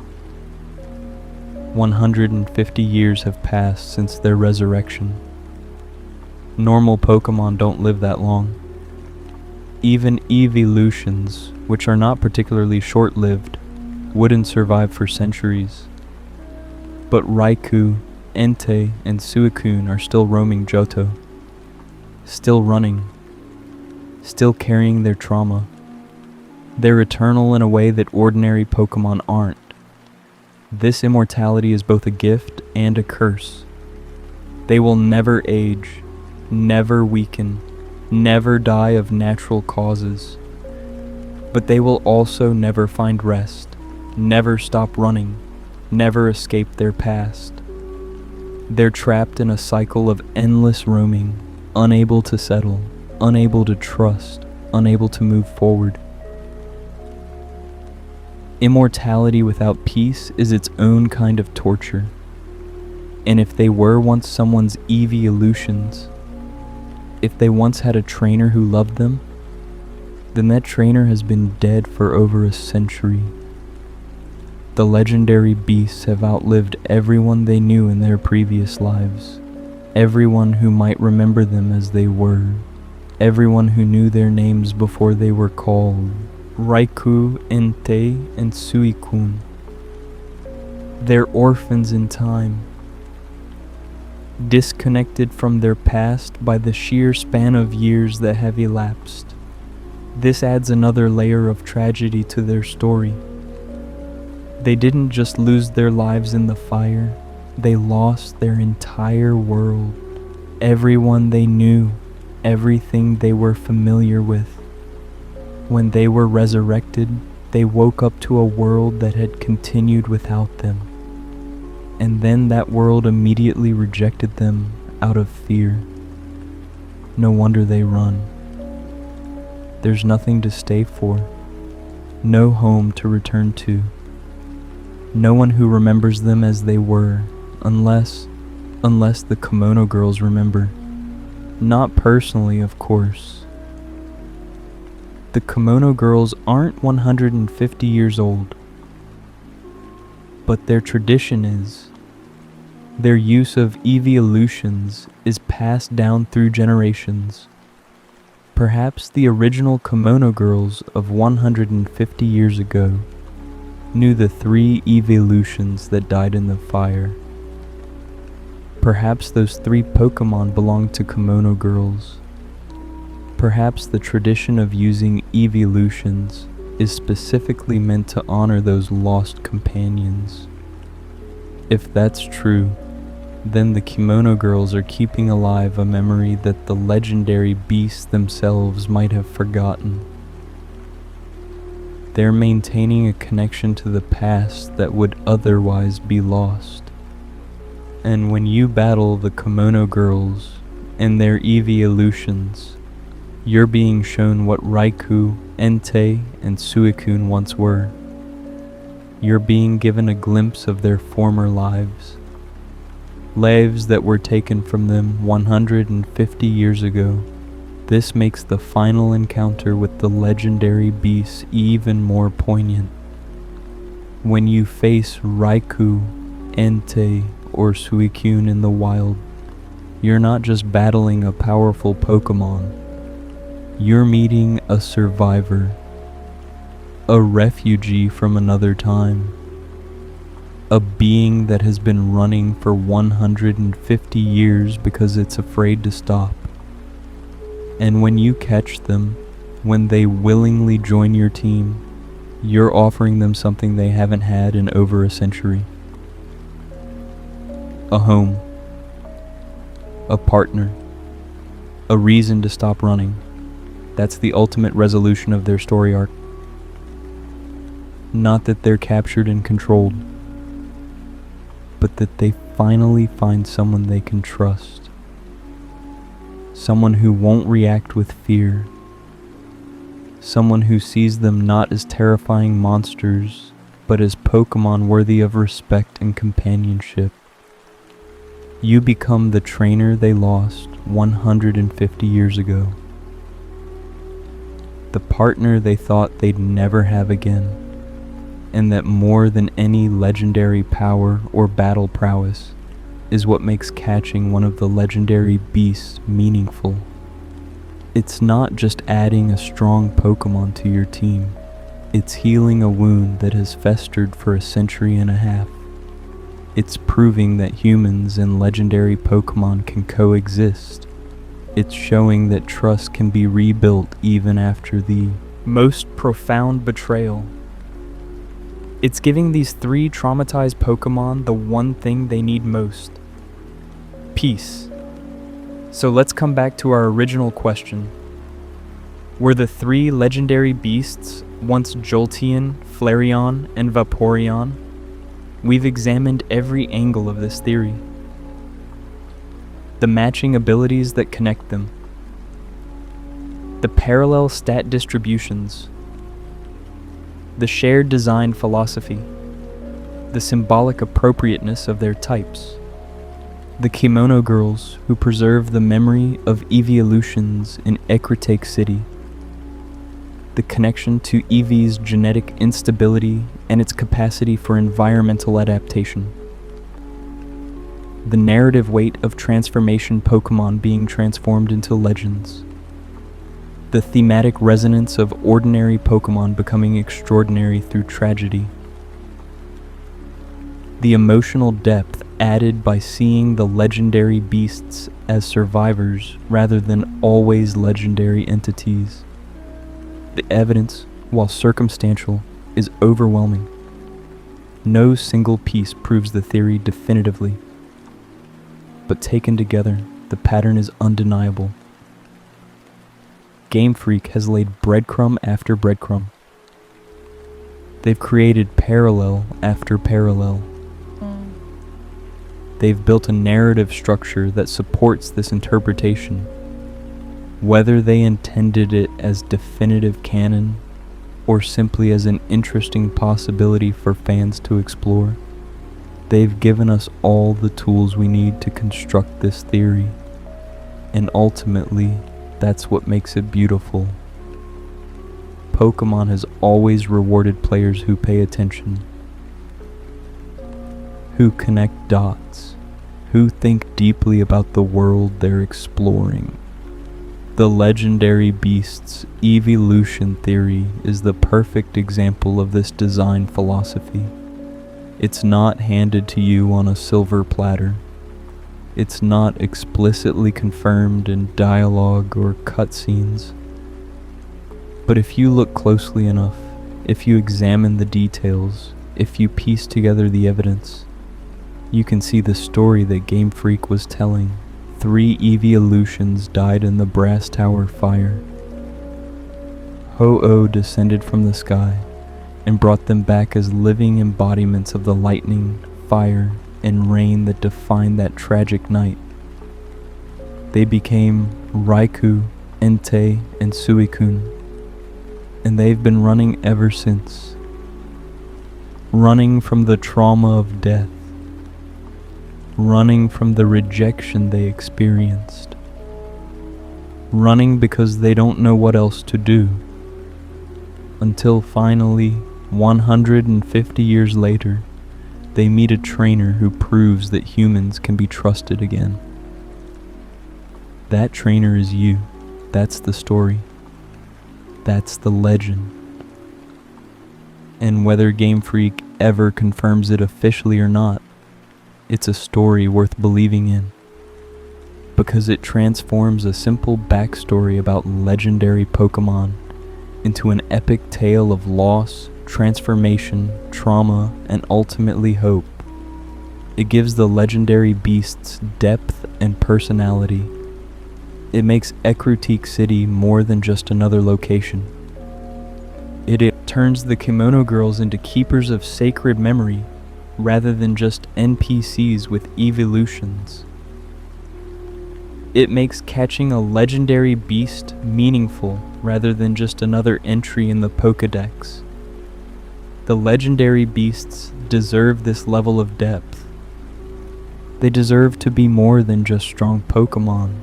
150 years have passed since their resurrection. Normal Pokémon don't live that long. Even Eeveelutions, which are not particularly short-lived, wouldn't survive for centuries. But Raikou, Entei, and Suicune are still roaming Johto, still running, still carrying their trauma. They're eternal in a way that ordinary Pokémon aren't. This immortality is both a gift and a curse. They will never age, never weaken, never die of natural causes. But they will also never find rest, never stop running, never escape their past. They're trapped in a cycle of endless roaming, unable to settle, unable to trust, unable to move forward. Immortality without peace is its own kind of torture. And if they were once someone's Eeveelutions, if they once had a trainer who loved them, then that trainer has been dead for over a century. The legendary beasts have outlived everyone they knew in their previous lives, everyone who might remember them as they were, everyone who knew their names before they were called. Raikou Entei Suicune. They're orphans in time, disconnected from their past by the sheer span of years that have elapsed. This adds another layer of tragedy to their story. They didn't just lose their lives in the fire, they lost their entire world, everyone they knew, everything they were familiar with. When they were resurrected, they woke up to a world that had continued without them. And then that world immediately rejected them out of fear. No wonder they run. There's nothing to stay for, no home to return to, no one who remembers them as they were, unless the kimono girls remember. Not personally, of course. The kimono girls aren't 150 years old, but their tradition is. Their use of Eeveelutions is passed down through generations. Perhaps the original kimono girls of 150 years ago knew the 3 Eeveelutions that died in the fire. Perhaps those 3 Pokémon belonged to kimono girls. Perhaps the tradition of using Eeveelutions is specifically meant to honor those lost companions. If that's true, then the kimono girls are keeping alive a memory that the legendary beasts themselves might have forgotten. They're maintaining a connection to the past that would otherwise be lost. And when you battle the kimono girls and their Eeveelutions, you're being shown what Raikou, Entei, and Suicune once were. You're being given a glimpse of their former lives. Lives that were taken from them 150 years ago. This makes the final encounter with the legendary beasts even more poignant. When you face Raikou, Entei, or Suicune in the wild, you're not just battling a powerful Pokémon. You're meeting a survivor, a refugee from another time, a being that has been running for 150 years because it's afraid to stop. And when you catch them, when they willingly join your team, you're offering them something they haven't had in over a century. A home, a partner, a reason to stop running. That's the ultimate resolution of their story arc. Not that they're captured and controlled, but that they finally find someone they can trust. Someone who won't react with fear. Someone who sees them not as terrifying monsters, but as Pokémon worthy of respect and companionship. You become the trainer they lost 150 years ago. The partner they thought they'd never have again, and that more than any legendary power or battle prowess is what makes catching one of the legendary beasts meaningful. It's not just adding a strong Pokémon to your team, it's healing a wound that has festered for a century and a half. It's proving that humans and legendary Pokémon can coexist. It's showing that trust can be rebuilt even after the most profound betrayal. It's giving these 3 traumatized Pokémon the one thing they need most: peace. So let's come back to our original question. Were the 3 legendary beasts once Jolteon, Flareon, and Vaporeon? We've examined every angle of this theory. The matching abilities that connect them. The parallel stat distributions. The shared design philosophy. The symbolic appropriateness of their types. The kimono girls who preserve the memory of Eeveelutions in Ecruteak City. The connection to Eevee's genetic instability and its capacity for environmental adaptation. The narrative weight of transformation Pokémon being transformed into legends. The thematic resonance of ordinary Pokémon becoming extraordinary through tragedy. The emotional depth added by seeing the legendary beasts as survivors rather than always legendary entities. The evidence, while circumstantial, is overwhelming. No single piece proves the theory definitively, but taken together, the pattern is undeniable. Game Freak has laid breadcrumb after breadcrumb. They've created parallel after parallel. They've built a narrative structure that supports this interpretation. Whether they intended it as definitive canon or simply as an interesting possibility for fans to explore, they've given us all the tools we need to construct this theory, and ultimately, that's what makes it beautiful. Pokémon has always rewarded players who pay attention, who connect dots, who think deeply about the world they're exploring. The legendary beast's evolution theory is the perfect example of this design philosophy. It's not handed to you on a silver platter. It's not explicitly confirmed in dialogue or cutscenes. But if you look closely enough, if you examine the details, if you piece together the evidence, you can see the story that Game Freak was telling. 3 Eeveelutions died in the Brass Tower fire. Ho-Oh descended from the sky and brought them back as living embodiments of the lightning, fire, and rain that defined that tragic night. They became Raikou, Entei, and Suicune, and they've been running ever since. Running from the trauma of death. Running from the rejection they experienced. Running because they don't know what else to do. Until finally, 150 years later, they meet a trainer who proves that humans can be trusted again. That trainer is you. That's the story. That's the legend. And whether Game Freak ever confirms it officially or not, it's a story worth believing in, because it transforms a simple backstory about legendary Pokémon into an epic tale of loss, transformation, trauma, and ultimately hope. It gives the legendary beasts depth and personality. It makes Ecruteak City more than just another location. It turns the Kimono Girls into keepers of sacred memory rather than just NPCs with evolutions. It makes catching a legendary beast meaningful rather than just another entry in the Pokédex. The legendary beasts deserve this level of depth. They deserve to be more than just strong Pokémon.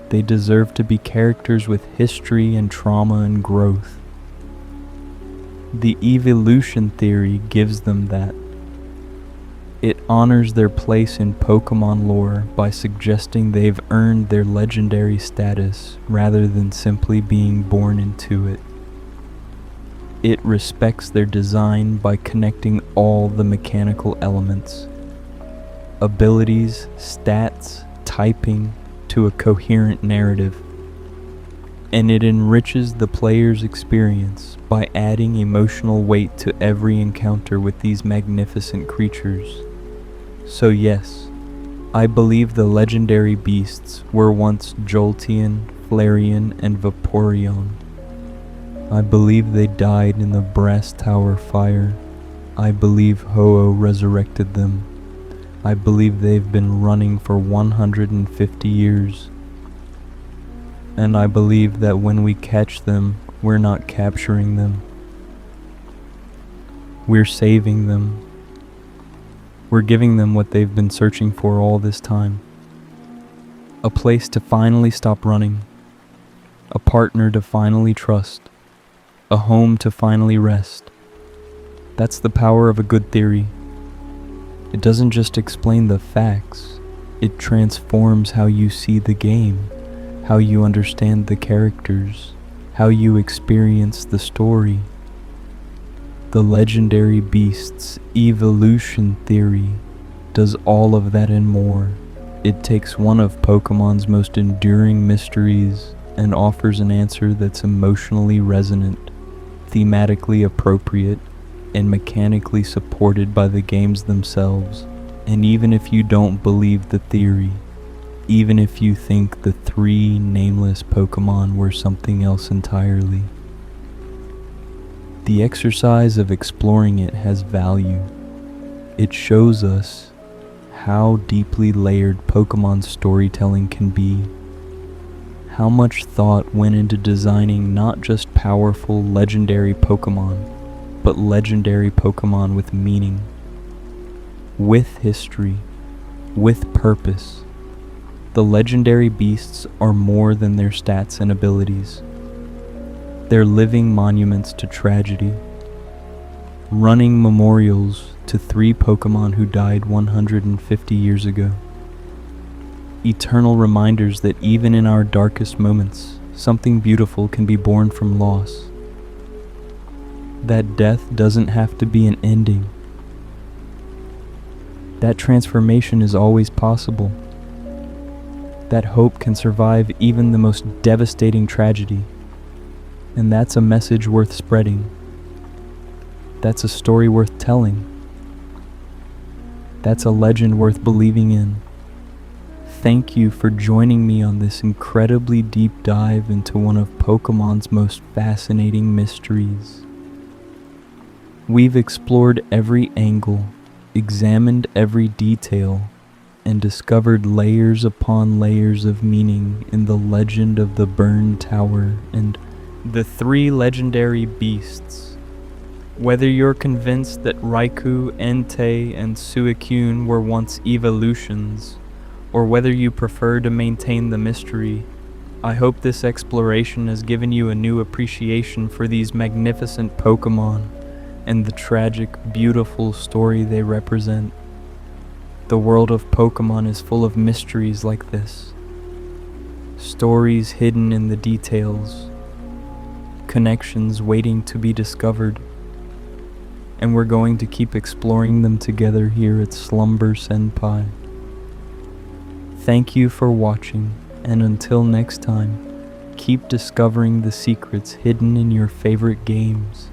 They deserve to be characters with history and trauma and growth. The evolution theory gives them that. It honors their place in Pokémon lore by suggesting they've earned their legendary status rather than simply being born into it. It respects their design by connecting all the mechanical elements, abilities, stats, typing, to a coherent narrative. and it enriches the player's experience by adding emotional weight to every encounter with these magnificent creatures. So yes, I believe the legendary beasts were once Jolteon, Flareon, and Vaporeon. I believe they died in the Brass Tower fire. I believe Ho-Oh resurrected them. I believe they've been running for 150 years. And I believe that when we catch them, we're not capturing them. We're saving them. We're giving them what they've been searching for all this time. A place to finally stop running. A partner to finally trust. A home to finally rest. That's the power of a good theory. It doesn't just explain the facts. It transforms how you see the game, how you understand the characters, how you experience the story. The legendary beasts evolution theory does all of that and more. It takes one of Pokemon's most enduring mysteries and offers an answer that's emotionally resonant, thematically appropriate, and mechanically supported by the games themselves. And even if you don't believe the theory, even if you think the 3 nameless Pokémon were something else entirely, the exercise of exploring it has value. It shows us how deeply layered Pokémon storytelling can be, how much thought went into designing not just powerful legendary Pokémon, but legendary Pokémon with meaning, with history, with purpose. The legendary beasts are more than their stats and abilities. They're living monuments to tragedy, running memorials to 3 Pokémon who died 150 years ago. Eternal reminders that even in our darkest moments, something beautiful can be born from loss. That death doesn't have to be an ending. That transformation is always possible. That hope can survive even the most devastating tragedy. And that's a message worth spreading. That's a story worth telling. That's a legend worth believing in. Thank you for joining me on this incredibly deep dive into one of Pokemon's most fascinating mysteries. We've explored every angle, examined every detail, and discovered layers upon layers of meaning in the legend of the Burned Tower and the 3 legendary beasts. Whether you're convinced that Raikou, Entei, and Suicune were once evolutions, or whether you prefer to maintain the mystery, I hope this exploration has given you a new appreciation for these magnificent Pokémon and the tragic, beautiful story they represent. The world of Pokémon is full of mysteries like this. Stories hidden in the details. Connections waiting to be discovered. And we're going to keep exploring them together here at Slumber Senpai. Thank you for watching, and until next time, keep discovering the secrets hidden in your favorite games.